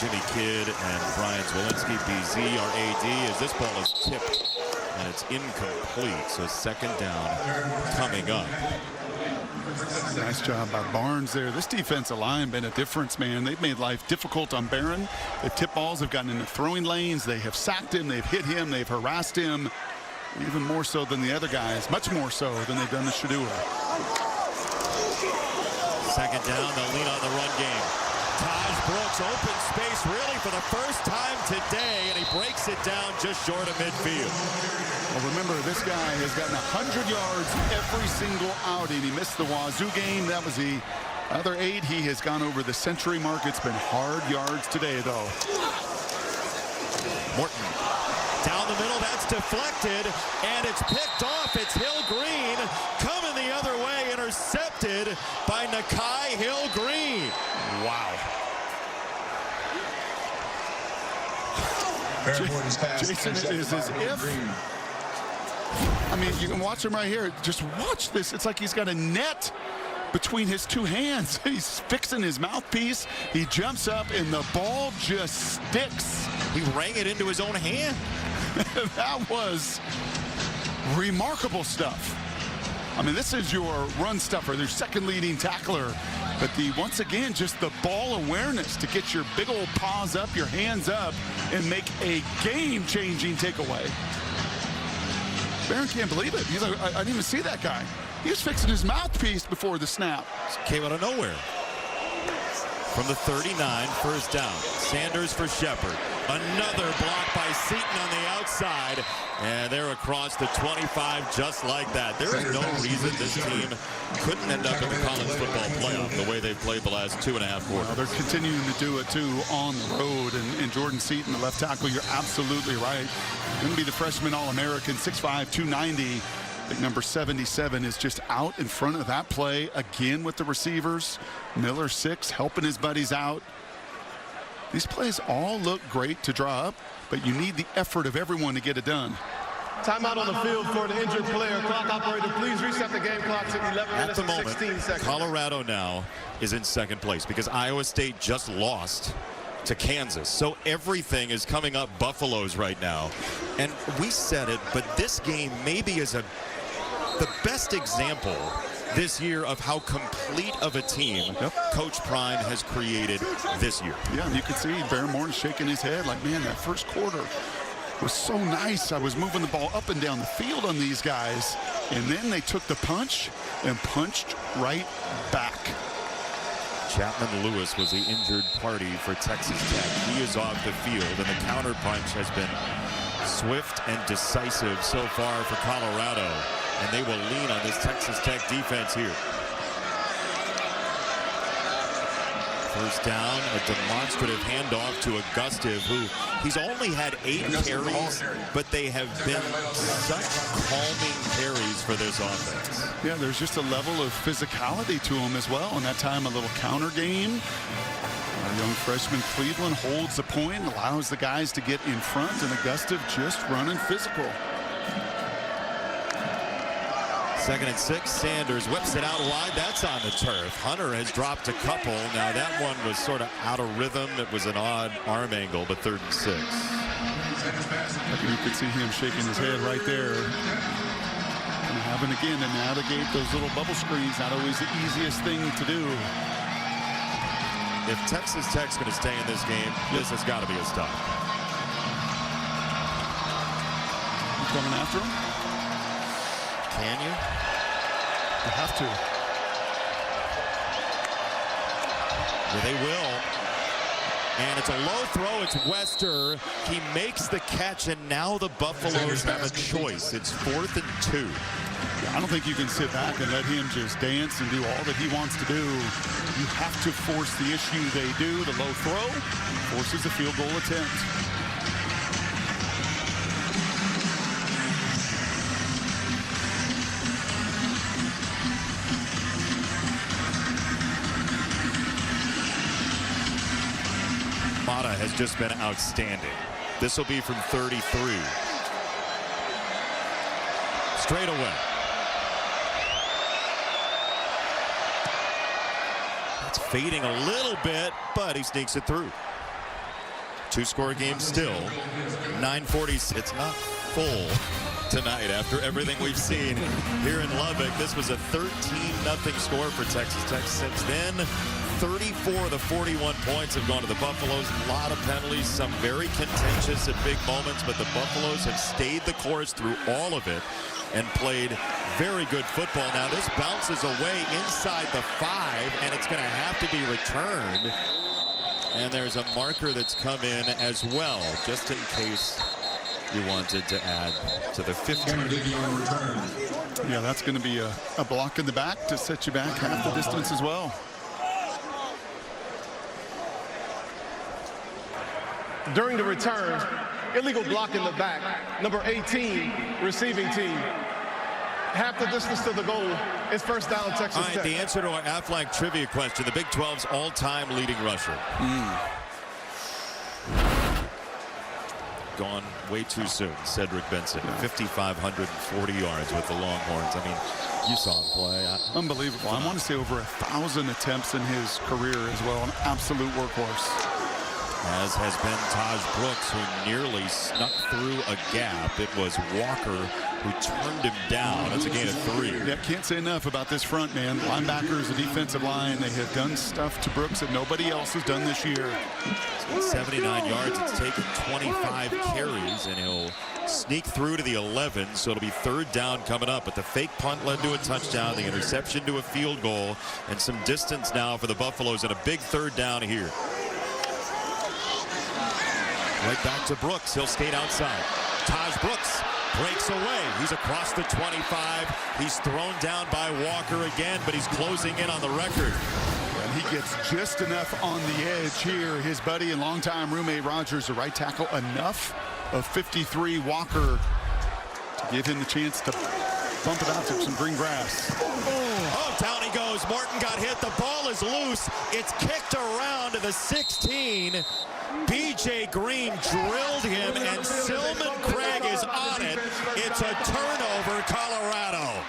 Jimmy Kidd, and Brian Zwolinski, BZ, our AD, as this ball is tipped, and it's incomplete. So 2nd down coming up.
Nice job by Barnes there. This defensive line been a difference, man. They've made life difficult on Barron. The tip balls have gotten into throwing lanes. They have sacked him. They've hit him. They've harassed him. Even more so than the other guys. Much more so than they've done to Shadua.
2nd down, they'll lean on the run game. Taj Brooks, open space really for the first time today, and he breaks it down just short of midfield.
Well, remember, this guy has gotten 100 yards every single outing. He missed the Wazoo game. That was the other 8. He has gone over the century mark. It's been hard yards today, though.
Morton down the middle, that's deflected, and it's picked off. It's Hill Green coming the other way, intercepted by Nakai Hill Green.
Wow. Jason, it is as if I mean, you can watch him right here. Just watch this. It's like he's got a net between his two hands. He's fixing his mouthpiece. He jumps up, and the ball just sticks.
He rang it into his own hand.
That was remarkable stuff. I mean, this is your run stuffer, their second leading tackler. But once again, just the ball awareness to get your big old paws up, your hands up, and make a game-changing takeaway. Barron can't believe it. He's like, I didn't even see that guy. He was fixing his mouthpiece before the snap.
Came out of nowhere. From the 39, first down. Sanders for Shepard. Another block by Seaton on the outside. And they're across the 25 just like that. There is no reason this team couldn't end up in the college football playoff the way they've played the last 2.5 quarters.
Well, they're continuing to do it, too, on the road. And Jordan Seaton, the left tackle, you're absolutely right. Going to be the freshman All-American, 6'5", 290. I think number 77 is just out in front of that play again with the receivers. Miller 6 helping his buddies out. These plays all look great to draw up, but you need the effort of everyone to get it done.
Timeout on the field for the injured player. Clock operator, please reset the game clock to 11 minutes and 16 seconds.
Colorado now is in second place because Iowa State just lost to Kansas. So everything is coming up Buffalo's right now. And we said it, but this game maybe is the best example this year of how complete of a team Coach Prime has created this year.
Yeah, and you can see Barrymore shaking his head like, man, that first quarter was so nice. I was moving the ball up and down the field on these guys. And then they took the punch and punched right back.
Chapman Lewis was the injured party for Texas Tech. He is off the field, and the counterpunch has been swift and decisive so far for Colorado. And they will lean on this Texas Tech defense here. First down, a demonstrative handoff to Augustive, who he's only had 8 carries, but they have been such calming carries for this offense.
Yeah, there's just a level of physicality to him as well. And that time, a little counter game. Our young freshman Cleveland holds the point, allows the guys to get in front, and Augustive just running physical.
2nd and 6. Sanders whips it out wide. That's on the turf. Hunter has dropped a couple. Now that one was sort of out of rhythm. It was an odd arm angle, but 3rd and 6.
You could see him shaking his head right there. And having again to navigate those little bubble screens, not always the easiest thing to do.
If Texas Tech's going to stay in this game, this has got to be a stop.
You coming after him?
Can you?
You have to.
Yeah, they will. And it's a low throw. It's Wester. He makes the catch, and now the Buffaloes have a choice. It's 4th and 2.
Yeah, I don't think you can sit back and let him just dance and do all that he wants to do. You have to force the issue they do. The low throw forces the field goal attempt.
Mata has just been outstanding. This will be from 33. Straight away. It's fading a little bit, but he sneaks it through. 2-score game still. 9:40. It's not full tonight after everything we've seen here in Lubbock. This was a 13-0 score for Texas Tech. Since then, 34 of the 41 points have gone to the Buffaloes. A lot of penalties, some very contentious at big moments, but the Buffaloes have stayed the course through all of it and played very good football. Now this bounces away inside the 5, and it's going to have to be returned. And there's a marker that's come in as well, just in case you wanted to add to the 15.
Yeah, that's going to be a block in the back to set you back half the distance as well.
During the return, illegal block in the back, number 18, receiving team. Half the distance to the goal is first down, Texas Tech.
All right, the answer to our Aflac trivia question, the Big 12's all-time leading rusher. gone way too soon. Cedric Benson, 5,540 yards with the Longhorns. I mean, you saw him play.
Unbelievable. I want to say over 1,000 attempts in his career as well. An absolute workhorse.
As has been Taj Brooks, who nearly snuck through a gap. It was Walker who turned him down. That's a gain of 3.
Yeah, can't say enough about this front, man. Linebackers, the defensive line, they have done stuff to Brooks that nobody else has done this year.
79 yards. It's taken 25 carries, and he'll sneak through to the 11, so it'll be 3rd down coming up. But the fake punt led to a touchdown, the interception to a field goal, and some distance now for the Buffaloes, and a big 3rd down here. Right back to Brooks. He'll skate outside. Taj Brooks breaks away. He's across the 25. He's thrown down by Walker again, but he's closing in on the record.
And he gets just enough on the edge here. His buddy and longtime roommate Rogers, the right tackle, enough of 53 Walker to give him the chance to bump it out to some green grass.
Oh, down he goes. Morton got hit. The ball is loose. It's kicked around to the 16. B.J. Green drilled him, and Silman Craig is on it. It's a turnover, Colorado.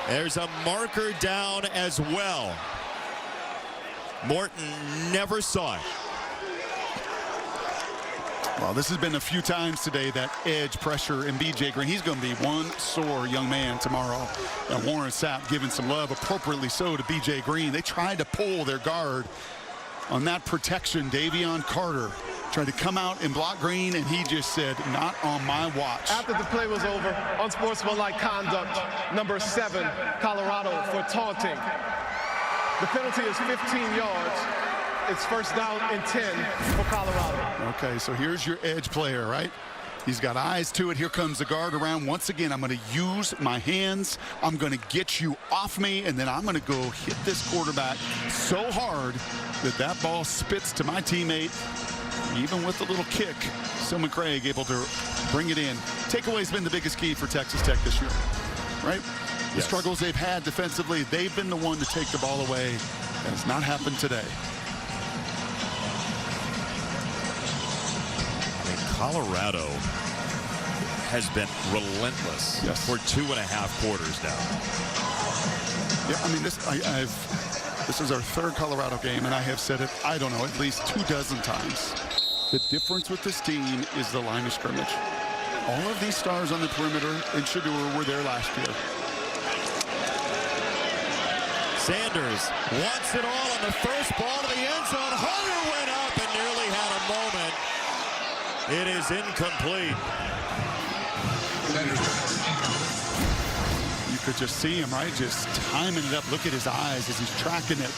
There's a marker down as well. Morton never saw it.
Well, this has been a few times today, that edge pressure in B.J. Green. He's going to be one sore young man tomorrow. And Warren Sapp giving some love, appropriately so, to B.J. Green. They tried to pull their guard on that protection. Davion Carter tried to come out and block Green, and he just said, not on my watch.
After the play was over, unsportsmanlike conduct, number 7, Colorado, for taunting. The penalty is 15 yards. It's 1st down and 10 for Colorado.
Okay, so here's your edge player, right? He's got eyes to it. Here comes the guard around. Once again, I'm going to use my hands. I'm going to get you off me, and then I'm going to go hit this quarterback so hard that that ball spits to my teammate. Even with a little kick, Silman Craig able to bring it in. Takeaway's been the biggest key for Texas Tech this year, right? The struggles they've had defensively, they've been the one to take the ball away. That has not happened today.
Colorado has been relentless for 2.5 quarters now.
Yeah, I mean, this is our 3rd Colorado game, and I have said it, I don't know, at least 24 times. The difference with this team is the line of scrimmage. All of these stars on the perimeter in Shedeur were there last year.
Sanders wants it all on the first ball to the end zone. Hunter went up and nearly had a moment. It is incomplete.
You could just see him, right? Just timing it up. Look at his eyes as he's tracking it.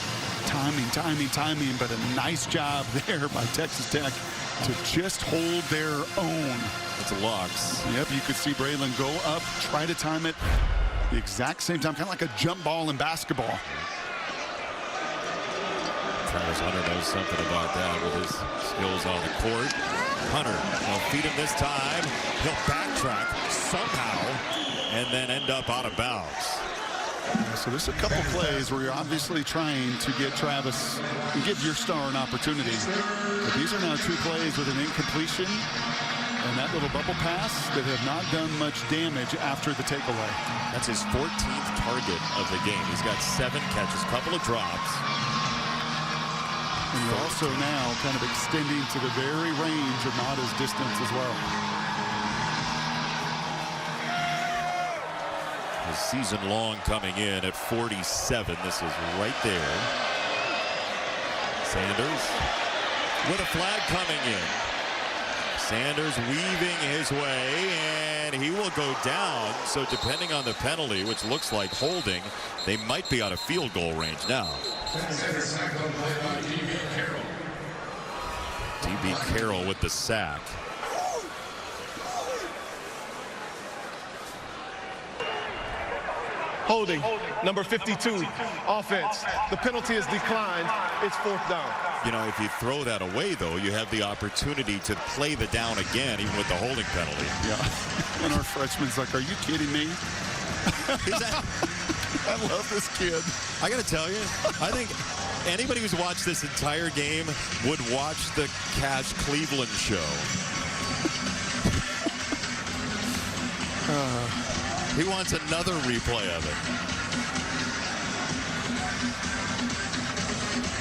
Timing. But a nice job there by Texas Tech to just hold their own.
It's a loss.
Yep, you could see Braylon go up, try to time it the exact same time, kind of like a jump ball in basketball.
Travis Hunter knows something about that with his skills on the court. Hunter will feed him this time. He'll backtrack somehow and then end up out of bounds.
So there's a couple plays where you're obviously trying to get Travis and give your star an opportunity. But these are now 2 plays with an incompletion and that little bubble pass that have not done much damage after the takeaway.
That's his 14th target of the game. He's got 7 catches, couple of drops.
And you're also now kind of extending to the very range of Mata's distance as well.
His season long coming in at 47. This is right there. Sanders with a flag coming in. Sanders weaving his way, and he will go down. So depending on the penalty, which looks like holding, they might be out of field goal range now. D.B. Carroll with the sack.
Holding, number 52, offense. The penalty is declined. It's 4th down.
You know, if you throw that away, though, you have the opportunity to play the down again, even with the holding penalty.
Yeah. And our freshman's like, are you kidding me? I love this kid.
I got to tell you, I think anybody who's watched this entire game would watch the Cash Cleveland show. He wants another replay of it.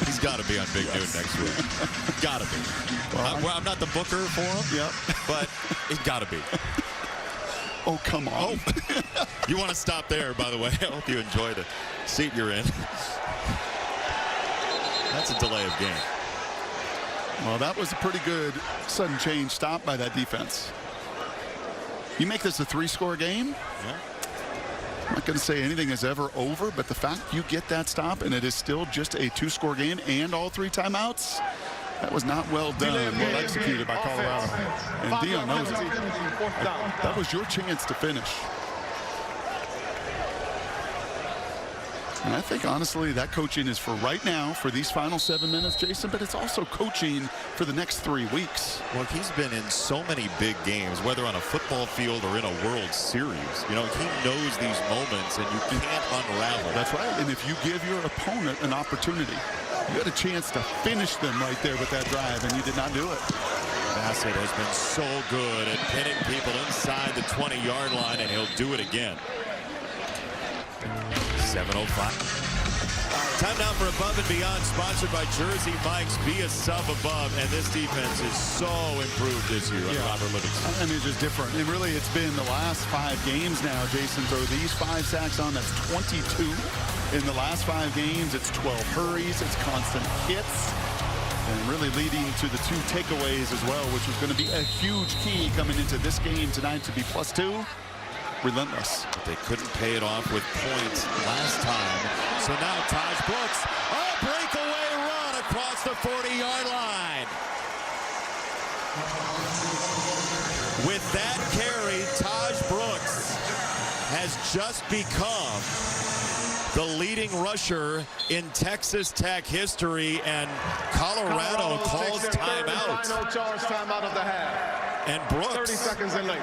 He's got to be on Big Noon next week. Got to be. Well, I'm not the booker for him, but he's got to be.
Oh, come on.
Oh. You want to stop there, by the way. I hope you enjoy the seat you're in. That's a delay of game.
Well, that was a pretty good sudden change stop by that defense. You make this a 3-score game?
Yeah.
I'm not going to say anything is ever over, but the fact you get that stop and it is still just a 2-score game and all 3 timeouts, that was not well done, well executed by Colorado. And Dion knows it. That was your chance to finish. And I think, honestly, that coaching is for right now, for these final 7 minutes, Jason, but it's also coaching for the next 3 weeks.
Well, he's been in so many big games, whether on a football field or in a World Series. You know, he knows these moments, and you can't unravel.
That's right. And if you give your opponent an opportunity, you had a chance to finish them right there with that drive, and you did not do it.
Bassett has been so good at pinning people inside the 20-yard line, and he'll do it again. 7:05. Time now for Above and Beyond, sponsored by Jersey Mike's. Be a sub above, and this defense is so improved this year under Robert Livingston.
I mean, it's just different. And really, it's been the last 5 games now, Jason. Throw these 5 sacks on, that's 22. In the last 5 games, it's 12 hurries, it's constant hits, and really leading to the 2 takeaways as well, which was going to be a huge key coming into this game tonight to be +2. Relentless.
But they couldn't pay it off with points last time. So now Taj Brooks, breakaway run across the 40-yard line. With that carry, Taj Brooks has just become the leading rusher in Texas Tech history, and Colorado calls timeout.
Final charge timeout of the half.
And Brooks
30 seconds in late.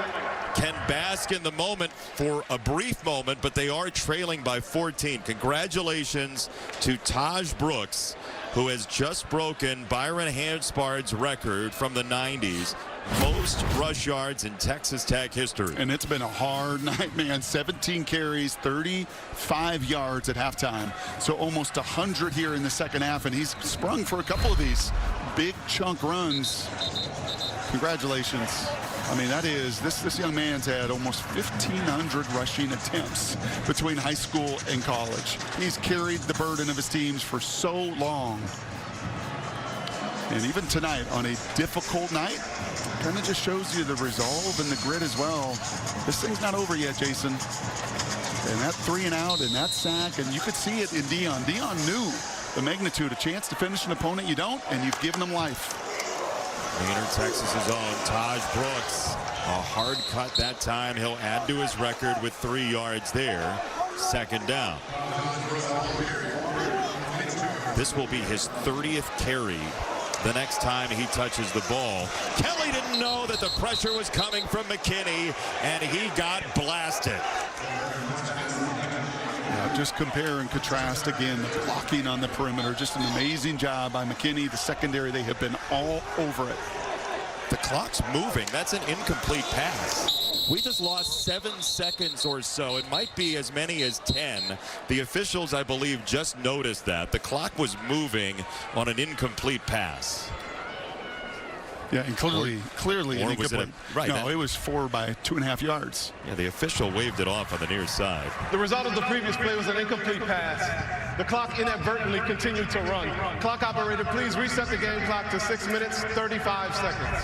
Can bask in the moment for a brief moment, but they are trailing by 14. Congratulations to Taj Brooks, who has just broken Byron Hanspard's record from the 90s. Most rush yards in Texas Tech history.
And it's been a hard night, man. 17 carries, 35 yards at halftime. So almost 100 here in the second half, and he's sprung for a couple of these big chunk runs. Congratulations. I mean, that is, this young man's had almost 1,500 rushing attempts between high school and college. He's carried the burden of his teams for so long. And even tonight, on a difficult night, kind of just shows you the resolve and the grit as well. This thing's not over yet, Jason. And that 3 and out and that sack, and you could see it in Dion. Dion knew the magnitude, a chance to finish an opponent you don't, and you've given them life.
Leaner, Texas's own Taj Brooks. A hard cut that time. He'll add to his record with 3 yards there. Second down. This will be his 30th carry the next time he touches the ball. Kelly didn't know that the pressure was coming from McKinney, and he got blasted.
Just compare and contrast again, the blocking on the perimeter. Just an amazing job by McKinney. The secondary, they have been all over it.
The clock's moving. That's an incomplete pass. We just lost 7 seconds or so. It might be as many as 10. The officials, I believe, just noticed that. The clock was moving on an incomplete pass.
Yeah, and clearly
or was it right?
No, it was 4 by 2.5 yards.
Yeah, the official waved it off on the near side.
The result of the previous play was an incomplete pass. The clock inadvertently continued to run. Clock operator, please reset the game clock to 6 minutes, 35 seconds.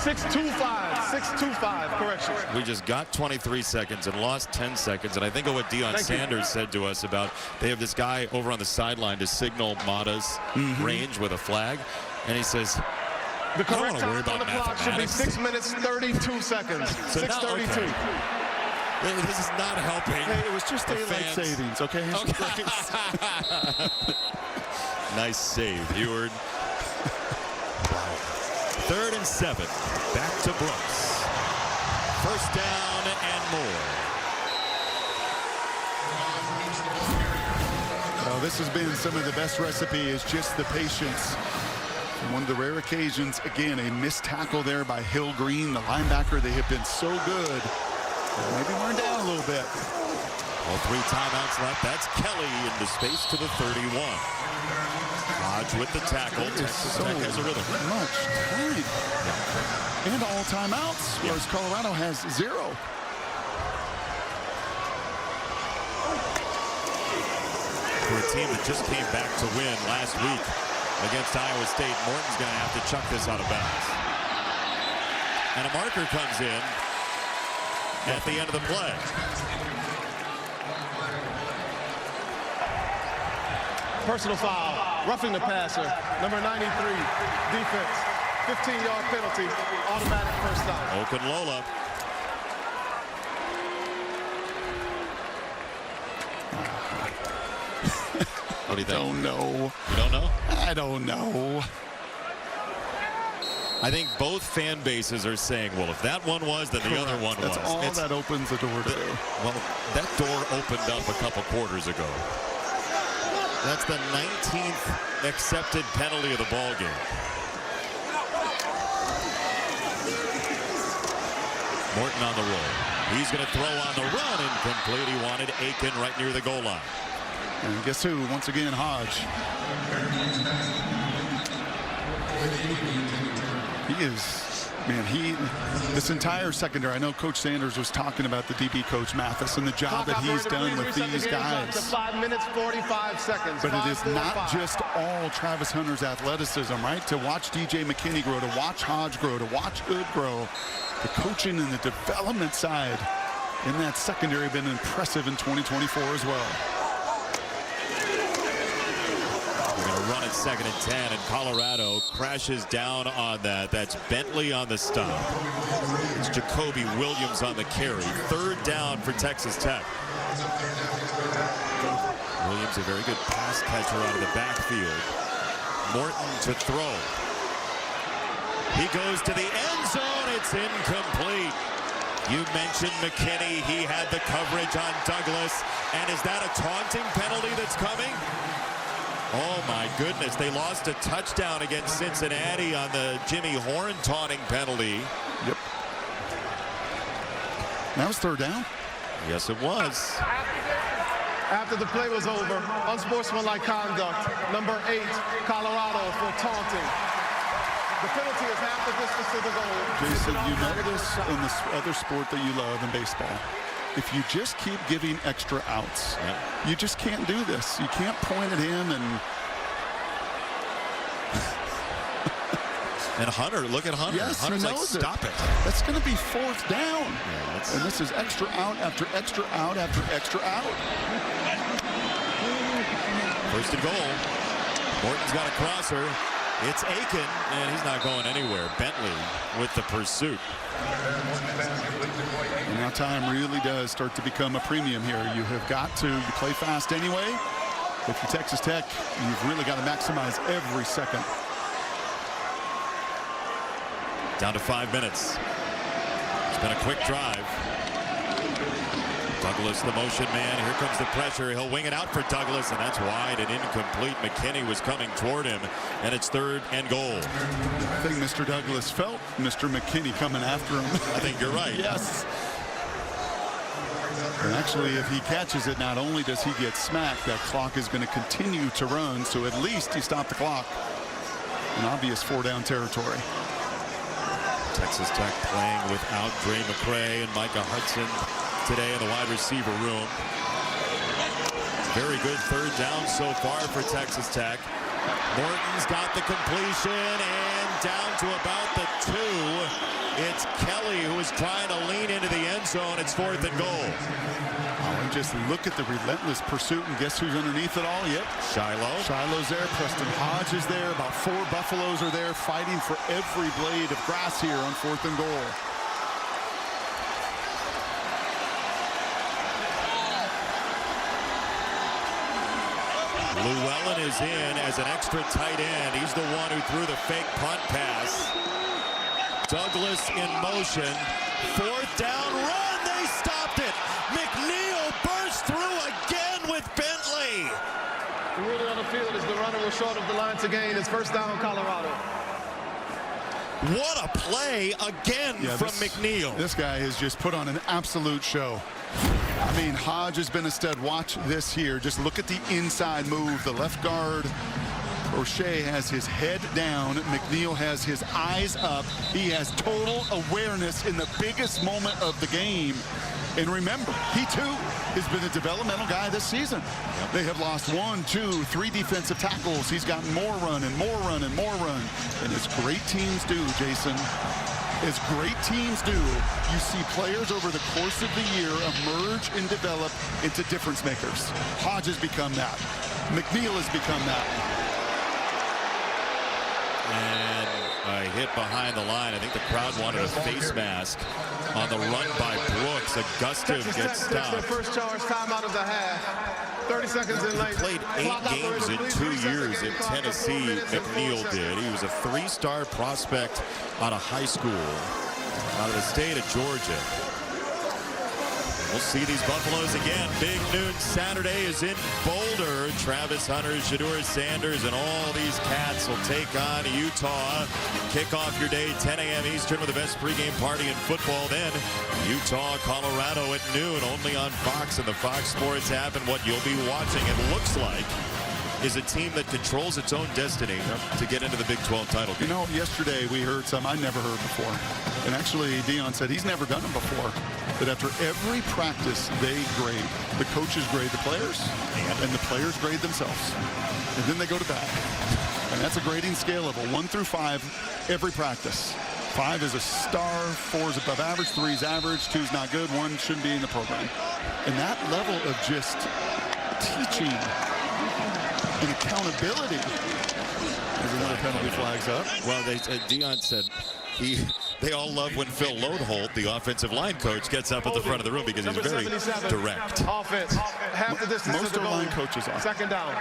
6:25, correction.
We just got 23 seconds and lost 10 seconds. And I think of what Deion Sanders said to us about they have this guy over on the sideline to signal Mata's range with a flag. And he says,
the correct
time
on the clock should be 6 minutes, 32 seconds.
So
6:32.
Okay. This is not helping.
Hey, it was just daylight savings, okay?
Nice save, Heward. 3rd and 7. Back to Brooks. First down and more.
Well, this has been some of the best recipe is just the patience One of the rare occasions, again, a missed tackle there by Hill Green, the linebacker. They have been so good. Maybe we're down a little bit.
Well, 3 timeouts left. That's Kelly into space to the 31. Hodge with the tackle. Texas Tech has a rhythm.
Much time. And all timeouts, whereas Colorado has 0.
For a team that just came back to win last week against Iowa State, Morton's going to have to chuck this out of bounds. And a marker comes in at the end of the play.
Personal foul, roughing the passer, number 93, defense, 15-yard penalty, automatic first down.
Okunlola. What do you think?
Don't know.
You don't know?
I don't know.
I think both fan bases are saying, well, if that one was, then the other one was.
That's all that opens the door to.
Well, that door opened up a couple quarters ago. That's the 19th accepted penalty of the ball game. Morton on the roll. He's going to throw on the run, incomplete. He wanted Aiken right near the goal line.
And guess who? Once again, Hodge. He is, man, this entire secondary, I know Coach Sanders was talking about the DB coach Mathis and the job that he's done with these guys.
5 minutes, 45 seconds.
But it is not just all Travis Hunter's athleticism, right? To watch DJ McKinney grow, to watch Hodge grow, to watch Hood grow. The coaching and the development side in that secondary been impressive in 2024 as well.
Run at 2nd and 10, and Colorado crashes down on that. That's Bentley on the stop. It's Jacoby Williams on the carry. 3rd down for Texas Tech. Williams, a very good pass catcher out of the backfield. Morton to throw. He goes to the end zone. It's incomplete. You mentioned McKinney. He had the coverage on Douglas. And is that a taunting penalty that's coming? Oh, my goodness. They lost a touchdown against Cincinnati on the Jimmy Horn taunting penalty.
Yep. That was 3rd down?
Yes, it was.
After the play was over, unsportsmanlike conduct, number 8, Colorado for taunting. The penalty is half the distance to the goal.
Jason, you know this in this other sport that you love in baseball. If you just keep giving extra outs, you just can't do this. You can't point at him and...
And Hunter, look at Hunter.
Yes,
Hunter's like, stop it.
That's going to be 4th down. Yeah, and this is extra out after extra out after extra out.
1st and goal. Morton's got a crosser. It's Aiken, and he's not going anywhere. Bentley with the pursuit.
And now time really does start to become a premium here. You have got to play fast anyway. If you're Texas Tech, you've really got to maximize every second.
Down to 5 minutes. It's been a quick drive. Douglas, the motion man. Here comes the pressure. He'll wing it out for Douglas, and that's wide and incomplete. McKinney was coming toward him, and it's 3rd and goal.
I think Mr. Douglas felt Mr. McKinney coming after him.
I think you're right.
Yes. And actually, if he catches it, not only does he get smacked, that clock is going to continue to run, so at least he stopped the clock. An obvious 4-down territory.
Texas Tech playing without Dre McCray and Micah Hudson today in the wide receiver room. Very good 3rd down so far for Texas Tech. Morton's got the completion, and down to about the 2. It's Kelly who is trying to lean into the end zone. It's 4th and goal.
Oh, and just look at the relentless pursuit, and guess who's underneath it all? Yep.
Shiloh.
Shiloh's there. Preston Hodge is there. About 4 Buffaloes are there fighting for every blade of grass here on 4th and goal.
Llewellyn is in as an extra tight end. He's the one who threw the fake punt pass. Douglas in motion. 4th down run. They stopped it. McNeil burst through again with Bentley.
The ruling on the field is the runner was short of the line to gain. It's first down, Colorado.
What a play again from McNeil.
This guy has just put on an absolute show. I mean, Hodge has been a stud. Watch this here. Just look at the inside move. The left guard, O'Shea, has his head down. McNeil has his eyes up. He has total awareness in the biggest moment of the game. And remember, he too has been a developmental guy this season. They have lost 1, 2, 3 defensive tackles. He's gotten more run and more run and more run. And as great teams do, Jason, as great teams do, you see players over the course of the year emerge and develop into difference makers. Hodge has become that. McNeil has become that.
And a hit behind the line. I think the crowd wanted a face mask on the run by Brooks. Augustive gets stopped.
Their first charge, time out of the half. 30 seconds in late.
Played 8 games in 2 years in Tennessee, McNeil did. He was a 3-star prospect out of high school, out of the state of Georgia. We'll see these Buffaloes again. Big noon Saturday is in Boulder. Travis Hunter, Shedeur Sanders, and all these cats will take on Utah. Kick off your day 10 a.m. Eastern with the best pregame party in football. Then Utah, Colorado at noon, only on Fox and the Fox Sports app. And what you'll be watching, it looks like, is a team that controls its own destiny to get into the Big 12 title game.
You know, yesterday we heard some I never heard before. And actually, Deion said he's never done them before. That after every practice, they grade. The coaches grade the players, and the players grade themselves. And then they go to bat. And that's a grading scale of a 1 through 5 every practice. 5 is a star, 4 is above average, 3 is average, 2 is not good, 1 shouldn't be in the program. And that level of just teaching and accountability. There's another penalty flags up.
Well, Deion said they all love when Phil Lodeholt, the offensive line coach, gets up at the front of the room because he's very direct.
Offense. Half the distance
Most
to the
line
goal.
coaches are.
Second down.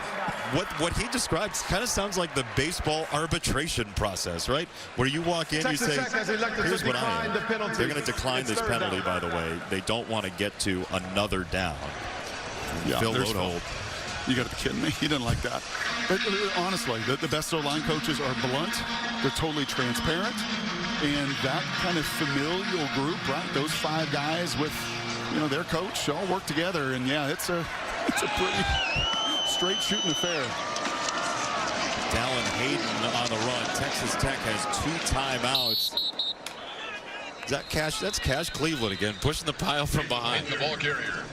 What he describes kind of sounds like the baseball arbitration process, right? Where you walk in,
Texas
you say,
Tech has elected
here's
to
what I
decline the penalty.
They're going to decline
It's
this
third
penalty,
down.
by the way. They don't want to get to another down.
Yeah,
Phil
there's
Lodeholt.
You got to be kidding me. He didn't like that. But honestly, the best O-line coaches are blunt. They're totally transparent. And that kind of familial group, right? Those 5 guys with, you know, their coach all work together. And yeah, it's a pretty straight shooting affair.
Dallin Hayden on the run. Texas Tech has 2 timeouts. Is that Cash? That's Cash Cleveland again, pushing the pile from behind.
The ball carrier.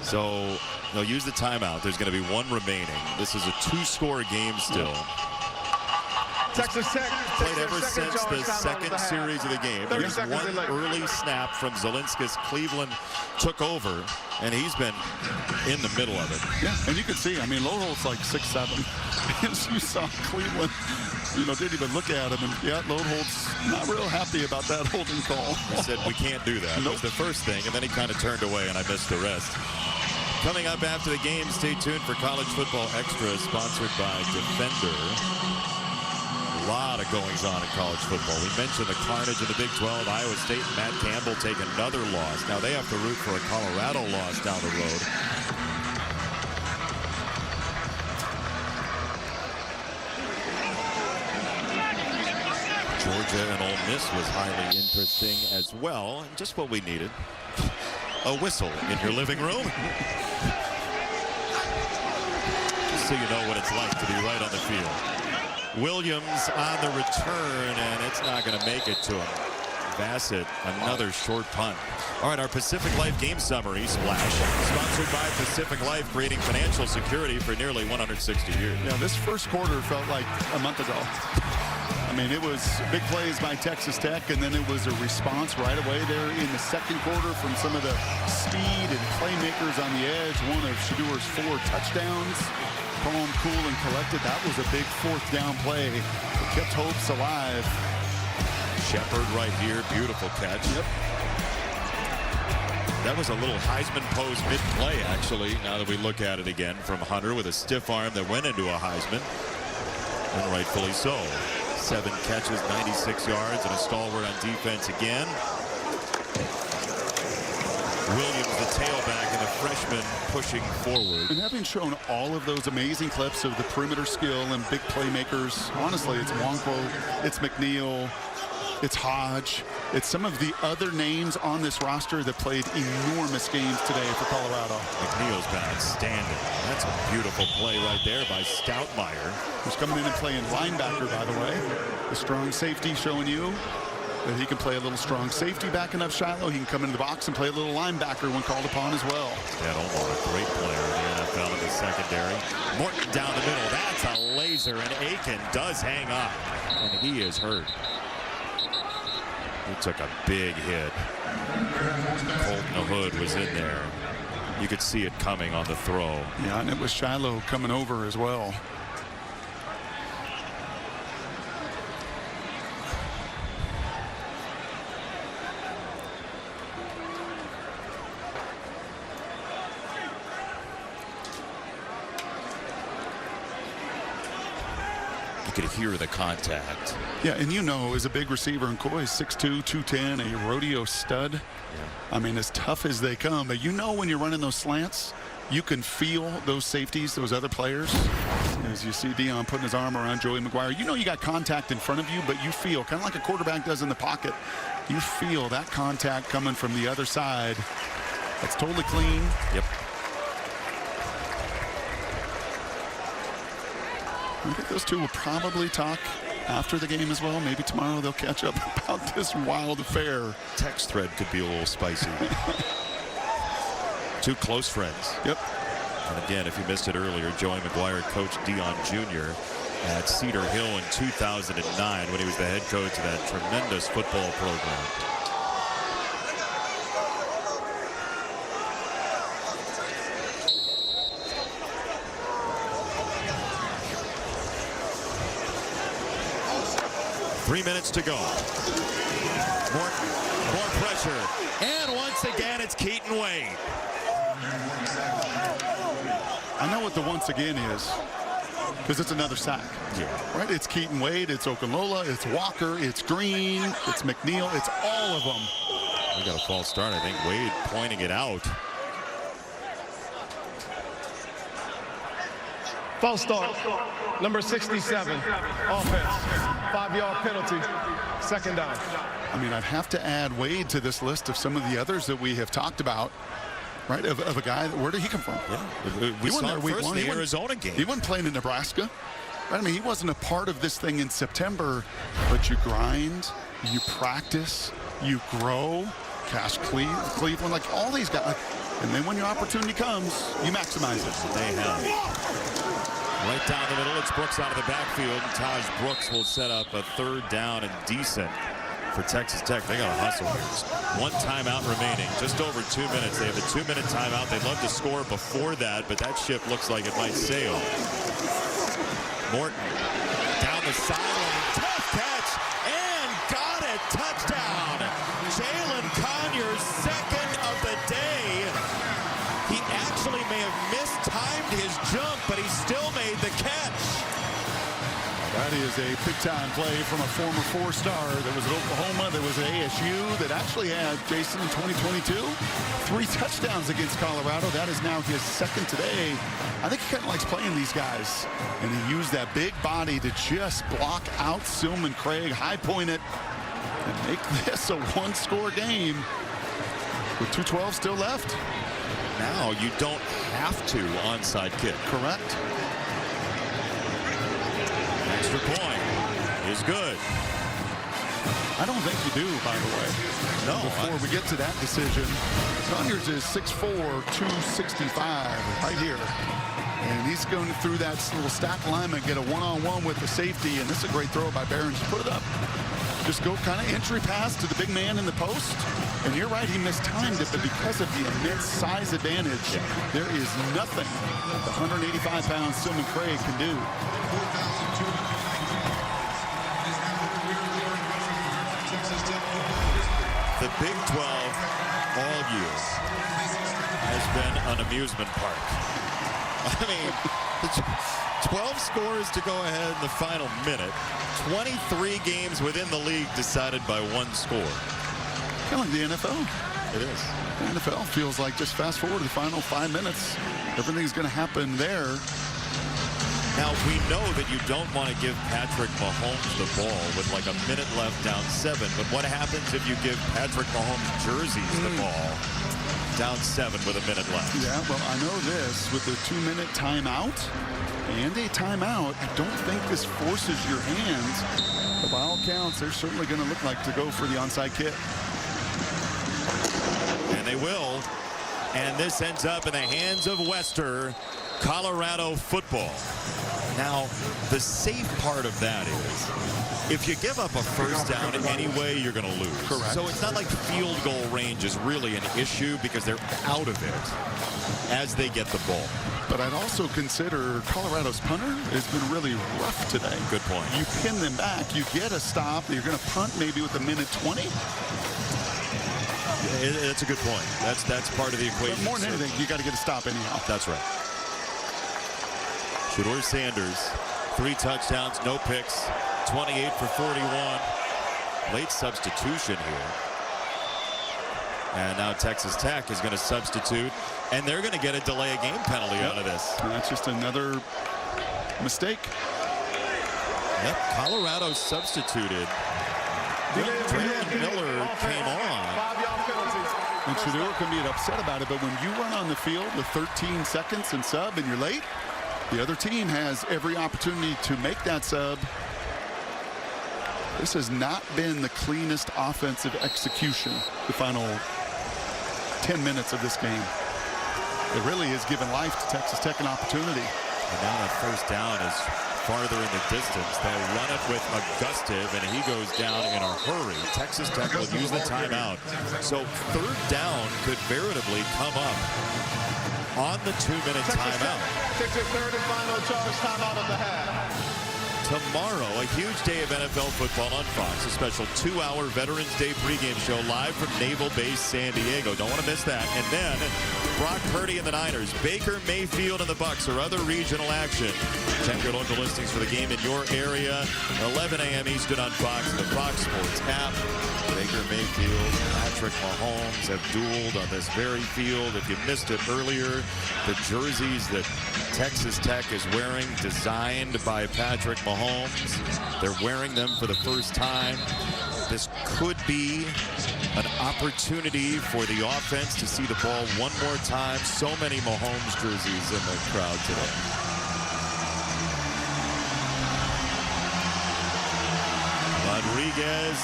So they'll use the timeout. There's going to be 1 remaining. This is a 2-score game still.
Texas Tech
Played ever since the second series of the game. There's 1 early snap from Zelinskis. Cleveland took over, and he's been in the middle of it.
Yeah, and you can see, I mean, Lodeholt's like 6'7". And you saw Cleveland, you know, didn't even look at him. And yeah, Lodeholt's not real happy about that holding call.
He said, we can't do that. That was the first thing, and then he kind of turned away, and I missed the rest. Coming up after the game, stay tuned for College Football Extra, sponsored by Defender. A lot of goings on in college football. We mentioned the carnage in the Big 12. Iowa State and Matt Campbell take another loss. Now they have to root for a Colorado loss down the road. Georgia and Ole Miss was highly interesting as well, and just what we needed. A whistle in your living room. Just so you know what it's like to be right on the field. Williams on the return, and it's not going to make it to him. Bassett, another short punt. All right, our Pacific Life game summary, Splash, sponsored by Pacific Life, creating financial security for nearly 160 years.
Yeah, this first quarter felt like a month ago. I mean, it was big plays by Texas Tech, and then it was a response right away there in the second quarter from some of the speed and playmakers on the edge. One of Shedeur's 4 touchdowns. Calm, cool, and collected. That was a big 4th down play. It kept hopes alive.
Shepard right here, beautiful catch.
Yep.
That was a little Heisman pose mid-play, actually, now that we look at it again, from Hunter with a stiff arm that went into a Heisman, and rightfully so. 7 catches, 96 yards, and a stalwart on defense again. Williams, the tailback, and the freshman pushing forward.
And having shown all of those amazing clips of the perimeter skill and big playmakers, honestly, it's Nwankwo, it's McNeil, it's Hodge, it's some of the other names on this roster that played enormous games today for Colorado.
McNeil's been outstanding. That's a beautiful play right there by Stoutmeyer.
Who's coming in and playing linebacker, by the way. The strong safety showing you that he can play a little strong safety backing up Shiloh. He can come into the box and play a little linebacker when called upon as well.
Dan Omar, a great player in the NFL in the secondary. Morton down the middle. That's a laser, and Aiken does hang up, and he is hurt. He took a big hit. Colton Hood was in there. You could see it coming on the throw.
Yeah, and it was Shiloh coming over as well.
You could hear the contact.
Yeah, and you know, as a big receiver, and Coy's 6'2", 210, a rodeo stud. Yeah. I mean, as tough as they come, but you know when you're running those slants, you can feel those safeties, those other players. As you see Dion putting his arm around Joey McGuire, you know you got contact in front of you, but you feel, kind of like a quarterback does in the pocket, you feel that contact coming from the other side. That's totally clean.
Yep.
I think those two will probably talk after the game as well. Maybe tomorrow they'll catch up about this wild affair.
Text thread could be a little spicy. Two close friends.
Yep.
And again, if you missed it earlier, Joey McGuire coached Dion Jr. at Cedar Hill in 2009 when he was the head coach of that tremendous football program. Three minutes to go. More pressure. And once again, it's Keaton Wade.
I know what the once again is, because it's another sack.
Yeah.
Right? It's Keaton Wade, it's Okunlola, it's Walker, it's Green, it's McNeil, it's all of them.
We got a false start. I think Wade pointing it out.
False start. Number 67, offense. 5-yard penalty, second down.
I mean, I'd have to add Wade to this list of some of the others that we have talked about, right? Of a guy, where did he come from?
Yeah. We saw it first in the Arizona game.
He wasn't playing in Nebraska. Right? I mean, he wasn't a part of this thing in September, but you grind, you practice, you grow. Cash Cleveland, like all these guys. And then when your opportunity comes, you maximize it.
They have. Right down the middle, it's Brooks out of the backfield, and Taj Brooks will set up a third down and decent for Texas Tech. They got to hustle here. One timeout remaining, just over 2 minutes. They have a 2-minute timeout. They'd love to score before that, but that ship looks like it might sail. Morton down the sideline, tough catch, and got it, touchdown. Jalen Conyers, second of the day. He actually may have mistimed his jump, but he still made the catch.
That is a big-time play from a former four-star that was at Oklahoma, that was at ASU, that actually had, Jason, in 2022, 3 touchdowns against Colorado. That is now his second today. I think he kind of likes playing these guys. And he used that big body to just block out Silman Craig, high-point it, and make this a one-score game with 2:12 still left.
Now you don't have to onside kick.
Correct.
Extra point is good.
I don't think you do, by the way.
No.
Before we get to that decision, Conyers is 6'4", 265 right here. And he's going through that little stack alignment, get a one-on-one with the safety, and this is a great throw by Barron. Just put it up. Just go kind of entry pass to the big man in the post. And you're right, he mistimed it, but because of the immense size advantage, there is nothing the 185-pound Silman Craig can do.
The Big 12 all year has been an amusement park. I mean, 12 scores to go ahead in the final minute. 23 games within the league decided by one score.
Kind of like the NFL.
It is.
The NFL feels like just fast forward the final 5 minutes. Everything's going to happen there.
Now, we know that you don't want to give Patrick Mahomes the ball with like a minute left down 7. But what happens if you give Patrick Mahomes jerseys the ball down 7 with a minute left?
Yeah, well, I know this. With the 2-minute timeout and a timeout, I don't think this forces your hands. But by all counts, they're certainly going to look like to go for the onside kick.
And they will. And this ends up in the hands of Wester. Colorado football. Now, the safe part of that is if you give up a first down anyway, you're going to lose.
Correct.
So it's not like field goal range is really an issue because they're out of it as they get the ball.
But I'd also consider Colorado's punter has been really rough today.
Good point.
You pin them back, you get a stop, you're going to punt maybe with a minute 20.
That's a good point. That's part of the equation.
But more than anything, you got to get a stop anyhow.
That's right. Shedeur Sanders, 3 touchdowns, no picks, 28 for 41. Late substitution here. And now Texas Tech is going to substitute, and they're going to get a delay of game penalty out of this.
And that's just another mistake.
Yep, Colorado substituted. Traylon Miller came on.
And Shedeur can be upset about it, but when you run on the field with 13 seconds and sub and you're late, the other team has every opportunity to make that sub. This has not been the cleanest offensive execution the final 10 minutes of this game. It really has given life to Texas Tech an opportunity.
And now that first down is farther in the distance. They'll run it with Augustive, and he goes down in a hurry. Texas Tech will use the timeout. So third down could veritably come up on the 2-minute timeout.
Takes your third and final charge timeout of the half.
Tomorrow, a huge day of NFL football on Fox. A special 2-hour Veterans Day pregame show live from Naval Base San Diego. Don't want to miss that. And then Brock Purdy and the Niners, Baker Mayfield and the Bucks, or other regional action. Check your local listings for the game in your area. 11 a.m. Eastern on Fox and the Fox Sports app. Baker Mayfield, Patrick Mahomes have dueled on this very field. If you missed it earlier, the jerseys that Texas Tech is wearing, designed by Patrick Mahomes. They're wearing them for the first time. This could be an opportunity for the offense to see the ball one more time. So many Mahomes jerseys in the crowd today. Rodriguez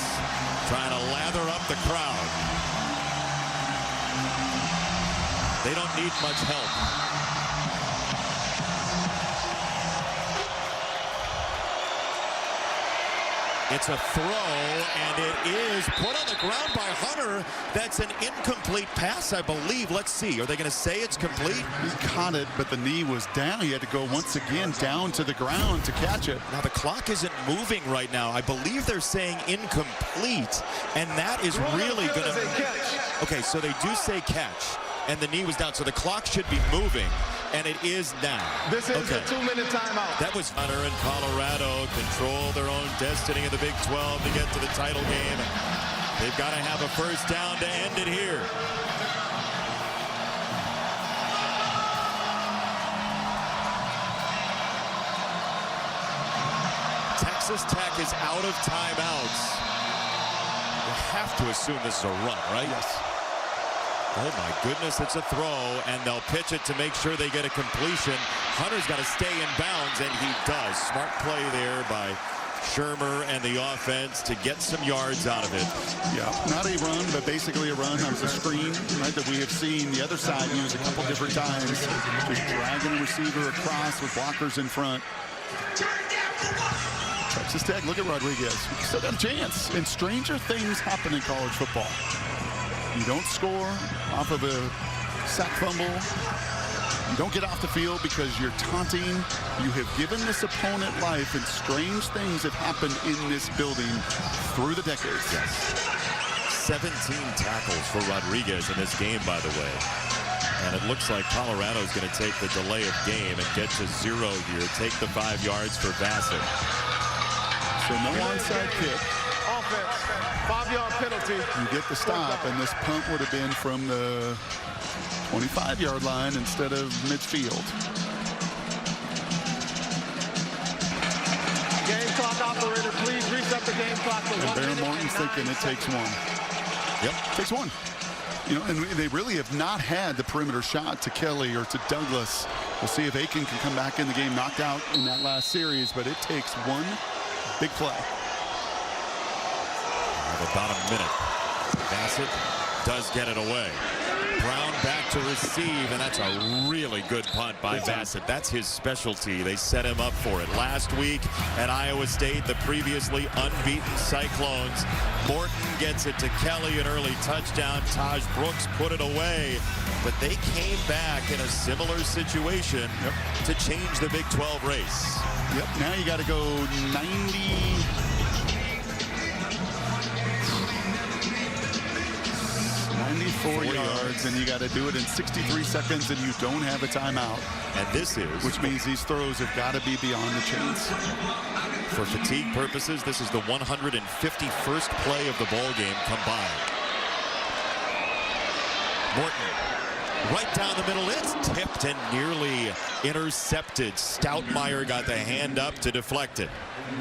trying to lather up the crowd. They don't need much help. It's a throw, and it is put on the ground by Hunter. That's an incomplete pass, I believe. Let's see. Are they going to say it's complete?
He caught it, but the knee was down. He had to go once again down to the ground to catch it.
Now, the clock isn't moving right now. I believe they're saying incomplete, and that is really going to... Okay, so they do say catch, and the knee was down, so the clock should be moving. And it is now.
This is a 2-minute timeout.
That was Hunter and Colorado control their own destiny in the Big 12 to get to the title game. They've got to have a first down to end it here. Texas Tech is out of timeouts. You have to assume this is a run, right?
Yes.
Oh my goodness, it's a throw, and they'll pitch it to make sure they get a completion. Hunter's got to stay in bounds, and he does. Smart play there by Shermer and the offense to get some yards out of it.
Yeah, not a run, but basically a run. That was a screen, right, that we have seen the other side use a couple different times. Just dragging the receiver across with blockers in front. Texas Tech, look at Rodriguez. Still got a chance. And stranger things happen in college football. You don't score off of a sack fumble. You don't get off the field because you're taunting. You have given this opponent life, and strange things have happened in this building through the decades.
Yes. 17 tackles for Rodriguez in this game, by the way. And it looks like Colorado is going to take the delay of game and get to 0 here. Take the 5 yards for Bassett.
So no onside kick.
Offense, 5 5-yard penalty.
You get the stop, and this punt would have been from the 25-yard line instead of midfield.
Game clock operator, please reset the game clock to 1 minute.
Baron Morton's thinking it takes one.
Yep.
Takes one. You know, and they really have not had the perimeter shot to Kelly or to Douglas. We'll see if Aiken can come back in the game, knocked out in that last series, but it takes one big play.
About a minute. Bassett does get it away. Brown back to receive, and that's a really good punt by Bassett. That's his specialty. They set him up for it. Last week at Iowa State, the previously unbeaten Cyclones. Morton gets it to Kelly, an early touchdown. Taj Brooks put it away, but they came back in a similar situation to change the Big 12 race.
Yep, now you got to go 94 yards, and you got to do it in 63 seconds, and you don't have a timeout.
And this is,
which means these throws have got to be beyond the chains.
For fatigue purposes, this is the 151st play of the ball game combined. Morton, right down the middle. It's tipped and nearly intercepted. Stoutmeyer got the hand up to deflect it.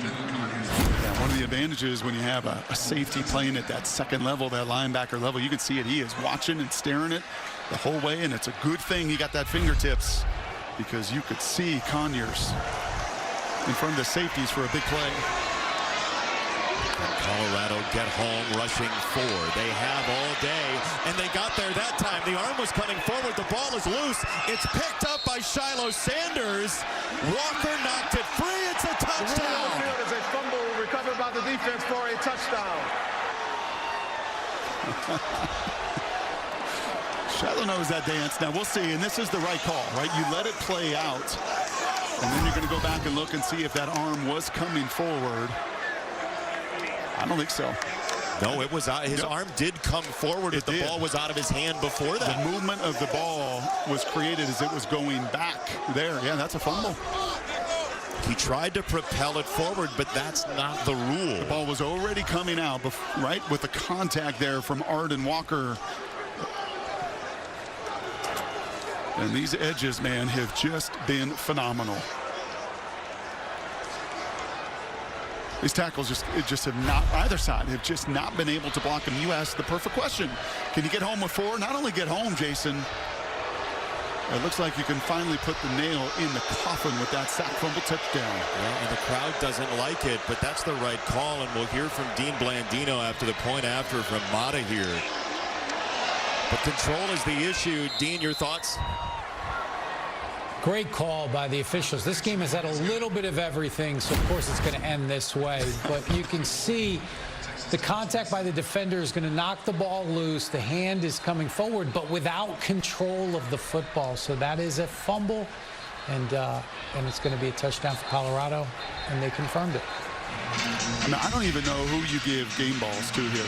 Yeah, one of the advantages when you have a safety playing at that second level, that linebacker level, you can see it. He is watching and staring it the whole way, and it's a good thing he got that fingertips, because you could see Conyers in front of the safeties for a big play.
And Colorado get home rushing 4. They have all day, and they got there that time. The arm was coming forward. The ball is loose. It's picked up by Shiloh Sanders. Walker knocked it free. It's a touchdown.
The field is a fumble recovered by the defense for a touchdown.
Shiloh knows that dance. Now we'll see, and this is the right call, right? You let it play out, and then you're going to go back and look and see if that arm was coming forward. I don't think so.
No, it was his arm did come forward, but the ball was out of his hand before that.
The movement of the ball was created as it was going back there. Yeah, that's a fumble.
He tried to propel it forward, but that's not the rule.
The ball was already coming out, right, with the contact there from Arden Walker. And these edges, man, have just been phenomenal. These tackles just have not, either side, have just not been able to block him. You asked the perfect question. Can you get home with 4? Not only get home, Jason, it looks like you can finally put the nail in the coffin with that sack fumble touchdown.
Well, and the crowd doesn't like it, but that's the right call, and we'll hear from Dean Blandino after the point after from Mata here. But control is the issue. Dean, your thoughts?
Great call by the officials. This game has had a little bit of everything, so of course it's going to end this way. But you can see the contact by the defender is going to knock the ball loose. The hand is coming forward, but without control of the football. So that is a fumble, and it's going to be a touchdown for Colorado, and they confirmed it.
I mean, I don't even know who you give game balls to here.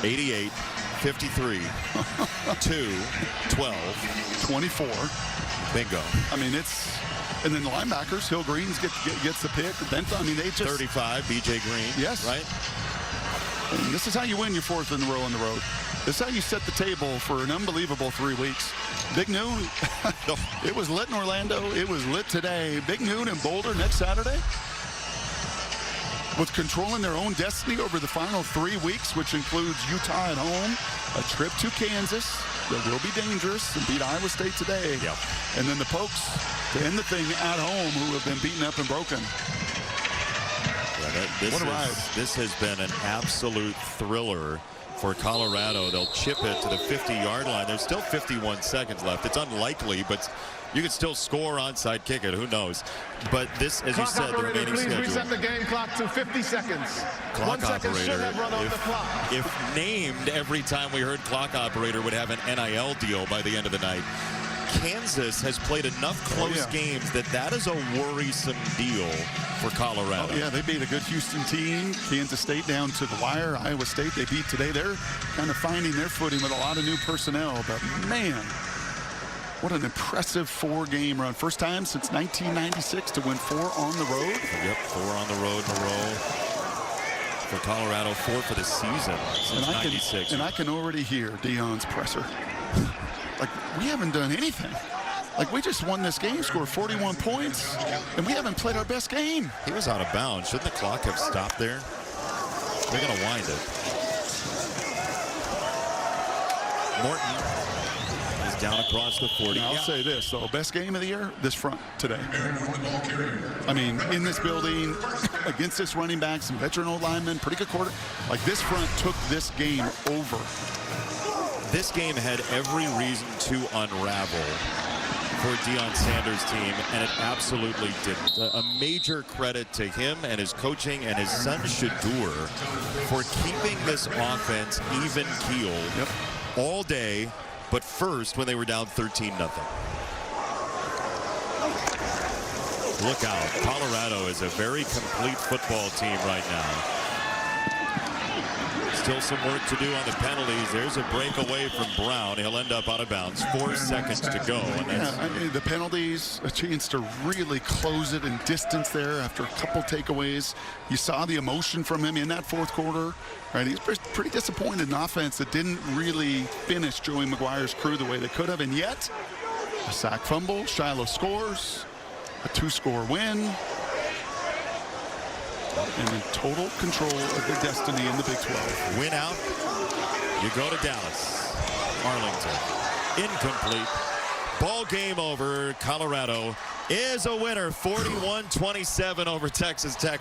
88, 53, 2, 12,
24.
Bingo.
I mean, it's, and then the linebackers, Hill Greens gets the pick. I mean, they just
35, BJ Green.
Yes.
Right.
And this is how you win your 4th in a row on the road. This is how you set the table for an unbelievable 3 weeks. Big Noon. It was lit in Orlando. It was lit today. Big Noon in Boulder next Saturday. With controlling their own destiny over the final 3 weeks, which includes Utah at home, a trip to Kansas that will be dangerous, and beat Iowa State today.
Yep.
And then the Pokes to end the thing at home, who have been beaten up and broken.
Yeah, what a ride. This has been an absolute thriller for Colorado. They'll chip it to the 50-yard line. There's still 51 seconds left. It's unlikely, but you could still score onside kick it. Who knows? But this, as you said, the remaining
please
schedule.
Reset the game clock to 50 seconds.
Clock
1 second
operator,
should have run on the clock.
If named every time we heard clock operator, would have an NIL deal by the end of the night. Kansas has played enough close games that is a worrisome deal for Colorado.
Oh, yeah, they beat a good Houston team. Kansas State down to the wire. Iowa State they beat today. They're kind of finding their footing with a lot of new personnel. But, man, what an impressive 4-game run. First time since 1996 to win 4 on the road.
Yep, 4 on the road in a row. for Colorado, 4 for the season since '96.
And I can already hear Deion's presser. Like, we haven't done anything. Like, we just won this game, scored 41 points, and we haven't played our best game.
He was out of bounds. Shouldn't the clock have stopped there? They're going to wind it. Morton is down across the 40.
Now, I'll say this, though. Best game of the year, this front today. I mean, in this building, against this running back, some veteran old linemen, pretty good quarter. Like, this front took this game over.
This game had every reason to unravel for Deion Sanders' team, and it absolutely didn't. A major credit to him and his coaching and his son Shadur for keeping this offense even-keeled all day, but first when they were down 13-0. Look out. Colorado is a very complete football team right now. Still some work to do on the penalties. There's a breakaway from Brown. He'll end up out of bounds. 4 seconds to go. And that's
I mean, the penalties, a chance to really close it in distance there after a couple takeaways. You saw the emotion from him in that fourth quarter. Right, he's pretty disappointed in offense that didn't really finish Joey McGuire's crew the way they could have. And yet, a sack fumble, Shiloh scores, a 2-score win. And in total control of their destiny in the Big 12.
Win out, you go to Dallas. Arlington, incomplete. Ball game over. Colorado is a winner, 41-27 over Texas Tech.